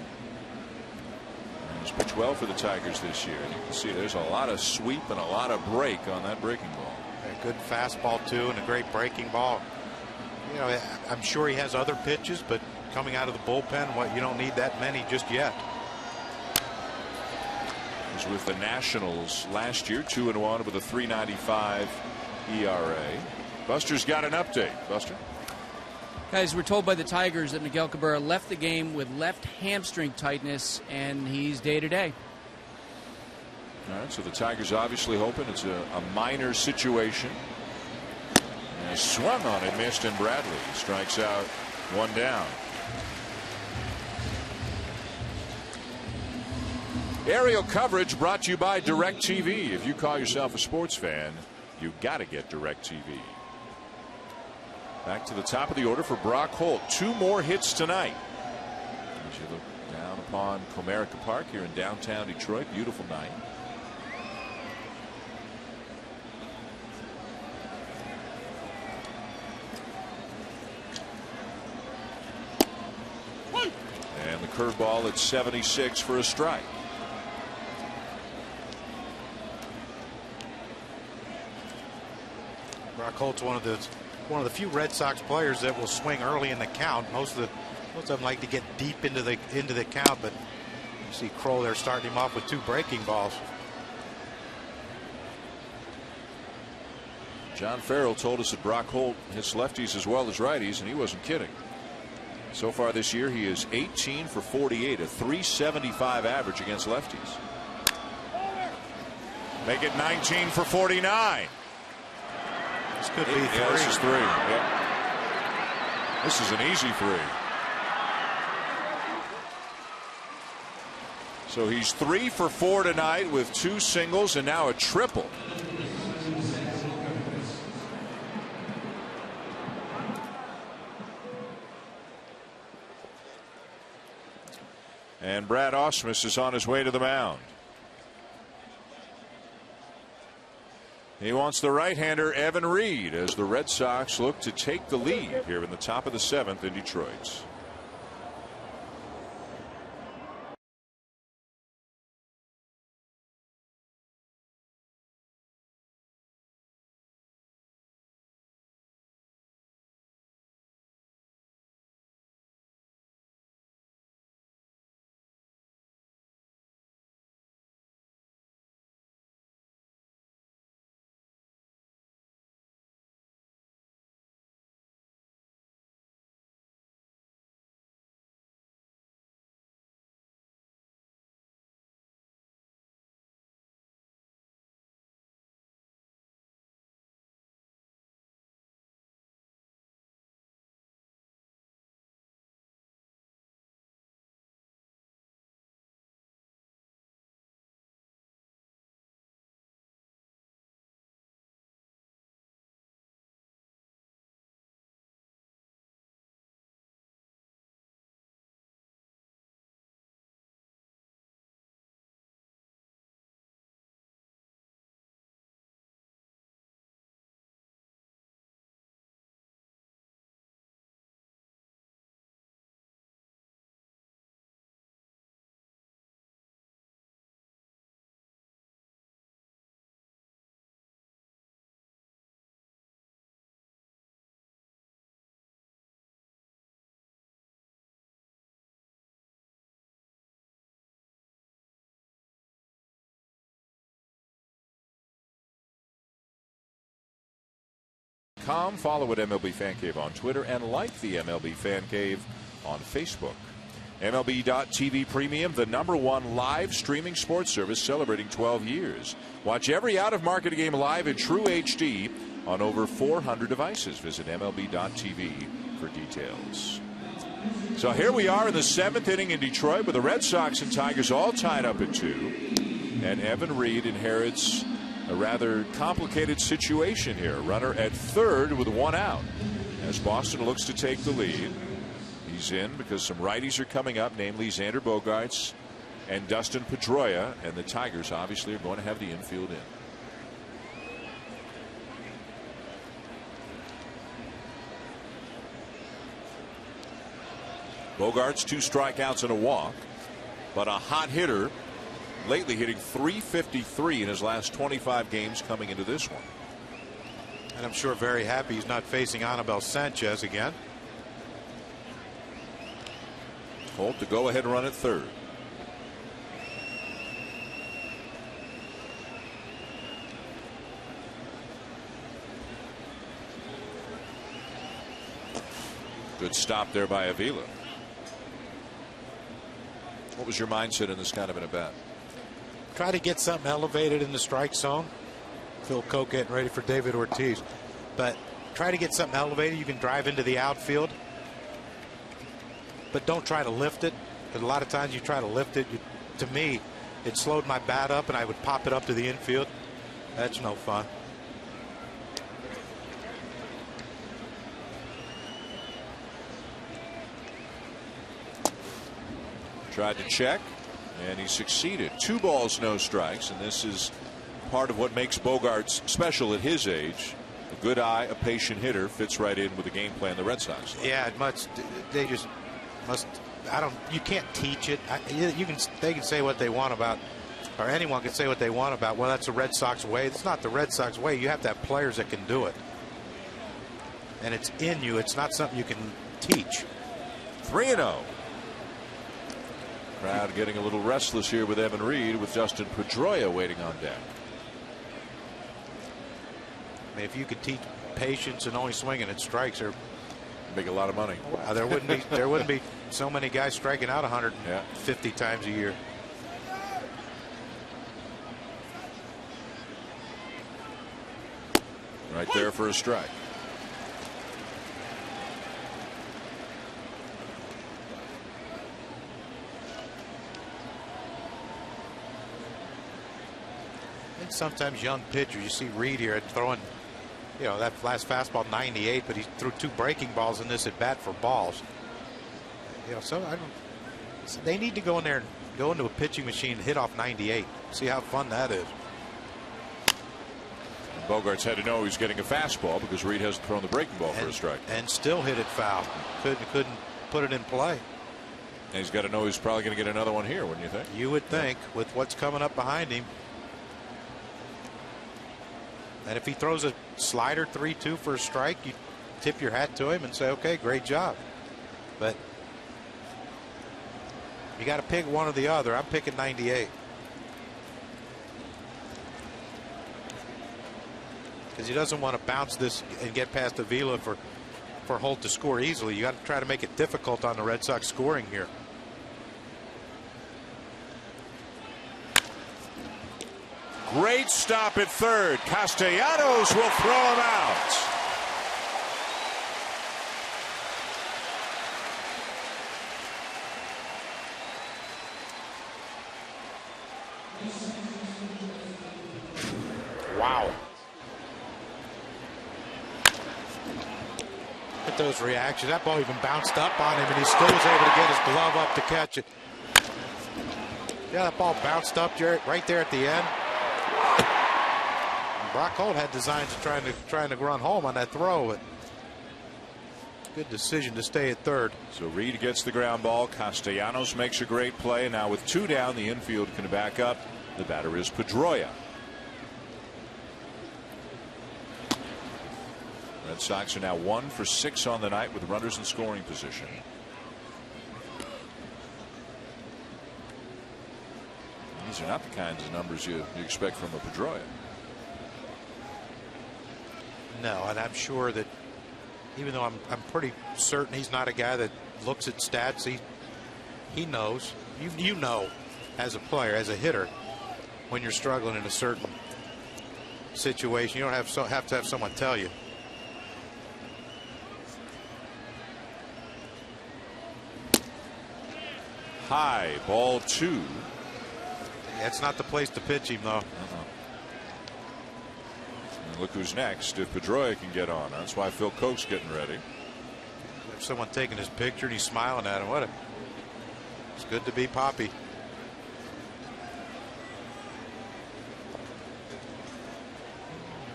And he's pitched well for the Tigers this year. And you can see there's a lot of sweep and a lot of break on that breaking ball. A good fastball too, and a great breaking ball. You know, I'm sure he has other pitches, but coming out of the bullpen, you don't need that many just yet. He was with the Nationals last year, 2-1 with a 3.95 ERA. Buster's got an update. Buster. Guys, we're told by the Tigers that Miguel Cabrera left the game with left hamstring tightness, and he's day-to-day. All right, so the Tigers obviously hoping it's a minor situation. And swung on it, missed, and Bradley strikes out, 1 down. Aerial coverage brought to you by DirecTV. If you call yourself a sports fan, you got to get DirecTV. Back to the top of the order for Brock Holt. 2 more hits tonight. As you look down upon Comerica Park here in downtown Detroit. Beautiful night. And the curveball at 76 for a strike. Brock Holt's one of the few Red Sox players that will swing early in the count. Most of them like to get deep into the count, but you see Kroll there starting him off with 2 breaking balls. John Farrell told us that Brock Holt hits lefties as well as righties, and he wasn't kidding. So far this year, he is 18 for 48, a .375 average against lefties. Make it 19 for 49. This could be 3. Yeah, this is 3. Yep. This is an easy 3. So he's 3 for 4 tonight with 2 singles and now a triple. And Brad Ausmus is on his way to the mound. He wants the right-hander Evan Reed as the Red Sox look to take the lead here in the top of the 7th in Detroit. Follow at MLB Fan Cave on Twitter and like the MLB Fan Cave on Facebook. MLB.TV Premium, the #1 live streaming sports service celebrating 12 years. Watch every out-of-market game live in true HD on over 400 devices. Visit MLB.TV for details. So here we are in the 7th inning in Detroit with the Red Sox and Tigers all tied up at 2. And Evan Reed inherits a rather complicated situation here. Runner at 3rd with 1 out as Boston looks to take the lead. He's in because some righties are coming up, namely Xander Bogaerts and Dustin Pedroia, and the Tigers obviously are going to have the infield in. Bogaerts 2 strikeouts and a walk, but a hot hitter. Lately hitting .353 in his last 25 games coming into this one. And I'm sure very happy he's not facing Anibal Sanchez again. Holt to go ahead run at 3rd. Good stop there by Avila. What was your mindset in this kind of an at-bat? Try to get something elevated in the strike zone. Phil Koch getting ready for David Ortiz. But try to get something elevated. You can drive into the outfield. But don't try to lift it. Because a lot of times you try to lift it. To me, it slowed my bat up and I would pop it up to the infield. That's no fun. Tried to check, and he succeeded. 2 balls, no strikes, and this is part of what makes Bogaerts special at his age. A good eye, a patient hitter, fits right in with the game plan the Red Sox. Yeah, they just must. You can't teach it. They can say what they want about, or anyone can say what they want about, well, that's the Red Sox way. It's not the Red Sox way. You have to have players that can do it. And it's in you. It's not something you can teach. 3-0. Crowd getting a little restless here with Evan Reed, with Justin Pedroia waiting on deck. I mean, if you could teach patience and only swinging at strikes, or make a lot of money. There wouldn't be so many guys striking out 150 times a year. Right there for a strike. And sometimes young pitchers, you see Reed here throwing, that last fastball 98, but he threw 2 breaking balls in this at bat for balls. They need to go in there and go into a pitching machine and hit off 98. See how fun that is. And Bogaerts had to know he was getting a fastball because Reed hasn't thrown the breaking ball for a strike. And still hit it foul. Couldn't put it in play. And he's got to know he's probably going to get another one here, wouldn't you think? You would think, with what's coming up behind him. And if he throws a slider 3-2 for a strike, you tip your hat to him and say, okay, great job. But you got to pick one or the other. I'm picking 98. Because he doesn't want to bounce this and get past Avila for Holt to score easily. You got to try to make it difficult on the Red Sox scoring here. Great stop at third. Castellanos will throw him out. Wow. At those reactions, that ball even bounced up on him, and he still was able to get his glove up to catch it. Yeah, that ball bounced up right there at the end. Brock Holt had designs of trying to run home on that throw, but good decision to stay at third. So Reed gets the ground ball. Castellanos makes a great play. Now with 2 down, the infield can back up. The batter is Pedroia. Red Sox are now 1 for 6 on the night with runners in scoring position. These are not the kinds of numbers you expect from a Pedroia. No, and I'm sure that even though I'm pretty certain he's not a guy that looks at stats, he knows. You know, as a player, as a hitter, when you're struggling in a certain situation, you don't have to have someone tell you. High, ball 2. That's not the place to pitch him, though. And look who's next. If Pedroia can get on, that's why Phil Koch's getting ready. If someone taking his picture and he's smiling at him, it's good to be Poppy.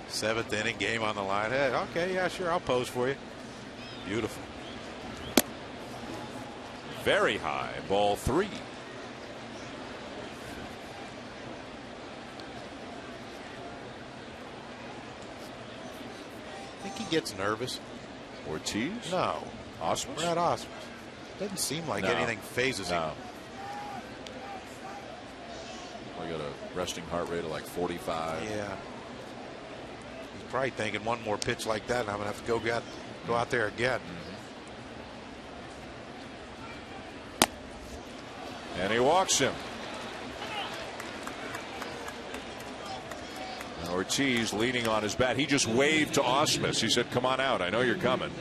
Seventh inning, game on the line. Hey, okay, yeah, sure, I'll pose for you. Beautiful. Very high, ball 3. I think he gets nervous. Ortiz? No. Osmus? Brad Osmus. Doesn't seem like anything phases him. I got a resting heart rate of like 45. Yeah. He's probably thinking one more pitch like that and I'm going to have to go out there again. And he walks him. And Ortiz leaning on his bat. He just waved to Ausmus. He said, "Come on out. I know you're coming."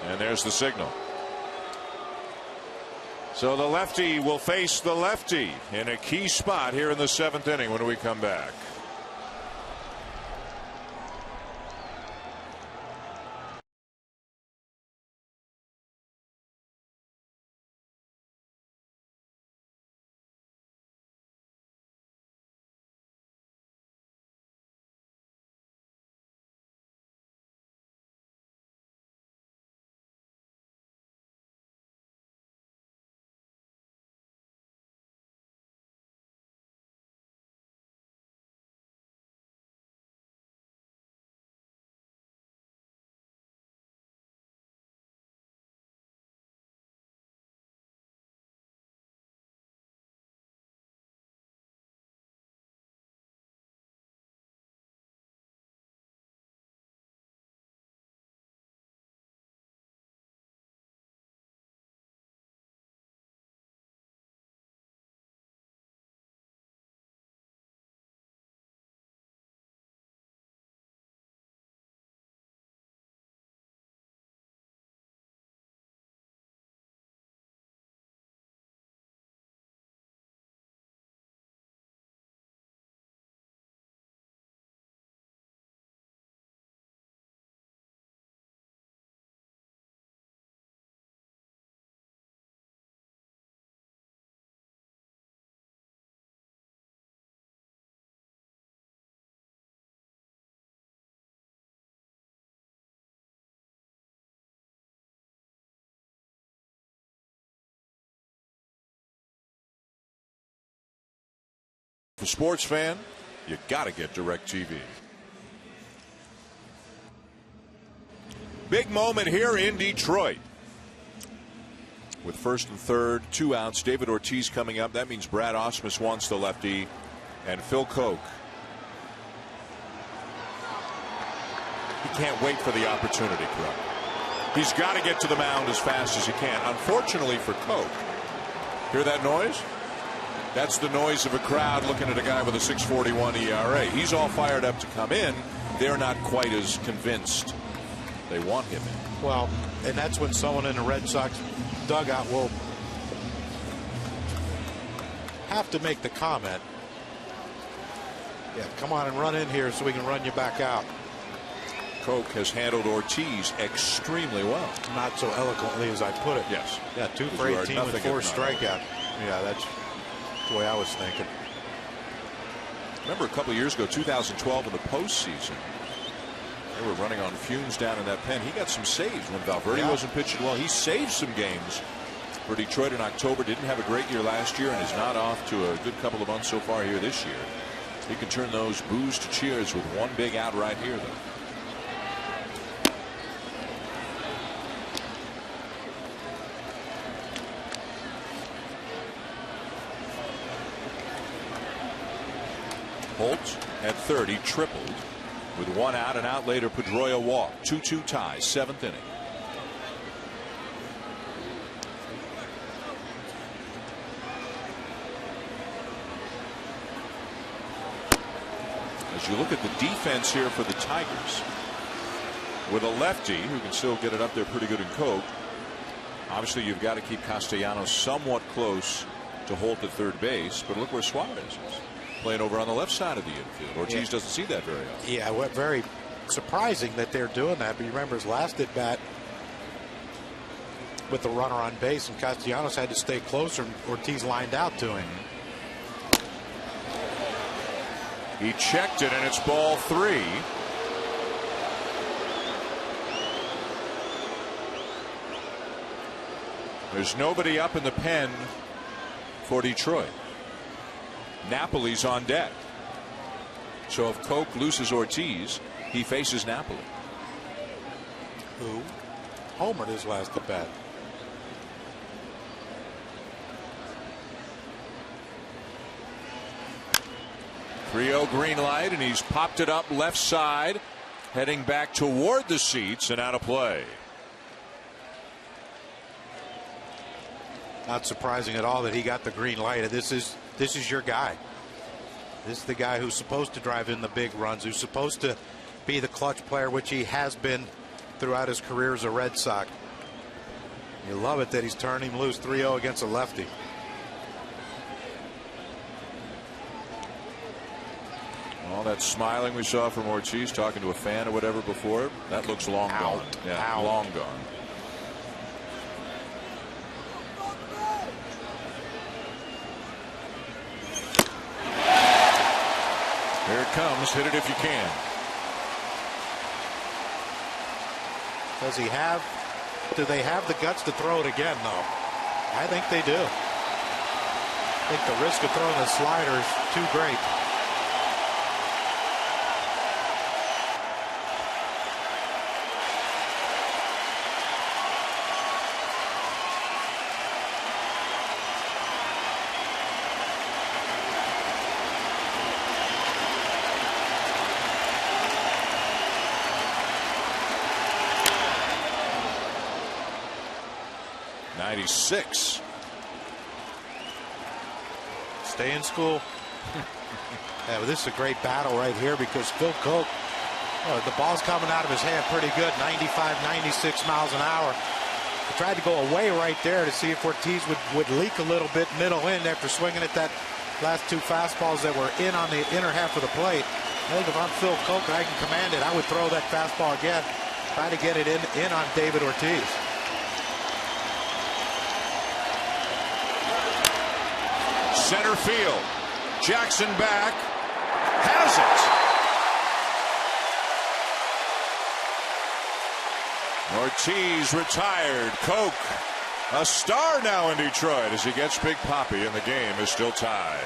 And there's the signal. So the lefty will face the lefty in a key spot here in the 7th inning when we come back. For sports fan, you got to get DirecTV. Big moment here in Detroit. With 1st and 3rd, 2 outs. David Ortiz coming up. That means Brad Ausmus wants the lefty, and Phil Koch. He can't wait for the opportunity, correct? He's got to get to the mound as fast as he can. Unfortunately for Koch, hear that noise? That's the noise of a crowd looking at a guy with a 6.41 ERA. He's all fired up to come in. They're not quite as convinced they want him in. Well, and that's when someone in the Red Sox dugout will have to make the comment, yeah, come on and run in here so we can run you back out. Koch has handled Ortiz extremely well. Not so eloquently as I put it. Yes. Yeah, 2 for 18 with 4 strikeout. Yeah, that's the way I was thinking. Remember a couple of years ago, 2012 in the postseason, they were running on fumes down in that pen. He got some saves when Valverde wasn't pitching well. He saved some games for Detroit in October. Didn't have a great year last year and is not off to a good couple of months so far here this year. He can turn those boos to cheers with one big out right here, though. Holt at 3rd, he tripled with 1 out, and out later Pedroia walked. 2-2 tie, 7th inning. As you look at the defense here for the Tigers, with a lefty who can still get it up there pretty good in Koch, obviously you've got to keep Castellanos somewhat close to Holt at 3rd base, but look where Suarez is. Playing over on the left side of the infield. Ortiz doesn't see that very often. Yeah, very surprising that they're doing that. But you remember his last at bat with the runner on base, and Castellanos had to stay closer, and Ortiz lined out to him. He checked it, and it's ball 3. There's nobody up in the pen for Detroit. Napoli's on deck. So if Koch loses Ortiz, he faces Napoli. Who homered his last at bat. .30 green light, and he's popped it up left side, heading back toward the seats and out of play. Not surprising at all that he got the green light. This is your guy. This is the guy who's supposed to drive in the big runs, who's supposed to be the clutch player, which he has been throughout his career as a Red Sox. You love it that he's turned him loose 3-0 against a lefty. All that smiling we saw from Ortiz talking to a fan or whatever before, that looks long gone. Yeah, long gone. Here it comes. Hit it if you can. Do they have the guts to throw it again, though? I think they do. I think the risk of throwing the slider is too great. '96. Stay in school. Yeah, but this is a great battle right here because Phil Koch, the ball's coming out of his hand pretty good, 95, 96 miles an hour. He tried to go away right there to see if Ortiz would leak a little bit middle in after swinging at that last two fastballs that were in on the inner half of the plate. I think if I'm Phil Koch and I can command it, I would throw that fastball again, try to get it in on David Ortiz. Center field. Jackson back. Has it. Ortiz retired. Koch, a star now in Detroit as he gets Big Papi, and the game is still tied.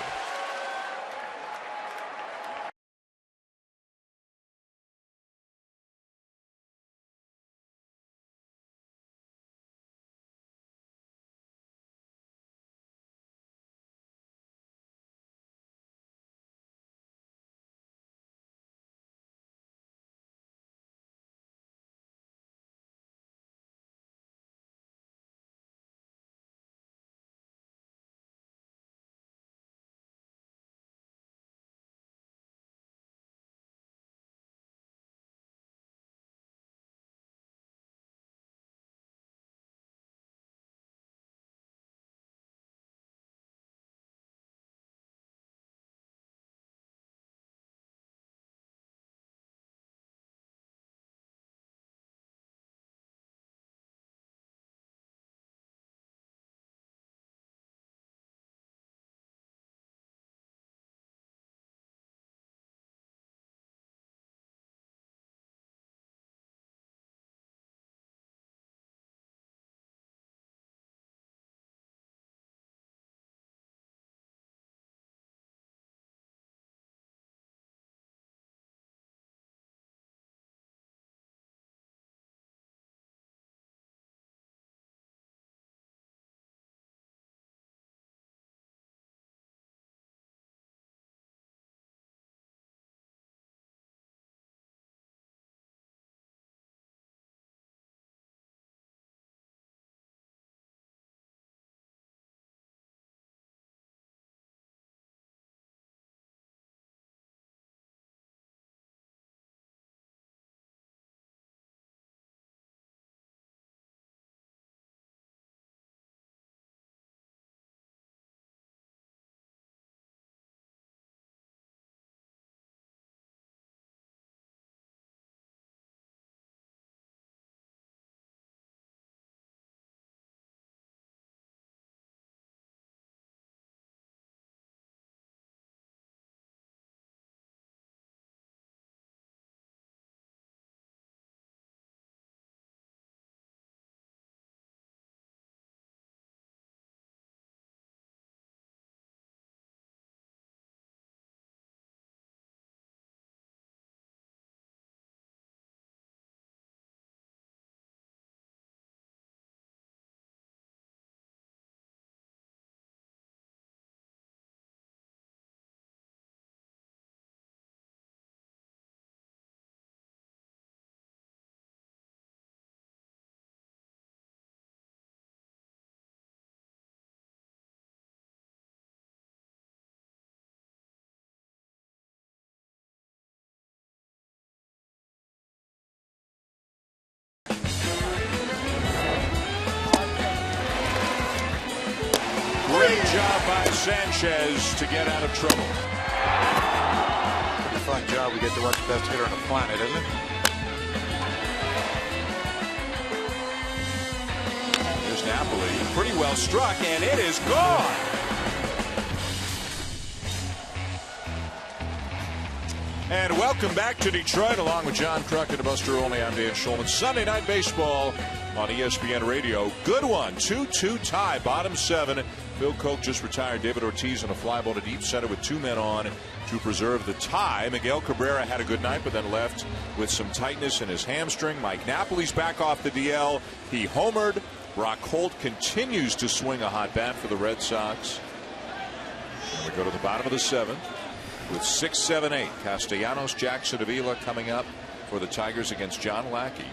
Good job by Sanchez to get out of trouble. Pretty fun job. We get to watch the best hitter on the planet, isn't it? Here's Napoli. Pretty well struck, and it is gone. And welcome back to Detroit, along with John Kruk and Buster Olney. I'm Dan Schulman. Sunday Night Baseball on ESPN Radio. Good one. 2-2 tie, bottom 7. Phil Koch just retired David Ortiz on a fly ball to deep center with 2 men on to preserve the tie. Miguel Cabrera had a good night, but then left with some tightness in his hamstring. Mike Napoli's back off the DL. He homered. Brock Holt continues to swing a hot bat for the Red Sox. And we go to the bottom of the 7th. With 6, 7, 8, Castellanos, Jackson, Avila coming up for the Tigers against John Lackey,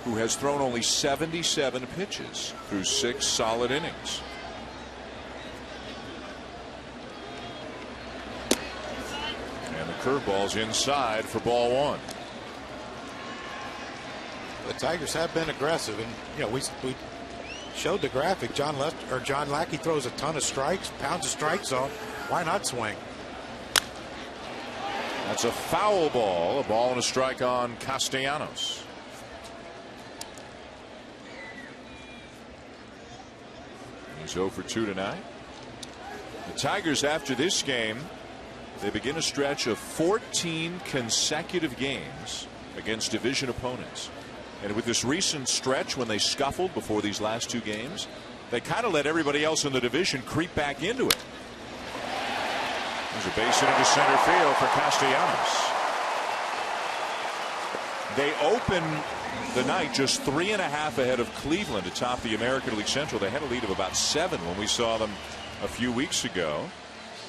who has thrown only 77 pitches through 6 solid innings. And the curveball's inside for ball 1. The Tigers have been aggressive, and we showed the graphic. John Lackey throws a ton of strikes, pounds of strike zone. Why not swing? That's a foul ball. A ball and a strike on Castellanos. He's 0 for 2 tonight. The Tigers, after this game, they begin a stretch of 14 consecutive games against division opponents. And with this recent stretch, when they scuffled before these last 2 games, they kind of let everybody else in the division creep back into it. There's a base hit into center field for Castellanos. They open the night just 3.5 ahead of Cleveland atop the American League Central. They had a lead of about 7 when we saw them a few weeks ago.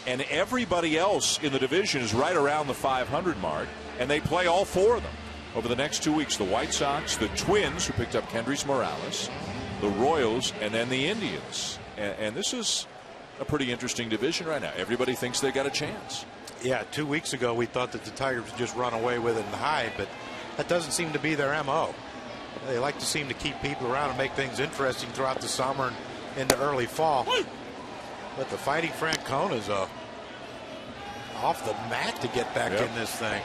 And everybody else in the division is right around the 500 mark. And they play all 4 of them over the next 2 weeks. The White Sox, the Twins, who picked up Kendrys Morales, the Royals, and then the Indians. And this is a pretty interesting division right now. Everybody thinks they got a chance. Yeah, 2 weeks ago we thought that the Tigers would just run away with it and hide, but that doesn't seem to be their MO. They like to seem to keep people around and make things interesting throughout the summer and into early fall. But the Fighting Francona's off the mat to get back in this thing.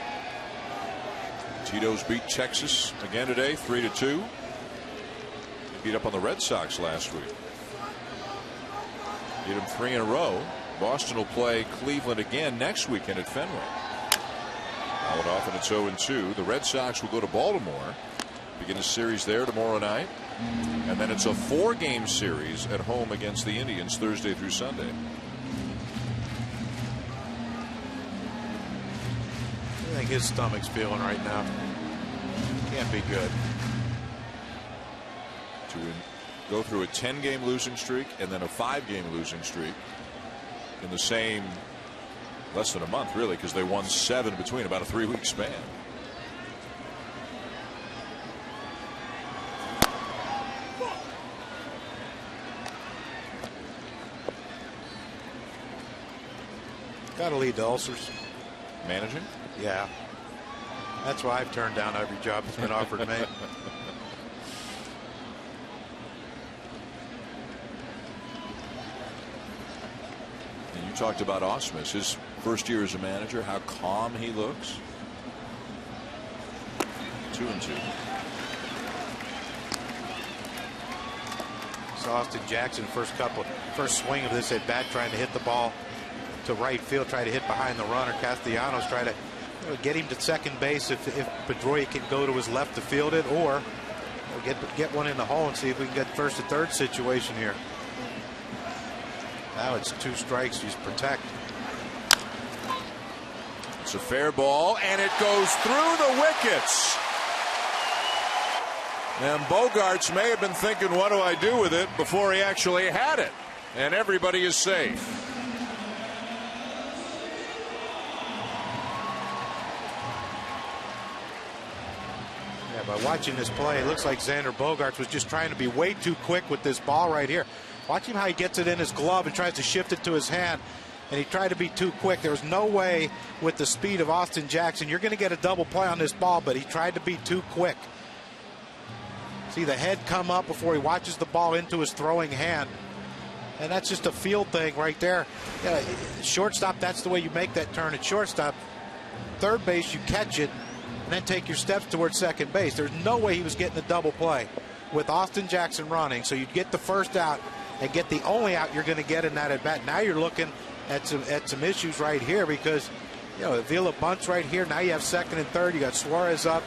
Tito's beat Texas again today, 3-2. Beat up on the Red Sox last week. Beat them 3 in a row. Boston will play Cleveland again next weekend at Fenway. Fouled off, and it's 0-2. The Red Sox will go to Baltimore, begin a series there tomorrow night, and then it's a 4-game series at home against the Indians Thursday through Sunday. I think his stomach's feeling right now. Can't be good. To go through a 10-game losing streak and then a 5-game losing streak in the same less than a month, really, because they won 7 between about a 3-week span. Got to lead to ulcers. Managing? Yeah. That's why I've turned down every job that's been offered me. And you talked about Ausmus, his first year as a manager, how calm he looks. 2-2. Saw Austin Jackson first swing of this at bat, trying to hit the ball to right field, try to hit behind the runner. Castellanos try to get him to second base if Pedroia can go to his left to field it, or get one in the hole and see if we can get first to third situation here. Now it's 2 strikes. He's protect. It's a fair ball, and it goes through the wickets. And Bogaerts may have been thinking, what do I do with it, before he actually had it. And everybody is safe. By watching this play, it looks like Xander Bogaerts was just trying to be way too quick with this ball right here. Watch him how he gets it in his glove and tries to shift it to his hand, and he tried to be too quick. There was no way with the speed of Austin Jackson you're going to get a double play on this ball, but he tried to be too quick. See the head come up before he watches the ball into his throwing hand. And that's just a field thing right there. Shortstop, that's the way you make that turn at shortstop. Third base, you catch it and then take your steps towards second base. There's no way he was getting a double play with Austin Jackson running. So you'd get the first out and get the only out you're going to get in that at bat. Now you're looking at some issues right here because Avila bunts right here. Now you have second and third. You got Suarez up.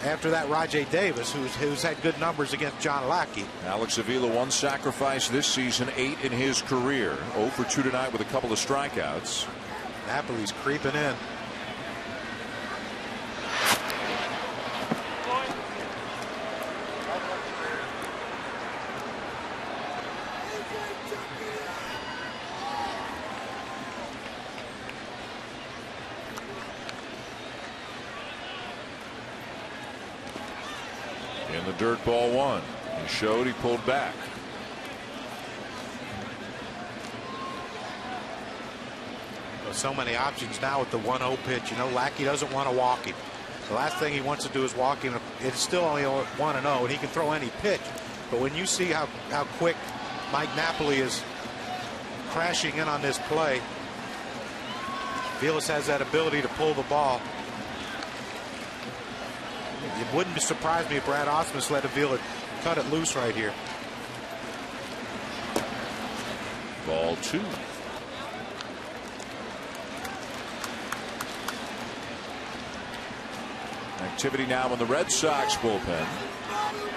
After that, Rajai Davis, who's had good numbers against John Lackey. Alex Avila, 1 sacrifice this season, 8 in his career. 0 for 2 tonight with a couple of strikeouts. Napoli's creeping in. In the dirt, ball 1. He showed, he pulled back. So many options now with the 1-0 pitch. Lackey doesn't want to walk him. The last thing he wants to do is walk him. It's still only 1-0, and he can throw any pitch. But when you see how quick Mike Napoli is crashing in on this play, Vilas has that ability to pull the ball. It wouldn't surprise me if Brad Ausmus let Avila cut it loose right here. Ball 2. Activity now in the Red Sox bullpen.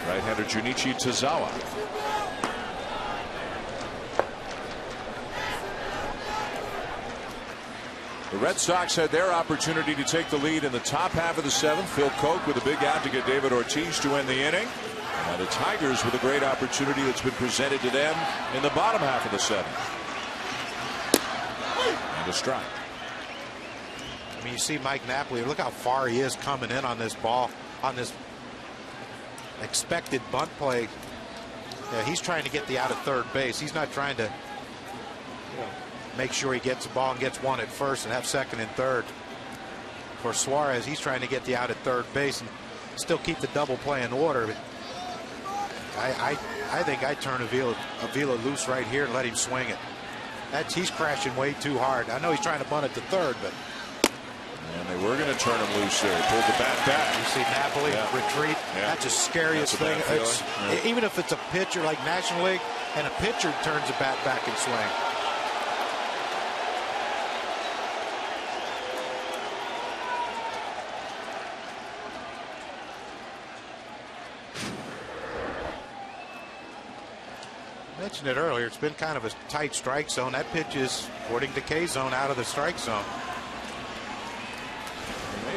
Right-hander Junichi Tozawa. The Red Sox had their opportunity to take the lead in the top half of the 7th. Phil Koch with a big out to get David Ortiz to end the inning. Now the Tigers with a great opportunity that's been presented to them in the bottom half of the 7th. And a strike. I mean, you see Mike Napoli, look how far he is coming in on this ball, on this expected bunt play. Yeah, he's trying to get the out at third base. He's not trying to make sure he gets the ball and gets one at first and have second and third. For Suarez, he's trying to get the out at third base and still keep the double play in order. I think I turn Avila loose right here and let him swing it. He's crashing way too hard. I know he's trying to bunt it to third, but. And they were going to turn him loose there. He pulled the bat back. You see Napoli retreat. Yeah. That's the scariest thing. Even if it's a pitcher like National League and a pitcher turns the bat back and swing. I mentioned it earlier. It's been kind of a tight strike zone. That pitch is, according to K-Zone, out of the strike zone.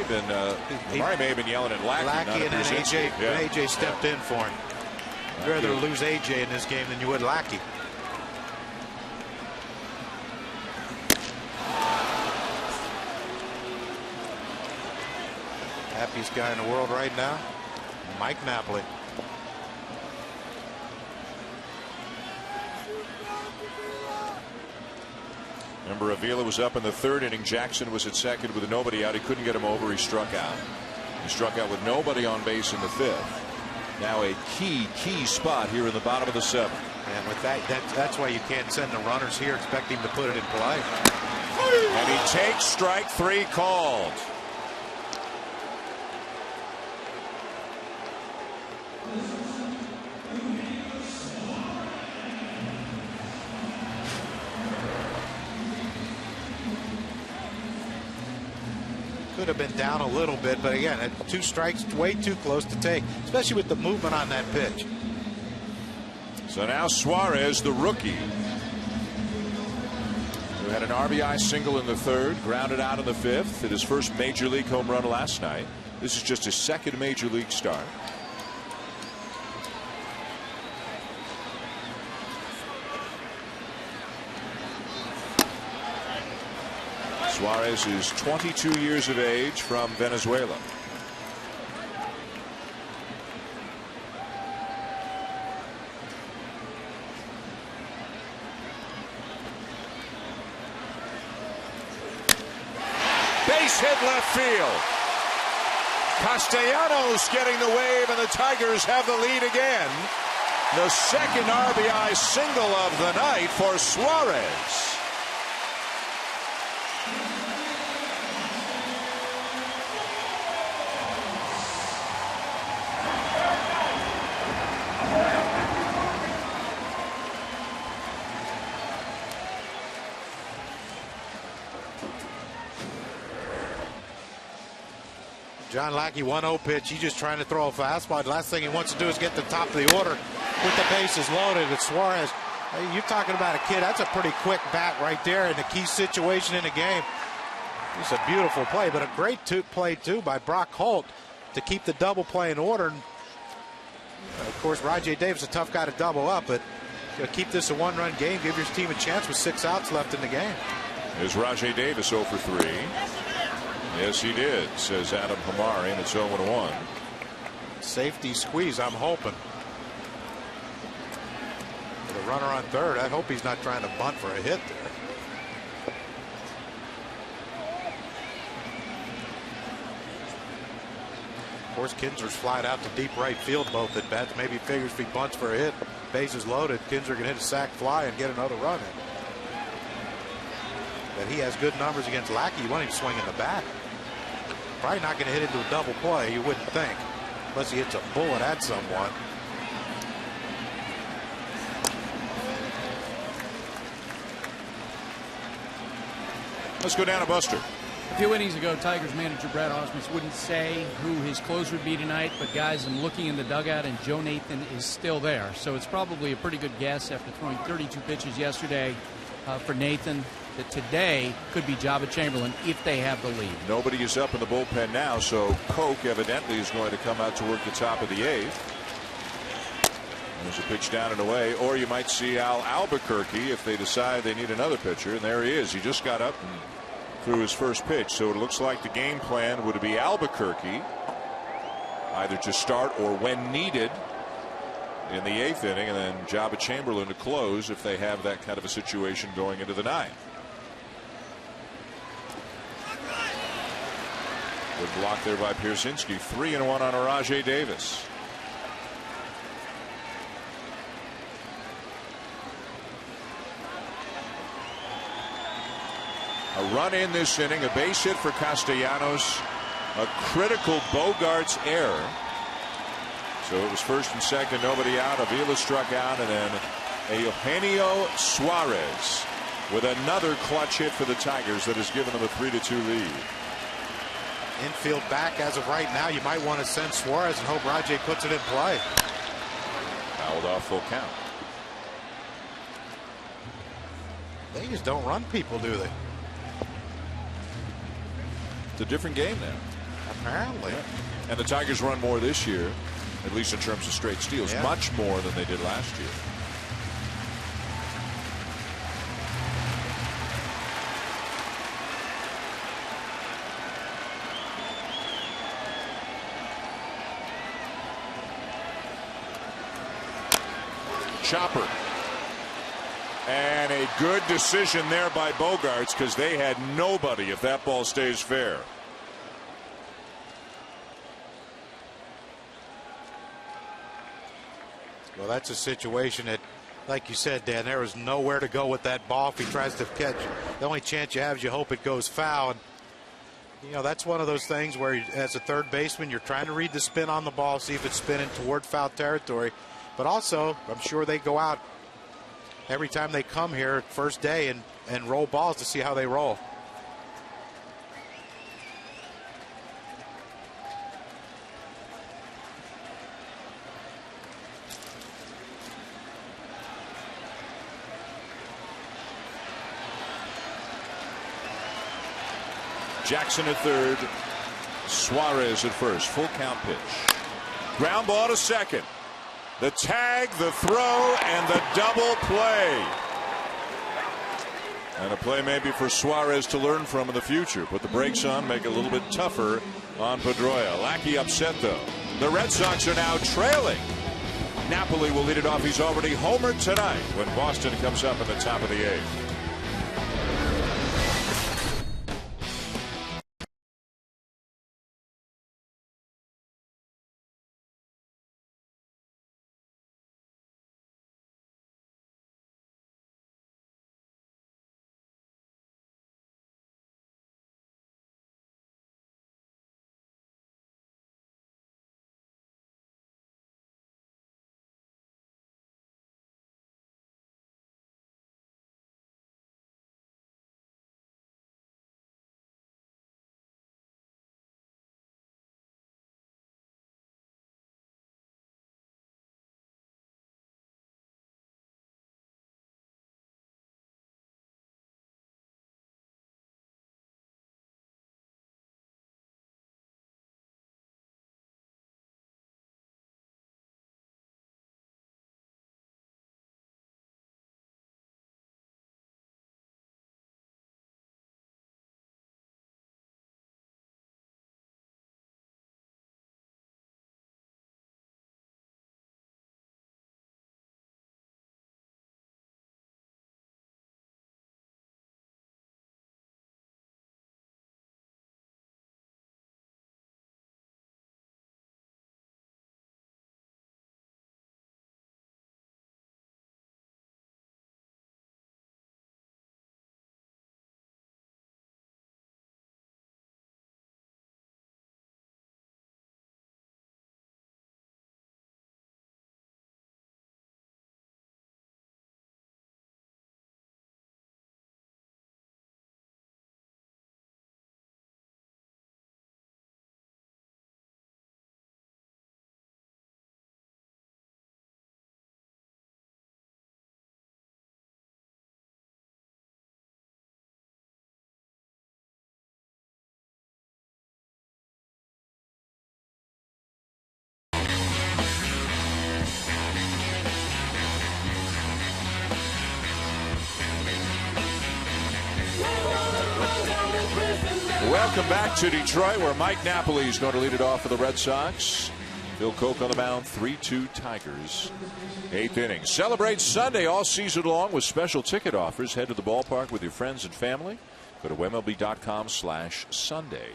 Murray may have been yelling at Lackey and then AJ stepped in for him. You'd rather lose AJ in this game than you would Lackey. Happiest guy in the world right now, Mike Napoli. Remember, Avila was up in the 3rd inning. Jackson was at second with nobody out. He couldn't get him over. He struck out. He struck out with nobody on base in the 5th. Now a key spot here in the bottom of the 7th. And with that's why you can't send the runners here expecting to put it in play. And he takes strike 3 called. Could have been down a little bit, but again, 2 strikes, way too close to take, especially with the movement on that pitch. So now Suarez, the rookie, who had an RBI single in the 3rd, grounded out in the 5th, hit his first major league home run last night. This is just his 2nd major league start. Suarez is 22 years of age, from Venezuela. Base hit left field. Castellanos getting the wave, and the Tigers have the lead again. The second RBI single of the night for Suarez. John Lackey, 1-0 pitch. He's just trying to throw a fastball. The last thing he wants to do is get to the top of the order with the bases loaded. With Suarez, you're talking about a kid. That's a pretty quick bat right there in the key situation in the game. It's a beautiful play, but a great play, too, by Brock Holt to keep the double play in order. And of course, Rajai Davis, a tough guy to double up, but keep this a one-run game. Give your team a chance with 6 outs left in the game. Is Rajai Davis 0 for 3? Yes, he did, says Adam Hamari, and it's 0-1. Safety squeeze, I'm hoping. With a runner on third, I hope he's not trying to bunt for a hit there. Of course, Kinser's flied out to deep right field both at bats. Maybe figures if he bunts for a hit, bases loaded, Kinser can hit a sac fly and get another run in. But he has good numbers against Lackey. You want him to swing in the bat. Probably not going to hit into a double play, you wouldn't think, unless he hits a bullet at someone. Let's go down to Buster. A few innings ago, Tigers manager Brad Ausmus wouldn't say who his closer would be tonight, but guys, I'm looking in the dugout, and Joe Nathan is still there. So it's probably a pretty good guess after throwing 32 pitches yesterday for Nathan that today could be Jabba Chamberlain if they have the lead. Nobody is up in the bullpen now, so Koch evidently is going to come out to work the top of the 8th. There's a pitch down and away, or you might see Al Albuquerque if they decide they need another pitcher, and there he is. He just got up and threw his first pitch, so it looks like the game plan would be Albuquerque either to start or when needed in the 8th inning, and then Jabba Chamberlain to close if they have that kind of a situation going into the 9th. Good block there by Pierzynski. 3-1 on Rajai Davis. A run in this inning, a base hit for Castellanos, a critical Bogarts error. So it was first and second, nobody out. Avila struck out, and then Eugenio Suarez with another clutch hit for the Tigers that has given them a 3-2 lead. Infield back as of right now. You might want to send Suarez and hope Rajai puts it in play. Fouled off, full count. They just don't run people, do they? It's a different game now. Apparently. Yeah. And the Tigers run more this year, at least in terms of straight steals, much more than they did last year. Chopper. And a good decision there by Bogarts, because they had nobody if that ball stays fair. Well, that's a situation that, like you said, Dan, there is nowhere to go with that ball if he tries to catch it. The only chance you have is you hope it goes foul. And, you know, that's one of those things where, as a third baseman, you're trying to read the spin on the ball, see if it's spinning toward foul territory. But also, I'm sure they go out every time they come here first day and roll balls to see how they roll. Jackson at third, Suarez at first. Full count pitch. Ground ball to second. The tag, the throw, and the double play. And a play maybe for Suarez to learn from in the future. Put the brakes on, make it a little bit tougher on Pedroia. Lackey upset, though. The Red Sox are now trailing. Napoli will lead it off. He's already homered tonight when Boston comes up in the top of the 8th. Welcome back to Detroit, where Mike Napoli is going to lead it off for the Red Sox. Phil Koch on the mound, 3-2 Tigers. 8th inning. Celebrate Sunday all season long with special ticket offers. Head to the ballpark with your friends and family. Go to MLB.com/Sunday.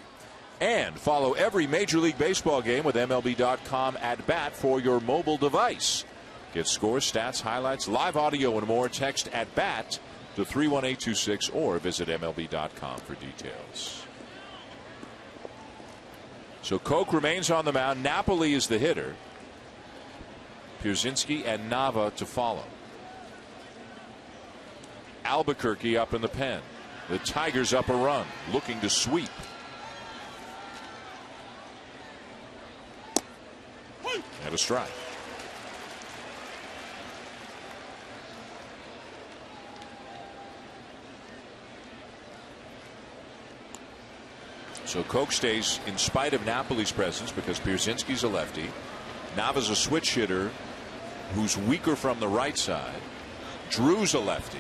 And follow every Major League Baseball game with MLB.com at bat for your mobile device. Get scores, stats, highlights, live audio, and more. Text at bat to 31826 or visit MLB.com for details. So Koch remains on the mound. Napoli is the hitter. Pierzynski and Nava to follow. Albuquerque up in the pen. The Tigers up a run, looking to sweep. And a strike. So Koch stays in spite of Napoli's presence because Pierzynski's a lefty. Nava's a switch hitter who's weaker from the right side. Drew's a lefty.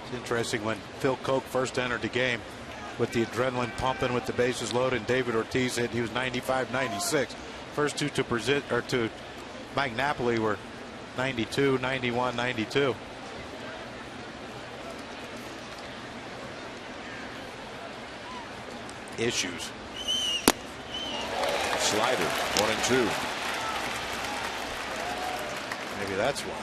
It's interesting when Phil Koch first entered the game with the adrenaline pumping with the bases loaded and David Ortiz hit. He was 95, 96. First two to Mike Napoli were 92, 91, 92. Issues. Slider, 1-2. Maybe that's why.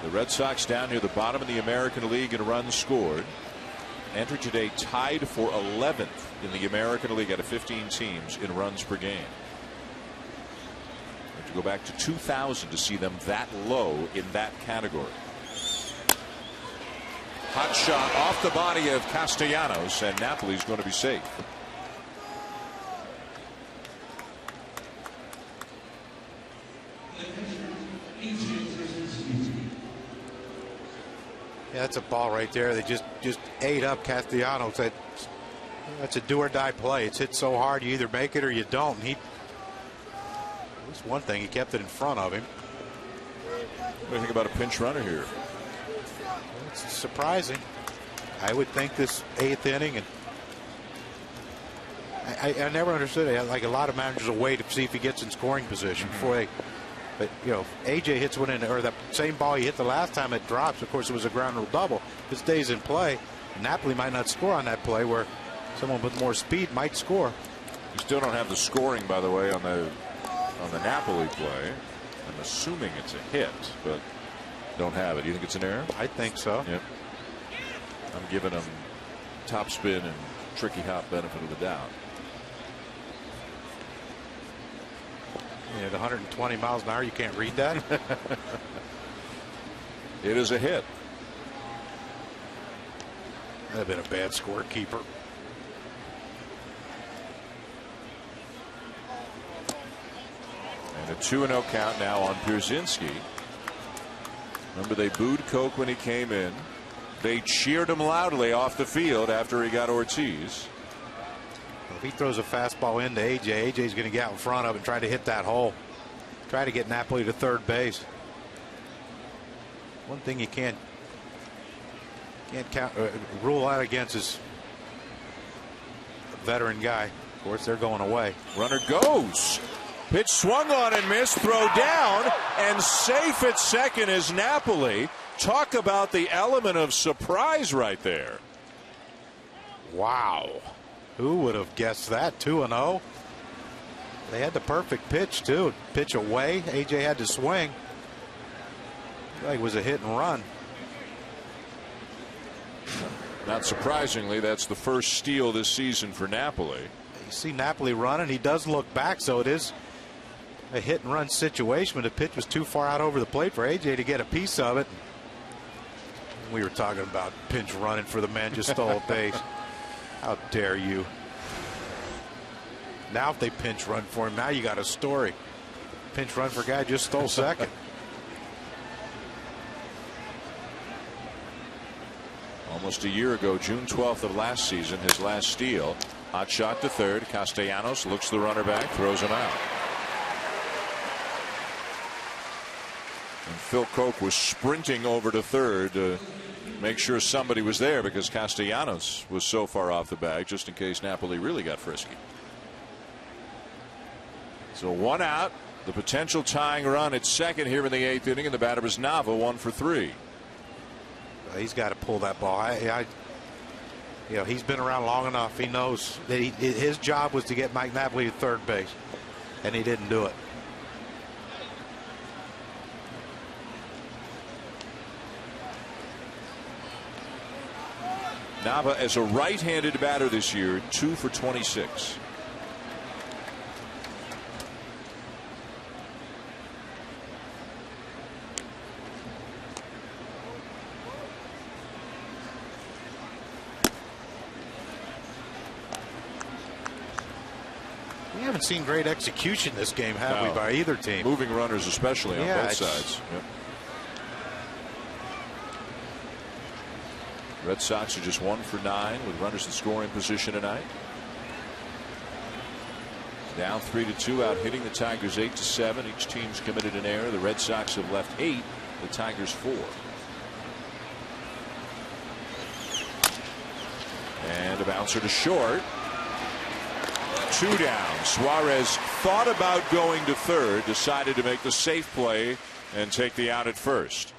The Red Sox down near the bottom of the American League in runs scored. Entered today tied for 11th in the American League out of 15 teams in runs per game. You have to go back to 2000 to see them that low in that category. Hot shot off the body of Castellanos, and Napoli's going to be safe. Yeah, that's a ball right there. They just ate up Castellanos. That's a do or die play. It's hit so hard you either make it or you don't. That's one thing, he kept it in front of him. What do you think about a pinch runner here? It's surprising. I would think this 8th inning, and I never understood it. Like, a lot of managers will wait to see if he gets in scoring position before they. But, you know, AJ hits one in, or the same ball he hit the last time, it drops. Of course, it was a ground rule double. If it stays in play, Napoli might not score on that play, where someone with more speed might score. You still don't have the scoring, by the way, on the Napoli play. I'm assuming it's a hit, but don't have it. Do you think it's an error? I think so. Yep. I'm giving him top spin and tricky hop benefit of the doubt. At 120 miles an hour, you can't read that. It is a hit. That'd have been a bad scorekeeper. And a 2-0 count now on Pierzynski. Remember, they booed Koch when he came in. They cheered him loudly off the field after he got Ortiz. If he throws a fastball into AJ's going to get out in front of and try to hit that hole. Try to get Napoli to third base. One thing you can't rule out against is a veteran guy. Of course, they're going away. Runner goes. Pitch swung on and missed. Throw down, and safe at second is Napoli. Talk about the element of surprise right there. Wow. Who would have guessed that? 2-0. They had the perfect pitch, too. Pitch away. AJ had to swing. Like it was a hit and run. Not surprisingly, that's the first steal this season for Napoli. You see Napoli running. He does look back, so it is a hit and run situation, but the pitch was too far out over the plate for AJ to get a piece of it. We were talking about pinch running for the man just stole a base. How dare you? Now if they pinch run for him, now you got a story. Pinch run for a guy just stole second. Almost a year ago, June 12th of last season, his last steal. Hot shot to third. Castellanos looks the runner back, throws him out. And Phil Koch was sprinting over to third to make sure somebody was there because Castellanos was so far off the bag, just in case Napoli really got frisky. So 1 out. The potential tying run at second here in the 8th inning, and the batter is Nava, 1 for 3. He's got to pull that ball. You know, he's been around long enough. He knows that his job was to get Mike Napoli to third base, and he didn't do it. Nava, as a right-handed batter this year, 2 for 26. We haven't seen great execution this game, have we, by either team? Moving runners, especially on both sides. Yep. Red Sox are just 1 for 9 with runners in scoring position tonight. Down 3-2, out hitting the Tigers 8-7. Each team's committed an error. The Red Sox have left 8, the Tigers 4. And a bouncer to short. 2 down. Suarez thought about going to third, decided to make the safe play and take the out at first.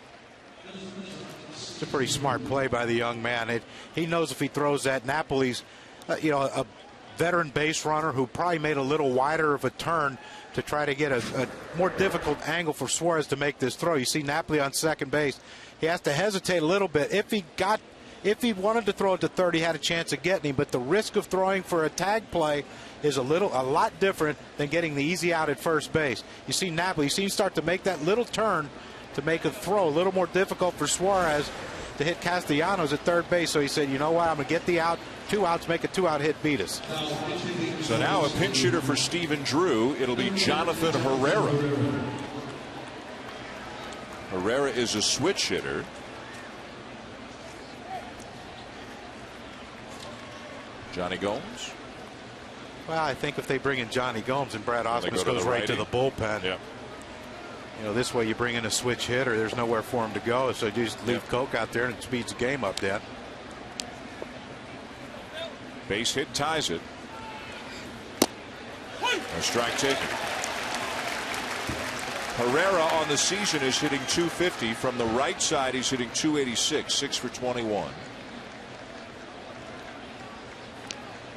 It's a pretty smart play by the young man. He knows if he throws that, Napoli's a veteran base runner who probably made a little wider of a turn to try to get a more difficult angle for Suarez to make this throw. You see Napoli on second base. He has to hesitate a little bit. If he wanted to throw it to third, he had a chance of getting him, but the risk of throwing for a tag play is a lot different than getting the easy out at first base. You see Napoli, you see him start to make that little turn to make a throw a little more difficult for Suarez to hit Castellanos at third base. So he said, you know what, I'm going to get the out, 2 outs, make a 2-out hit, beat us. So now a pinch hitter for Stephen Drew. It'll be Jonathan Herrera. Herrera is a switch hitter. Johnny Gomes. Well, I think if they bring in Johnny Gomes and Brad Osmus goes right to the bullpen. Yeah. You know, this way you bring in a switch hitter, there's nowhere for him to go, so you just leave Koch out there and it speeds the game up, Dan. Base hit ties it. A strike taken. Herrera on the season is hitting .250. From the right side, he's hitting .286, 6 for 21.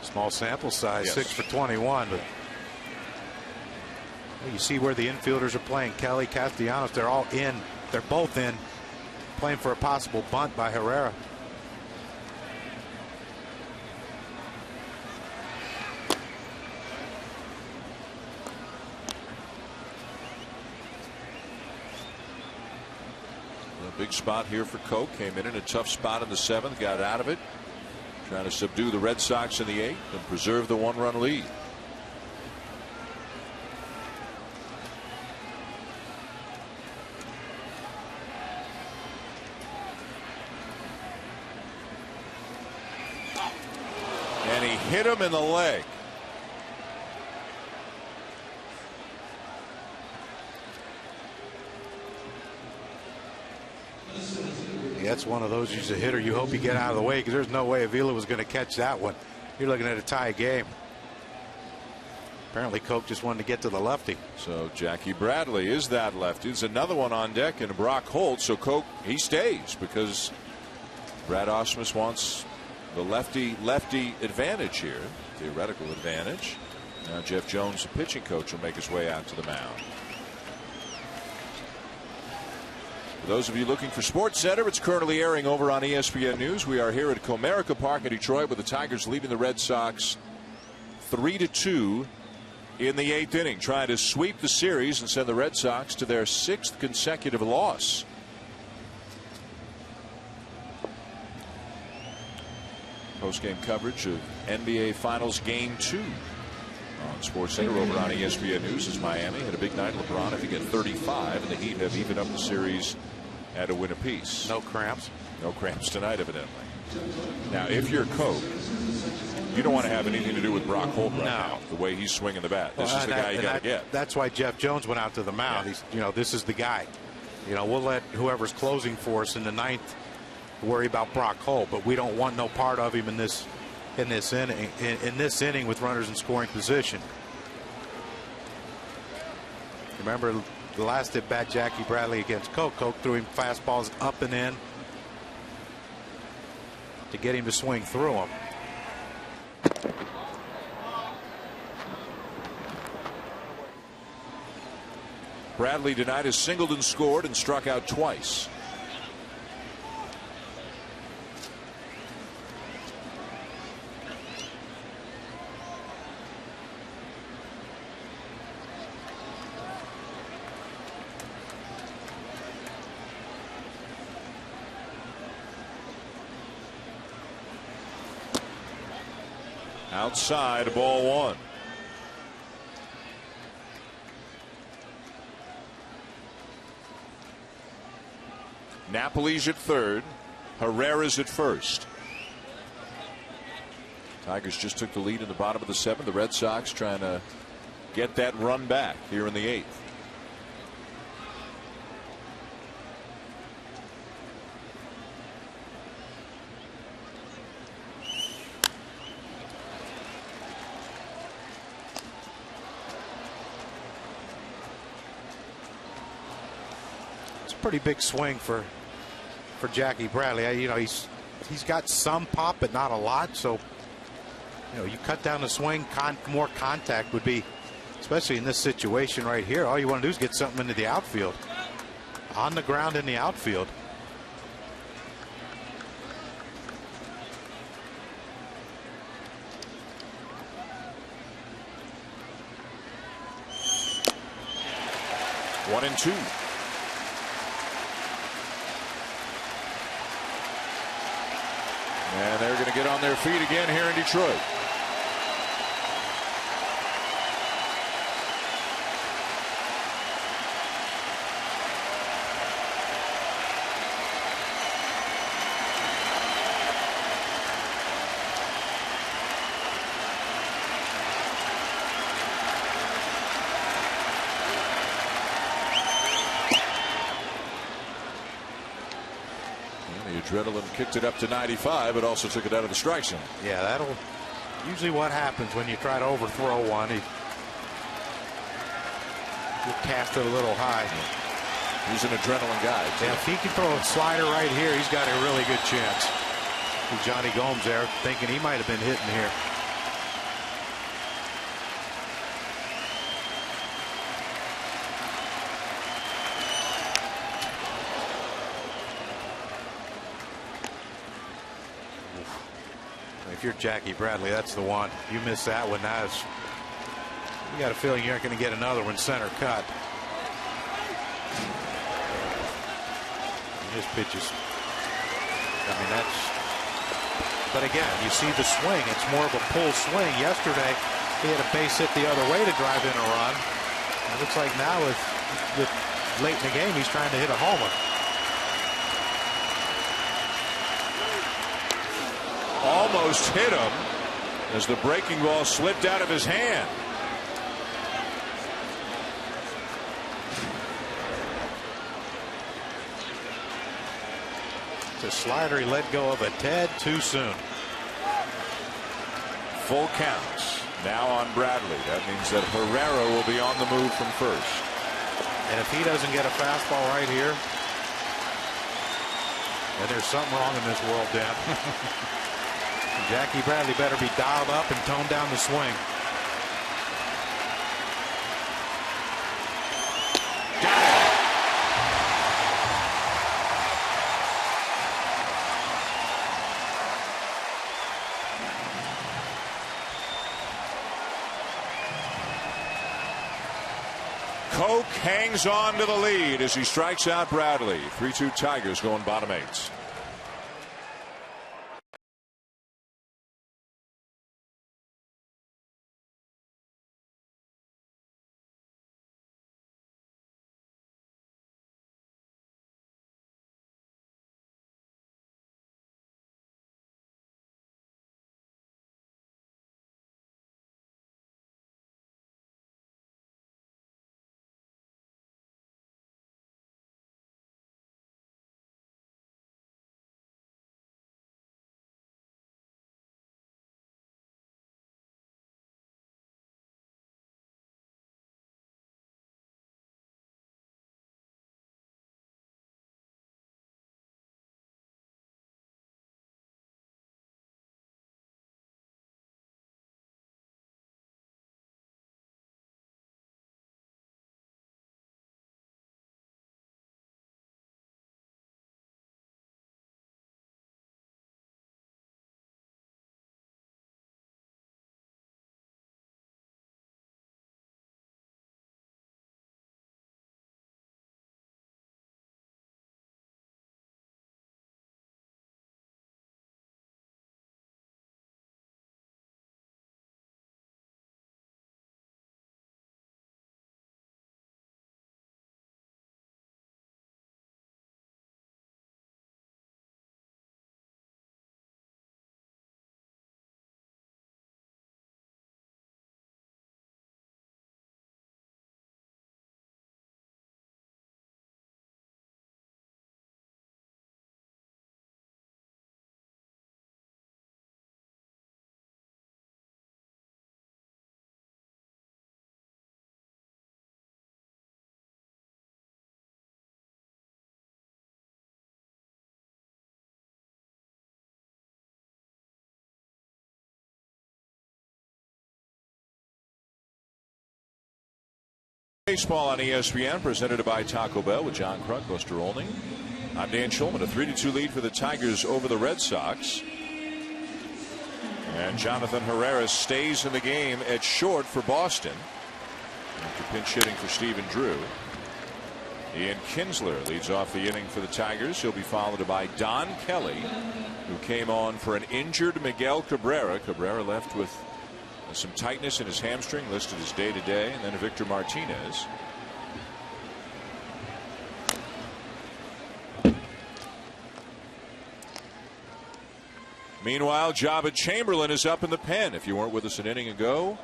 Small sample size, yes. 6 for 21. But you see where the infielders are playing. Kelly, Castellanos, they're all in. They're both in, playing for a possible bunt by Herrera. A big spot here for Koch. Came in a tough spot in the 7th, got out of it. Trying to subdue the Red Sox in the 8th and preserve the 1-run lead. And he hit him in the leg. That's one of those. He's a hitter. You hope you get out of the way because there's no way Avila was going to catch that one. You're looking at a tie game. Apparently, Koch just wanted to get to the lefty. So Jackie Bradley is that lefty. There's another one on deck, and Brock Holt. So Koch, he stays because Brad Osmus wants the lefty advantage here, theoretical advantage. Now Jeff Jones, the pitching coach, will make his way out to the mound. For those of you looking for Sports Center, it's currently airing over on ESPN News. We are here at Comerica Park in Detroit with the Tigers leading the Red Sox 3-2 in the 8th inning, trying to sweep the series and send the Red Sox to their 6th consecutive loss. Post-game coverage of NBA Finals Game 2 on Sports Center over on ESPN News as Miami had a big night. LeBron, if he get 35, and the Heat have evened up the series at a win apiece. No cramps. No cramps tonight, evidently. Now, if you're Coke, you don't want to have anything to do with Brock Holt right now. The way he's swinging the bat, this is the guy you got to get. That's why Jeff Jones went out to the mound. He's, this is the guy. We'll let whoever's closing for us in the ninth worry about Brock Holt, but we don't want no part of him in this inning with runners in scoring position. Remember the last at bat, Jackie Bradley against Coke. Coke threw him fastballs up and in to get him to swing through them. Bradley tonight has singled and scored and struck out twice. Outside, ball one. Napoli's at third. Herrera's at first. Tigers just took the lead in the bottom of the seventh. The Red Sox trying to get that run back here in the eighth. Pretty big swing for Jackie Bradley. He's got some pop, but not a lot. So you cut down the swing. More contact would be, especially in this situation right here. All you want to do is get something into the outfield, on the ground in the outfield. One and two. And they're going to get on their feet again here in Detroit. Adrenaline kicked it up to 95, but also took it out of the strike zone. Yeah, that'll usually what happens when you try to overthrow one. You'll cast it a little high. He's an adrenaline guy, too. Yeah, if he can throw a slider right here, he's got a really good chance. Johnny Gomes there thinking he might have been hitting here. If you're Jackie Bradley, that's the one. You miss that one. You got a feeling you aren't going to get another one center cut. And his pitches. But again, you see the swing. It's more of a pull swing. Yesterday, he had a base hit the other way to drive in a run. It looks like now with late in the game, he's trying to hit a homer. Almost hit him as the breaking ball slipped out of his hand. It's a slider. He let go of a tad too soon. Full counts now on Bradley. That means that Herrera will be on the move from first. And if he doesn't get a fastball right here, then there's something wrong in this world, Dan. Jackie Bradley better be dialed up and tone down the swing. Coke hangs on to the lead as he strikes out Bradley. 3-2 Tigers going bottom eight. Baseball on ESPN, presented by Taco Bell with John Kruk, Buster Olney. I'm Dan Schulman. A 3-2 lead for the Tigers over the Red Sox. And Jonathan Herrera stays in the game at short for Boston after pinch hitting for Stephen Drew. Ian Kinsler leads off the inning for the Tigers. He'll be followed by Don Kelly, who came on for an injured Miguel Cabrera. Cabrera left with some tightness in his hamstring, listed as day-to-day, and then Victor Martinez. Meanwhile, Jabba Chamberlain is up in the pen. If you weren't with us an inning ago,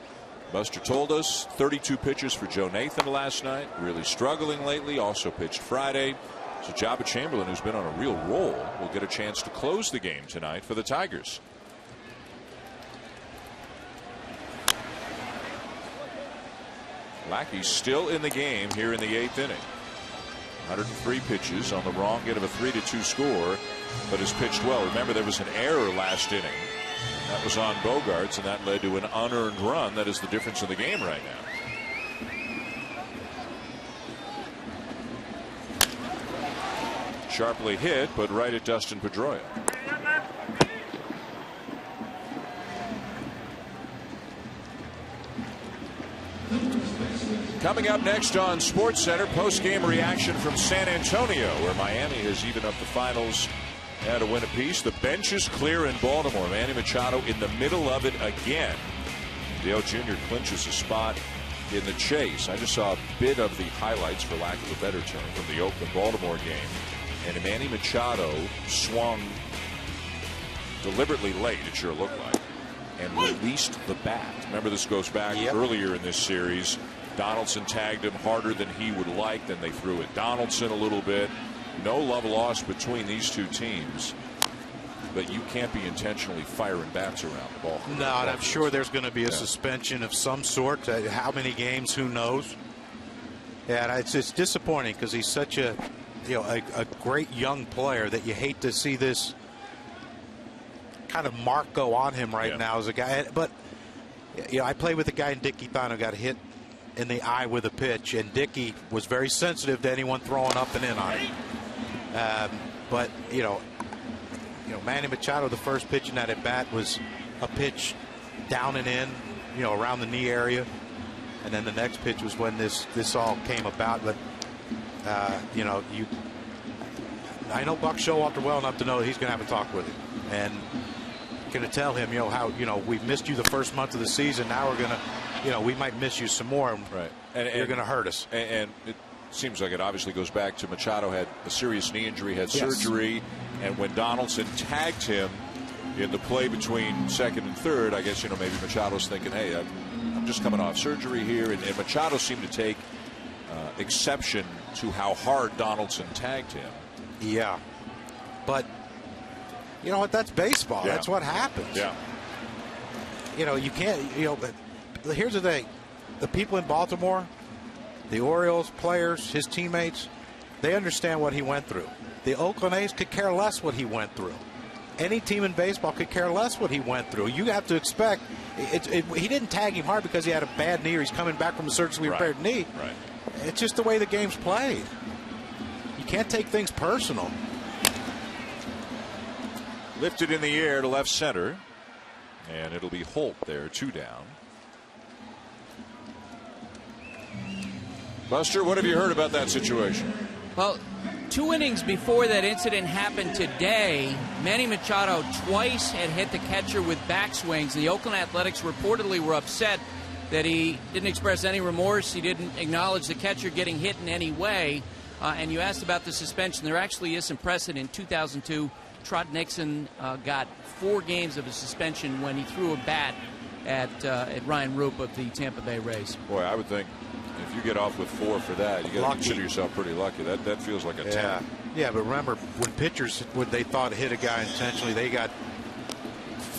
Buster told us 32 pitches for Joe Nathan last night. Really struggling lately. Also pitched Friday. So Jabba Chamberlain, who's been on a real roll, will get a chance to close the game tonight for the Tigers. Lackey's still in the game here in the 8th inning. 103 pitches on the wrong end of a 3-2 score, but has pitched well. Remember, there was an error last inning. That was on Bogaerts, and that led to an unearned run. That is the difference in the game right now. Sharply hit, but right at Dustin Pedroia. Coming up next on SportsCenter, post-game reaction from San Antonio, where Miami has even up the finals at a win apiece. The bench is clear in Baltimore. Manny Machado in the middle of it again. Dale Jr. clinches a spot in the chase. I just saw a bit of the highlights, for lack of a better term, from the Oakland-Baltimore game. And Manny Machado swung deliberately late, it sure looked like, and released the bat. Remember, this goes back earlier in this series. Donaldson tagged him harder than he would like. Then they threw at Donaldson a little bit. No love lost between these two teams. But you can't be intentionally firing bats around the ball. No, and I'm sure there's going to be a suspension of some sort. How many games? Who knows? Yeah, it's disappointing because he's such a great young player that you hate to see this kind of mark go on him right now as a guy. But I played with a guy in Dickie Thon who got hit in the eye with a pitch, and Dickey was very sensitive to anyone throwing up and in on him. But Manny Machado, the first pitch in that at bat was a pitch down and in, around the knee area, and then the next pitch was when this all came about. But I know Buck Showalter well enough to know he's going to have a talk with him, and going to tell him, how we've missed you the first month of the season. Now we're going to. We might miss you some more. Right. And you're going to hurt us. And it seems like it obviously goes back to Machado had a serious knee injury, had surgery. And when Donaldson tagged him in the play between second and third, I guess, maybe Machado's thinking, hey, I'm just coming off surgery here. And Machado seemed to take exception to how hard Donaldson tagged him. Yeah. But you know what? That's baseball. Yeah. That's what happens. Yeah. You can't, but here's the thing. The people in Baltimore, the Orioles players, his teammates, they understand what he went through. The Oakland A's could care less what he went through. Any team in baseball could care less what he went through. You have to expect, he didn't tag him hard because he had a bad knee or he's coming back from a surgically repaired knee. Right. It's just the way the game's played. You can't take things personal. Lifted in the air to left center. And it'll be Holt there, 2 down. Buster, what have you heard about that situation? Well, 2 innings before that incident happened today, Manny Machado twice had hit the catcher with backswings. The Oakland Athletics reportedly were upset that he didn't express any remorse. He didn't acknowledge the catcher getting hit in any way. And you asked about the suspension. There actually is some precedent. In 2002, Trot Nixon got 4 games of a suspension when he threw a bat at Ryan Roop of the Tampa Bay Rays. Boy, I would think if you get off with 4 for that, you got to consider yourself pretty lucky. That feels like a 10. Yeah, but remember when pitchers, when they thought hit a guy intentionally, they got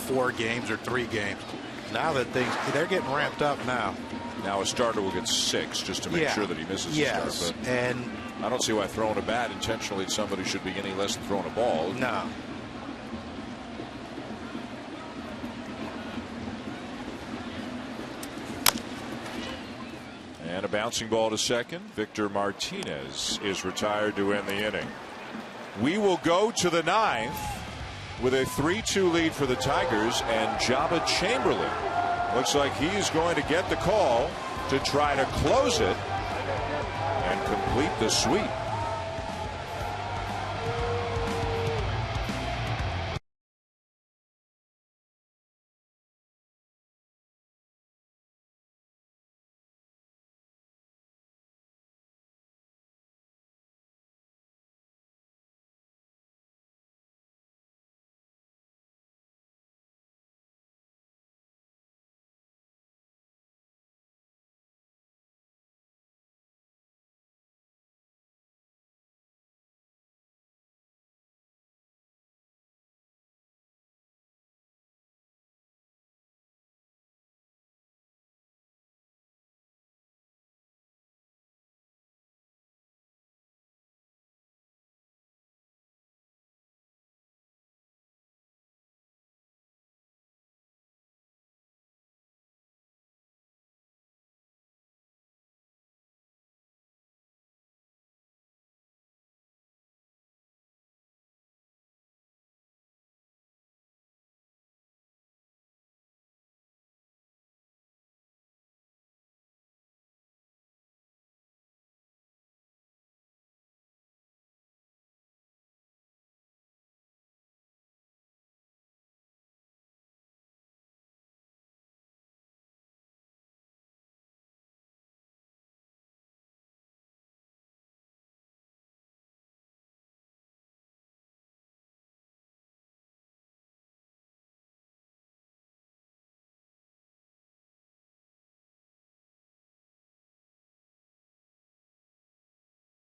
4 games or 3 games. Now that they're getting ramped up now. Now a starter will get 6 just to make sure that he misses the start. But and I don't see why throwing a bat intentionally at somebody should be any less than throwing a ball. No. And a bouncing ball to second. Victor Martinez is retired to end the inning. We will go to the ninth with a 3-2 lead for the Tigers, and Jabba Chamberlain looks like he's going to get the call to try to close it and complete the sweep.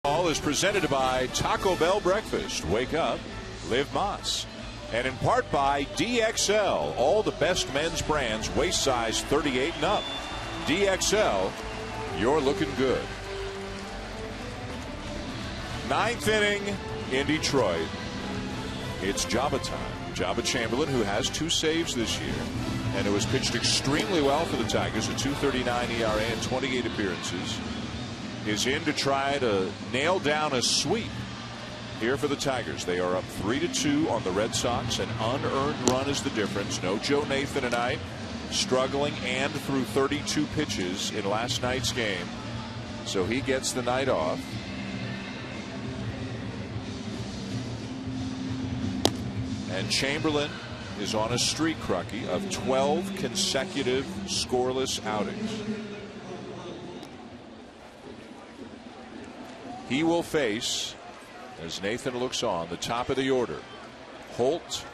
All is presented by Taco Bell Breakfast. Wake up, live Moss. And in part by DXL, all the best men's brands, waist size 38 and up. DXL, you're looking good. Ninth inning in Detroit. It's Jabba time. Jabba Chamberlain, who has 2 saves this year, and it was pitched extremely well for the Tigers, a 2.39 ERA and 28 appearances, is in to try to nail down a sweep here for the Tigers. They are up 3-2 on the Red Sox. An unearned run is the difference. No Joe Nathan tonight, struggling and threw 32 pitches in last night's game, so he gets the night off. And Chamberlain is on a streak, Crucky, of 12 consecutive scoreless outings. He will face, as Nathan looks on, the top of the order: Holt,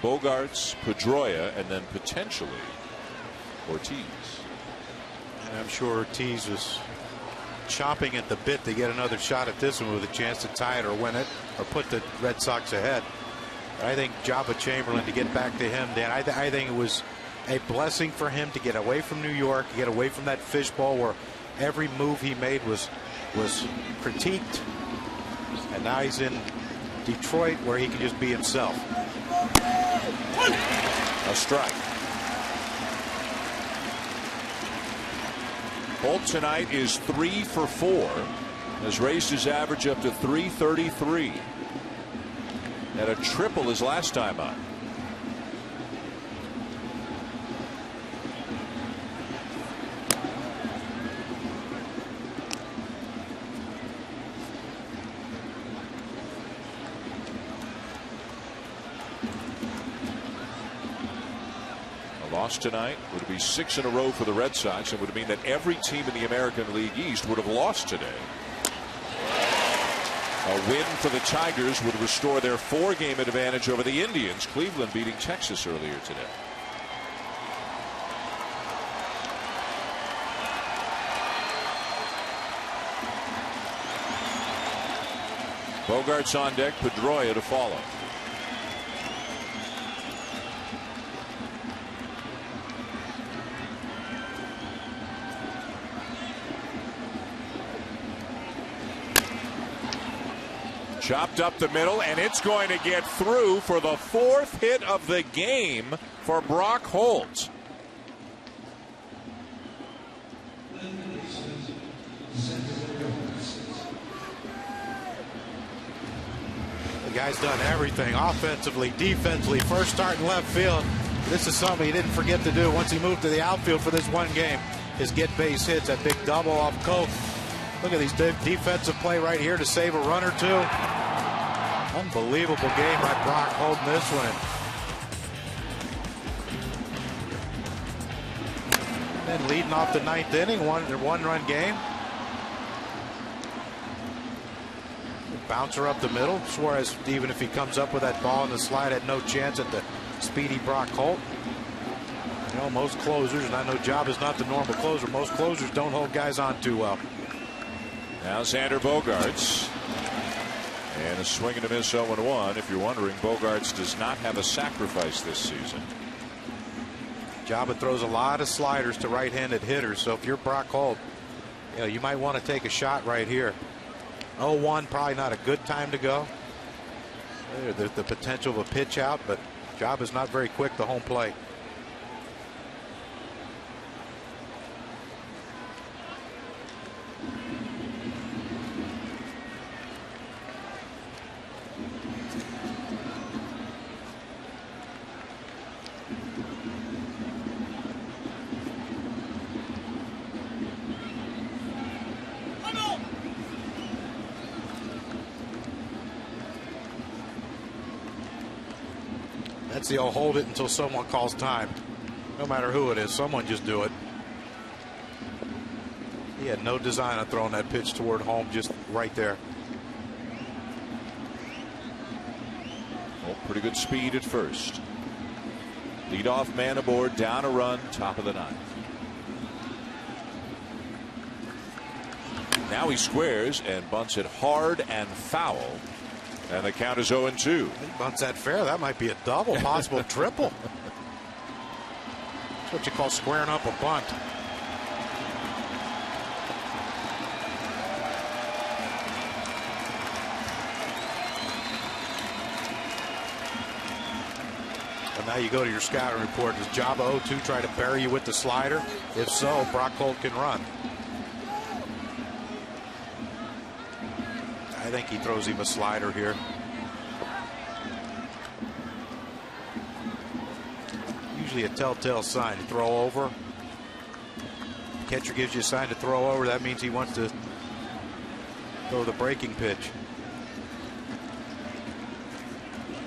Bogarts, Pedroia, and then potentially Ortiz. And I'm sure Ortiz was chomping at the bit to get another shot at this one with a chance to tie it or win it or put the Red Sox ahead. I think Jabba Chamberlain, to get back to him, Dan, I think it was a blessing for him to get away from New York, get away from that fishbowl where every move he made was critiqued, and now he's in Detroit where he can just be himself. A strike. Holt tonight is 3 for 4, has raised his average up to .333. Had a triple his last time up. Loss tonight would be 6 in a row for the Red Sox, and would mean that every team in the American League East would have lost today. A win for the Tigers would restore their 4-game advantage over the Indians. Cleveland beating Texas earlier today. Bogarts on deck, Pedroia to follow. Chopped up the middle, and it's going to get through for the 4th hit of the game for Brock Holt. The guy's done everything offensively, defensively, first start in left field. This is something he didn't forget to do once he moved to the outfield for this one game, is get base hits. That big double off Coke. Look at these defensive play right here to save a run or two. Unbelievable game by Brock holding this one. And then leading off the ninth inning, one-run game. Bouncer up the middle. Suarez, even if he comes up with that ball in the slide, had no chance at the speedy Brock Holt. You know, most closers, and I know Job is not the normal closer, most closers don't hold guys on too well. Now Xander Bogaerts. And a swing and a miss 0-1. If you're wondering, Bogaerts does not have a sacrifice this season. Jabba throws a lot of sliders to right-handed hitters, so if you're Brock Holt, you know, you might want to take a shot right here. 0-1, probably not a good time to go. There's the potential of a pitch out, but Jabba's not very quick to home plate. That's the old hold it until someone calls time. No matter who it is, someone just do it. He had no design on throwing that pitch toward home, just right there. Oh, pretty good speed at first. Leadoff man aboard, down a run, top of the ninth. Now he squares and bunts it hard and foul. And the count is 0-2. He bunts that fair. That might be a double, possible triple. That's what you call squaring up a bunt. And now you go to your scouting report. Does Jabba 0-2 try to bury you with the slider? If so, Brock Holt can run. I think he throws him a slider here. Usually a telltale sign to throw over. Catcher gives you a sign to throw over. That means he wants to throw the breaking pitch.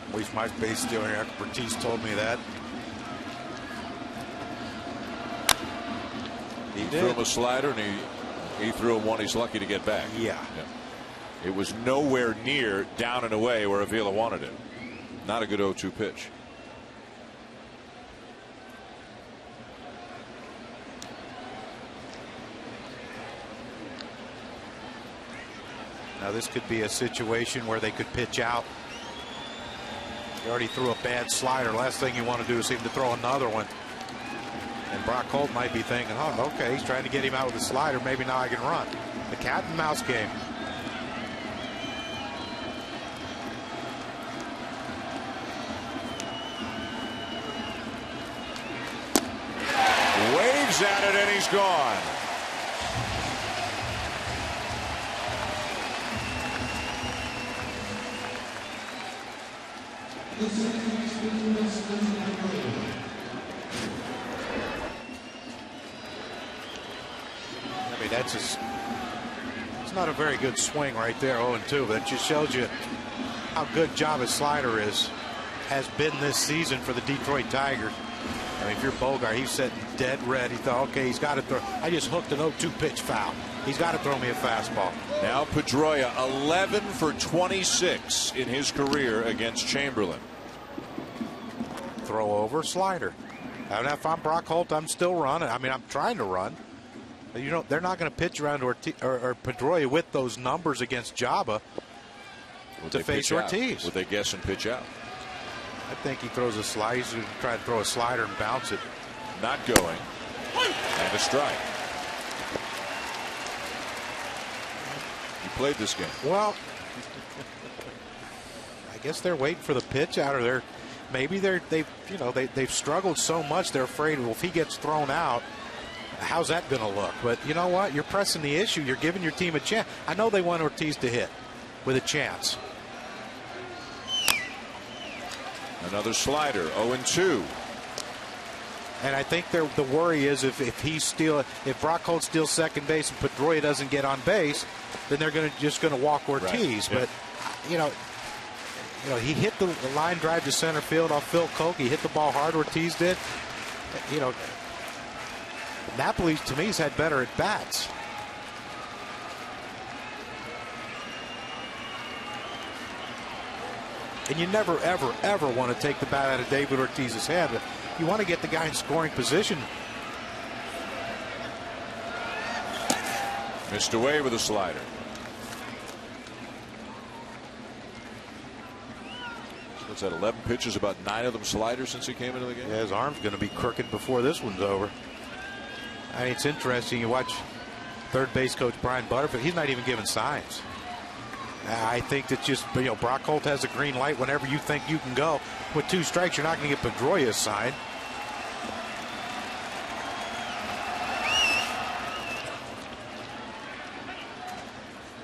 At least my base stealing expertise told me that. He threw him a slider and he threw him one he's lucky to get back. Yeah. It was nowhere near down and away where Avila wanted it. Not a good 0-2 pitch. Now this could be a situation where they could pitch out. He already threw a bad slider. Last thing you want to do is seem to throw another one. And Brock Holt might be thinking, oh, okay, he's trying to get him out with a slider. Maybe now I can run. The cat and mouse game. Waves at it and he's gone. I mean, that's it's not a very good swing right there, 0-2, but it just shows you how good Java's slider has been this season for the Detroit Tigers. I mean, if you're Bogart, he's sitting dead red. He thought, okay, he's got to throw. I just hooked an 0-2 pitch foul. He's got to throw me a fastball. Now Pedroia 11 for 26 in his career against Chamberlain. Throw over, slider. And if I'm Brock Holt, I'm still running. I mean, I'm trying to run. You know, they're not going to pitch around or Pedroia with those numbers against Jabba to face Ortiz. Would they guess and pitch out? I think he throws a slider. He's going to try to throw a slider and bounce it. Not going. And a strike. You played this game. Well, I guess they're waiting for the pitch out, or maybe they've struggled so much they're afraid, well, if he gets thrown out, how's that going to look? But you know what? You're pressing the issue. You're giving your team a chance. I know they want Ortiz to hit with a chance. Another slider, 0-2. And I think the worry is if Brock Holt steals second base and Pedroia doesn't get on base, then they're just going to walk Ortiz. Right. But he hit the line drive to center field off Phil Koch. He hit the ball hard. Ortiz did. Napoli to me has had better at bats. And you never, ever, ever want to take the bat out of David Ortiz's hand. You want to get the guy in scoring position. Missed away with a slider. What's that, 11 pitches, about 9 of them sliders since he came into the game? Yeah, his arm's going to be crooked before this one's over. I mean, it's interesting. You watch third base coach Brian Butterfield. He's not even giving signs. I think that just, Brock Holt has a green light whenever you think you can go. With 2 strikes, you're not going to get Pedroia's sign.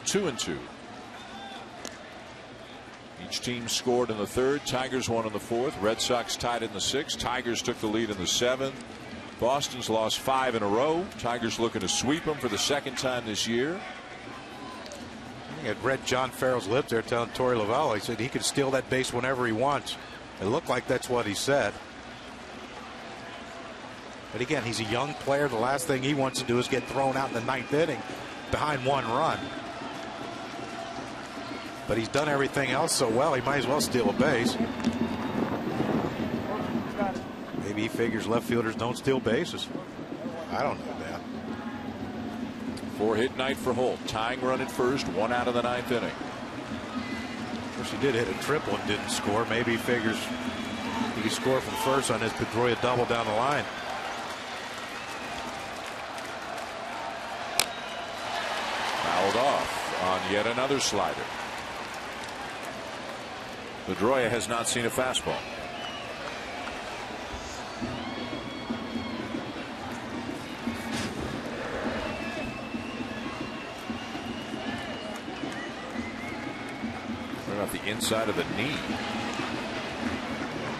Two and two. Each team scored in the third. Tigers won in the fourth. Red Sox tied in the sixth. Tigers took the lead in the seventh. Boston's lost 5 in a row. Tigers looking to sweep them for the second time this year. I had read John Farrell's lips there telling Torey Lovullo. He said he could steal that base whenever he wants. It looked like that's what he said. But again, he's a young player. The last thing he wants to do is get thrown out in the 9th inning behind 1 run. But he's done everything else so well, he might as well steal a base. Maybe he figures left fielders don't steal bases. I don't know, Dan. 4-hit night for Holt. Tying run at first, 1 out of the 9th inning. Of course, he did hit a triple and didn't score. Maybe he figures he can score from first on his Pedroia double down the line. Fouled off on yet another slider. Pedroia has not seen a fastball. Right off the inside of the knee.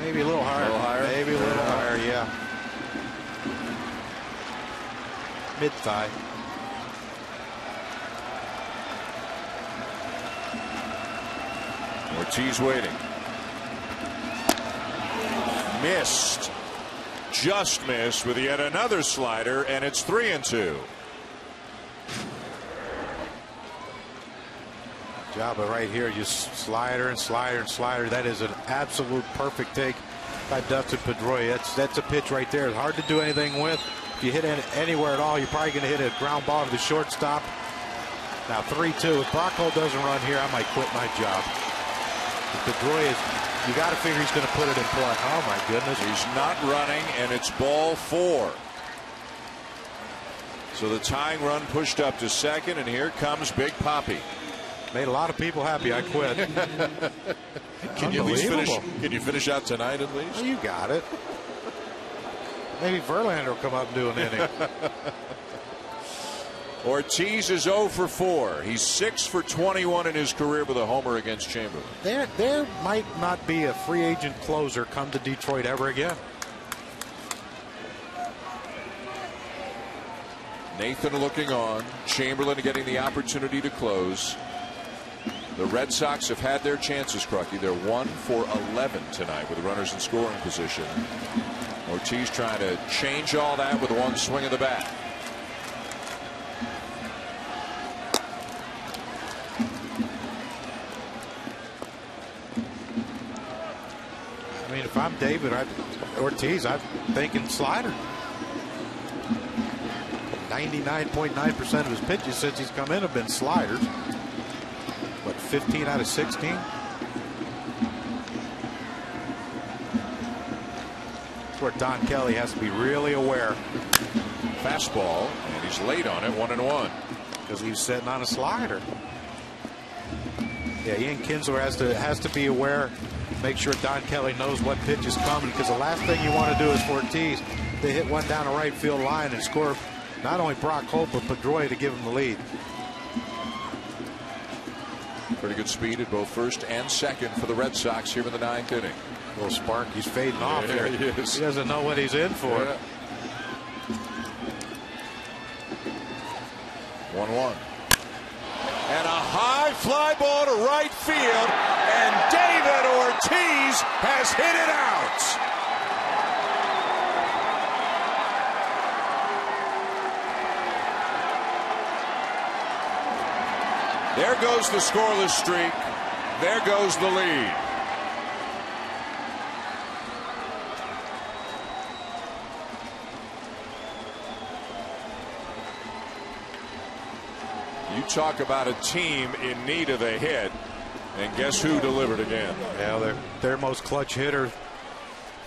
Maybe a little higher. A little higher? Maybe a little higher, yeah. Mid-thigh. Ortiz waiting. Missed. Just missed with yet another slider, and it's 3-2. Job of right here, just slider and slider and slider. That is an absolute perfect take by Dustin Pedroia. That's a pitch right there. It's hard to do anything with. If you hit it anywhere at all, you're probably going to hit a ground ball to the shortstop. Now 3-2. If Brock Holt doesn't run here, I might quit my job. Pedroia, you got to figure he's going to put it in play. Oh my goodness. He's not running, and it's ball 4. So the tying run pushed up to second, and here comes Big Papi. Made a lot of people happy. I quit. Can you at least finish? Can you finish out tonight at least? Well, you got it. Maybe Verlander will come up and do an inning. Ortiz is 0 for 4. He's 6 for 21 in his career with a homer against Chamberlain. There might not be a free agent closer come to Detroit ever again. Nathan looking on. Chamberlain getting the opportunity to close. The Red Sox have had their chances, Crucky. They're 1 for 11 tonight with runners in scoring position. Ortiz trying to change all that with one swing of the bat. I mean, if I'm David Ortiz, I'm thinking slider. 99.9% of his pitches since he's come in have been sliders. What, 15 out of 16? That's where Don Kelly has to be really aware. Fastball, and he's late on it, 1-1. Because he's sitting on a slider. Yeah, Ian Kinsler has to be aware. Make sure Don Kelly knows what pitch is coming, because the last thing you want to do is for Ortiz to hit one down the right field line and score not only Brock Holt but Pedroia to give him the lead. Pretty good speed at both first and second for the Red Sox here in the 9th inning. Little spark, he's fading off here. He is. He doesn't know what he's in for. Yeah. 1-1. And a high fly ball to right field, and David Ortiz has hit it out. There goes the scoreless streak. There goes the lead. You talk about a team in need of a hit, and guess who delivered again? Yeah, their most clutch hitter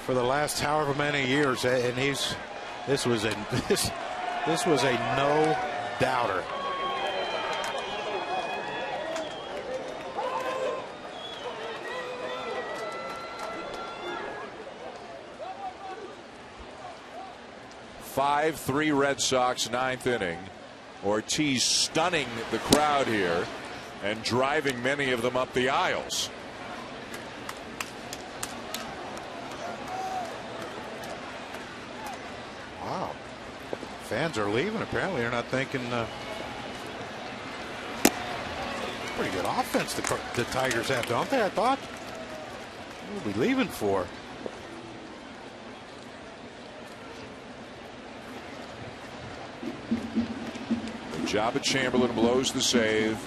for the last however many years, and this was a no doubter. Five-3 Red Sox, ninth inning. Ortiz stunning the crowd here and driving many of them up the aisles. Wow. Fans are leaving. Apparently they're not thinking pretty good offense the Tigers have, don't they? I thought. What are we leaving for? Jabba Chamberlain blows the save,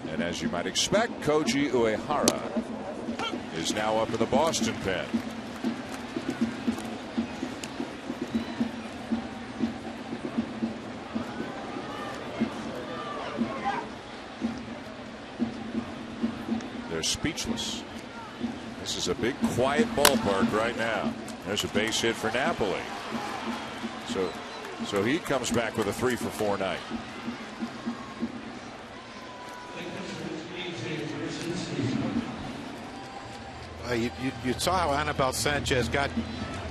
and as you might expect, Koji Uehara is now up in the Boston pen. They're speechless. This is a big quiet ballpark right now. There's a base hit for Napoli. So he comes back with a 3-for-4 night. You saw how Anibal Sanchez got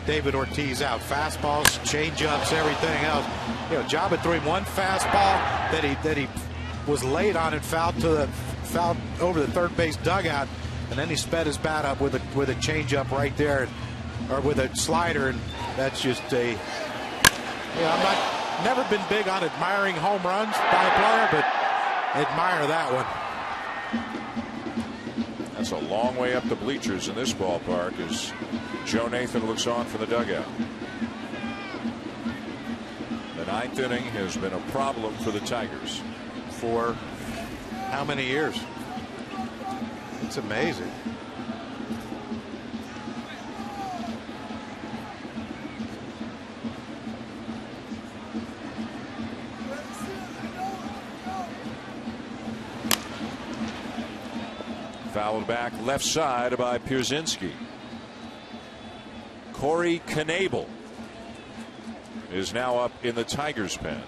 David Ortiz out. Fastballs, changeups, everything else. You know, Jabba threw him one fastball that he was late on and fouled over the third base dugout, and then he sped his bat up with a changeup right there, or with a slider, and that's just a. I'm never been big on admiring home runs by a player, but admire that one. That's a long way up the bleachers in this ballpark as Joe Nathan looks on from the dugout. The ninth inning has been a problem for the Tigers. For how many years? It's amazing. Fouled back left side by Pierzynski. Corey Knebel is now up in the Tigers pen.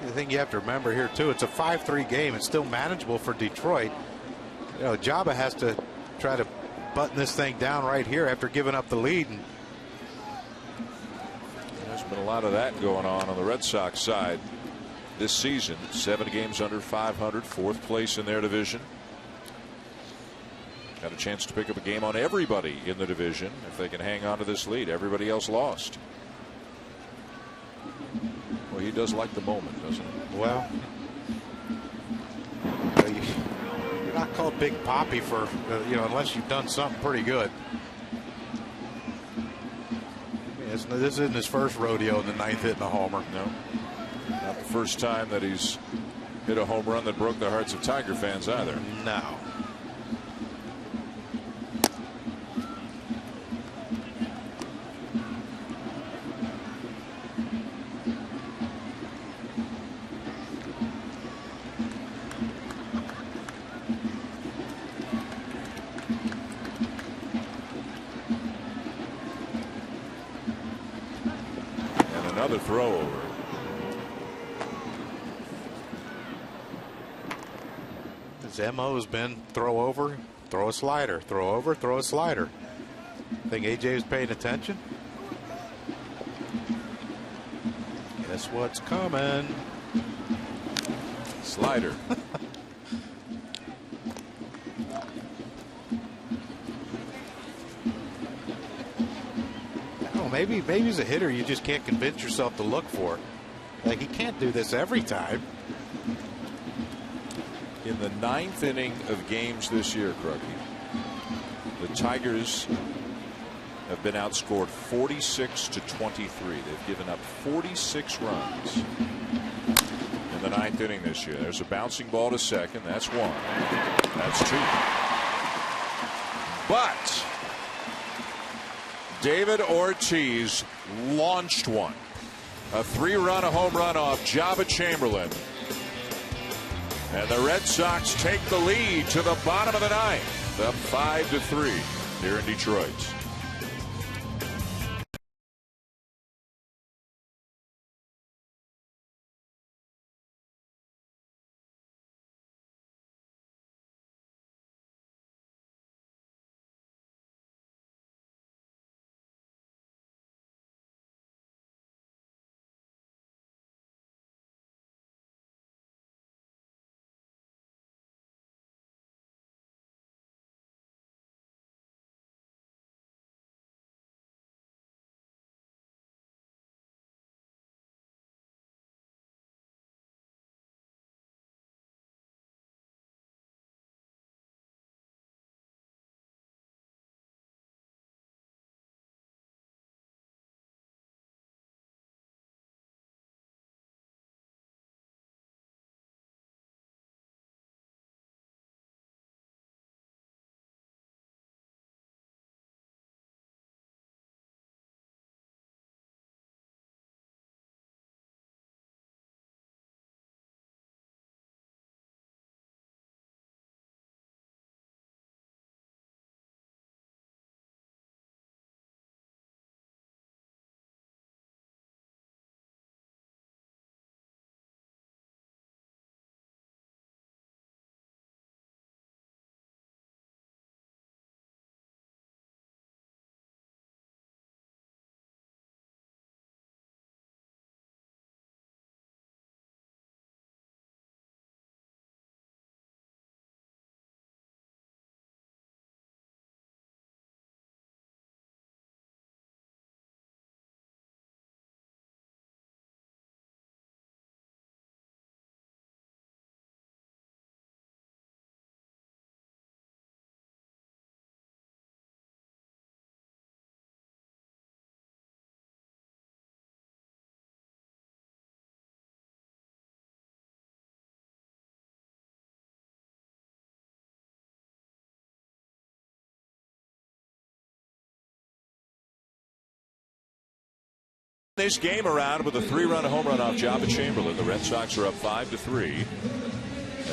The thing you have to remember here too, it's a 5-3 game. It's still manageable for Detroit. You know, Jabba has to try to button this thing down right here after giving up the lead. And there's been a lot of that going on the Red Sox side this season. 7 games under 500, 4th place in their division. Got a chance to pick up a game on everybody in the division if they can hang on to this lead. Everybody else lost. Well, he does like the moment, doesn't he? Well, you're not called Big Poppy for unless you've done something pretty good. This isn't his first rodeo in the 9th hitting a homer. No, not the first time that he's hit a home run that broke the hearts of Tiger fans either. No. Another throw over. His MO has been throw over, throw a slider, throw over, throw a slider. Think AJ is paying attention? Guess what's coming? Slider. maybe he's a hitter you just can't convince yourself to look for. Like, he can't do this every time. In the 9th inning of games this year, Crookie, the Tigers have been outscored 46-23. They've given up 46 runs in the 9th inning this year. There's a bouncing ball to second. That's one. That's two. But David Ortiz launched one. A 3-run home run off Jabba Chamberlain. And the Red Sox take the lead to the bottom of the 9th. Up 5-3 here in Detroit. This game around with a 3-run home run off Jabba Chamberlain. The Red Sox are up 5-3. And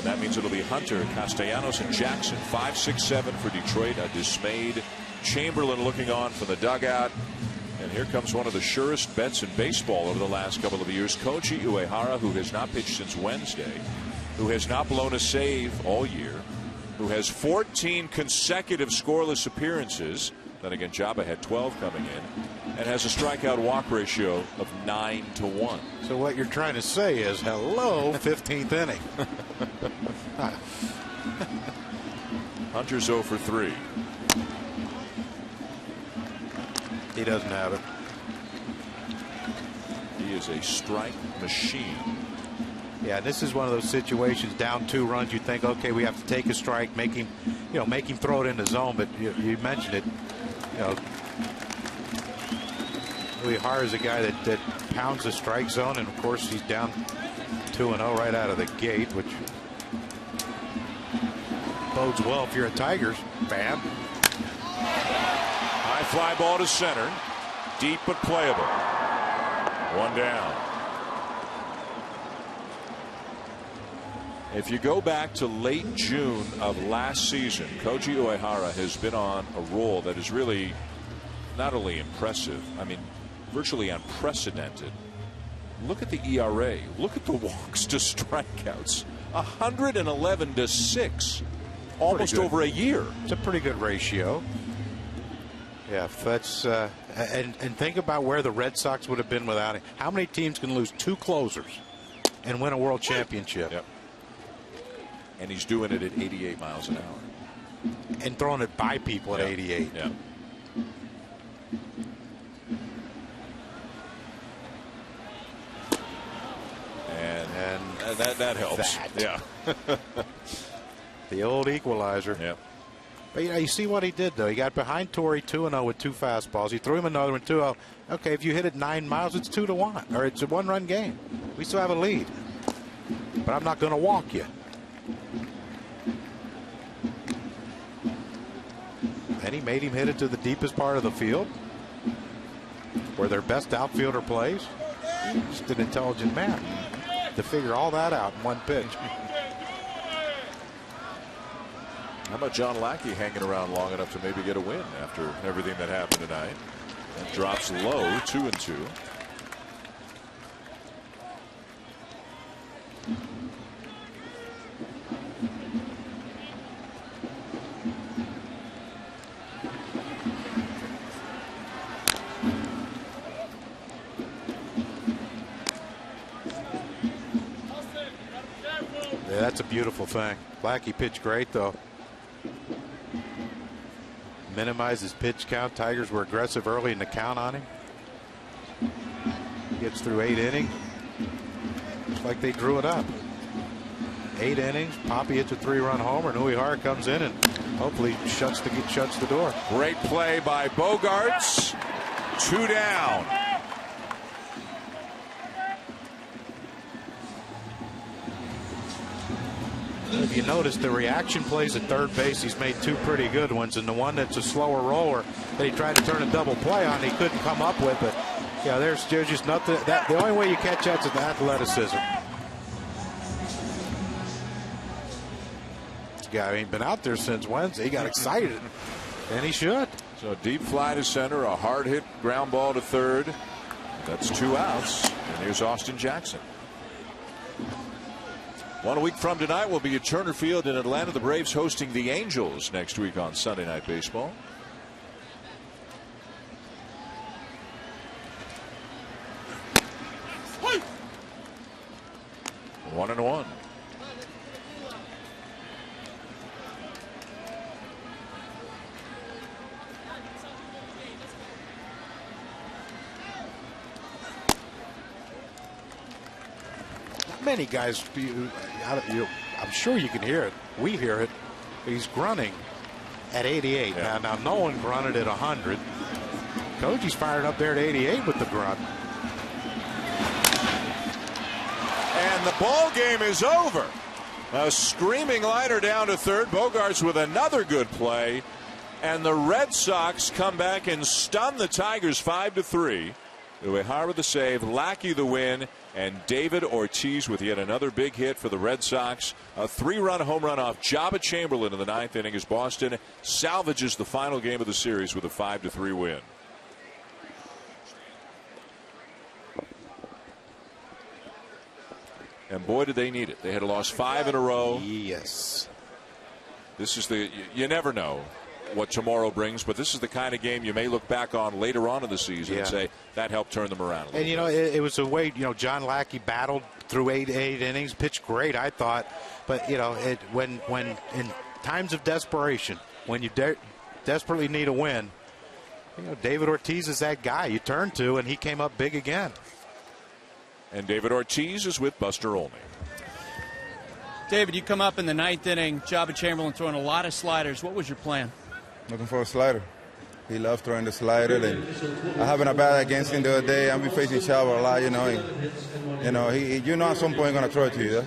that means it'll be Hunter, Castellanos, and Jackson. 5, 6, 7 for Detroit. A dismayed Chamberlain looking on from the dugout. And here comes one of the surest bets in baseball over the last couple of years. Koji Uehara, who has not pitched since Wednesday, who has not blown a save all year, who has 14 consecutive scoreless appearances. Then again, Jabba had 12 coming in, and has a strikeout walk ratio of 9-1. So what you're trying to say is, hello, 15th inning. Hunter's 0 for 3. He doesn't have it. He is a strike machine. Yeah, this is one of those situations, down 2 runs, you think, okay, we have to take a strike, make him throw it in the zone. But you mentioned it, Uehara is a guy that pounds the strike zone, and of course he's down 2-0 right out of the gate, which bodes well if you're a Tigers fan. High fly ball to center, deep but playable. 1 down. If you go back to late June of last season, Koji Uehara has been on a roll that is really not only impressive, I mean, virtually unprecedented. Look at the ERA. Look at the walks to strikeouts. 111-6. Almost over a year. It's a pretty good ratio. Yeah, that's and think about where the Red Sox would have been without him. How many teams can lose 2 closers and win a world championship? Yep. And he's doing it at 88 miles an hour. And throwing it by people at 88. Yeah. That helps. Yeah. The old equalizer. Yeah. But you see what he did, though. He got behind Torrey 2-0 with 2 fastballs. He threw him another one 2-0. Okay, if you hit it 9 miles, it's 2-1, or it's a 1-run game. We still have a lead. But I'm not going to walk you. And he made him hit it to the deepest part of the field, where their best outfielder plays. Just an intelligent man to figure all that out in one pitch. How about John Lackey hanging around long enough to maybe get a win after everything that happened tonight? And drops low, 2-2. Yeah, that's a beautiful thing. Lackey pitched great, though. Minimize his pitch count. Tigers were aggressive early in the count on him. Gets through 8 innings. Looks like they drew it up. 8 innings. Poppy hits a 3-run homer. And Uehara comes in and hopefully shuts the door. Great play by Bogaerts. 2 down. If you notice the reaction plays at third base, he's made 2 pretty good ones, and the one that's a slower roller that he tried to turn a double play on, he couldn't come up with it. Yeah, there's just nothing. The only way you catch that's with athleticism. This guy ain't been out there since Wednesday. He got excited, and he should. So deep fly to center, a hard hit ground ball to third. That's 2 outs. And here's Austin Jackson. 1 week from tonight will be at Turner Field in Atlanta. The Braves hosting the Angels next week on Sunday Night Baseball. Hey. 1-1. Many guys, I'm sure you can hear it. We hear it. He's grunting at 88. Yeah. Now no one grunted at 100. Koji's fired up there at 88 with the grunt. And the ball game is over. A screaming liner down to third. Bogaerts with another good play. And the Red Sox come back and stun the Tigers 5-3. Uehara the save, Lackey the win, and David Ortiz with yet another big hit for the Red Sox. A 3-run home run off Jabba Chamberlain in the 9th inning as Boston salvages the final game of the series with a 5-3 win. And boy, did they need it. They had lost 5 in a row. Yes. This is you never know what tomorrow brings, but this is the kind of game you may look back on later on in the season and say that helped turn them around a little bit. It was a way, John Lackey battled through 8 innings, pitched great, I thought, but when in times of desperation, when you desperately need a win, David Ortiz is that guy you turn to, and he came up big again. And David Ortiz is with Buster Olney. David, you come up in the 9th inning, Jabba Chamberlain throwing a lot of sliders. What was your plan? Looking for a slider. He loved throwing the slider. And I having a bad against him the other day. I've been facing Chava a lot, at some point he's gonna throw it to you.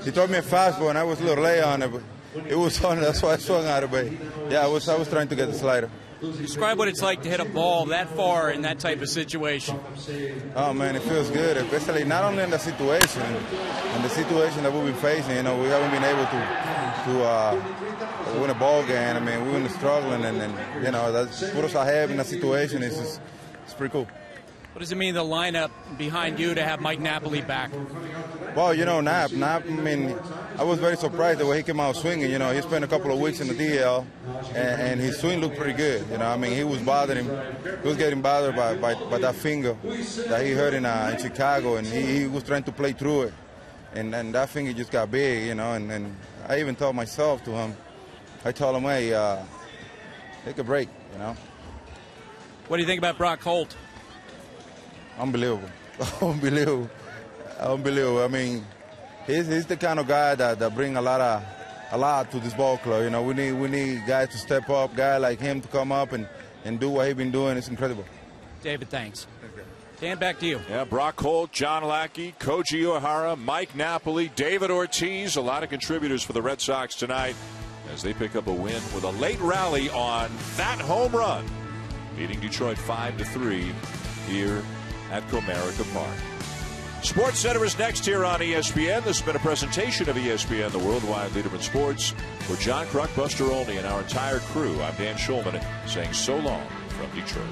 He threw me a fastball, and I was a little late on it, but it was on. That's why I swung at it. But yeah, I was trying to get the slider. Describe what it's like to hit a ball that far in that type of situation. Oh man, it feels good, especially not only in the situation that we've been facing. We haven't been able to win a ball game. I mean, we've been struggling, and that's put us ahead in the situation. It's pretty cool. What does it mean, the lineup behind you, to have Mike Napoli back? Well, Nap, I mean, I was very surprised the way he came out swinging. He spent a couple of weeks in the DL, and his swing looked pretty good. He was bothering him. He was getting bothered by that finger that he hurt in Chicago, and he was trying to play through it. And that finger just got big, and I even told myself to him, I told him, hey, take a break, What do you think about Brock Holt? Unbelievable. Unbelievable. I mean, he's the kind of guy that bring a lot to this ball club. You know, we need guys to step up, guy like him to come up and do what he's been doing. It's incredible. David, thanks. Dan, back to you. Yeah, Brock Holt, John Lackey, Koji Uehara, Mike Napoli, David Ortiz, a lot of contributors for the Red Sox tonight as they pick up a win with a late rally on that home run, beating Detroit 5-3 here at Comerica Park. Sports Center is next here on ESPN. This has been a presentation of ESPN, the worldwide leader in sports. For John Kruk, Buster Olney, and our entire crew, I'm Dan Schulman saying so long from Detroit.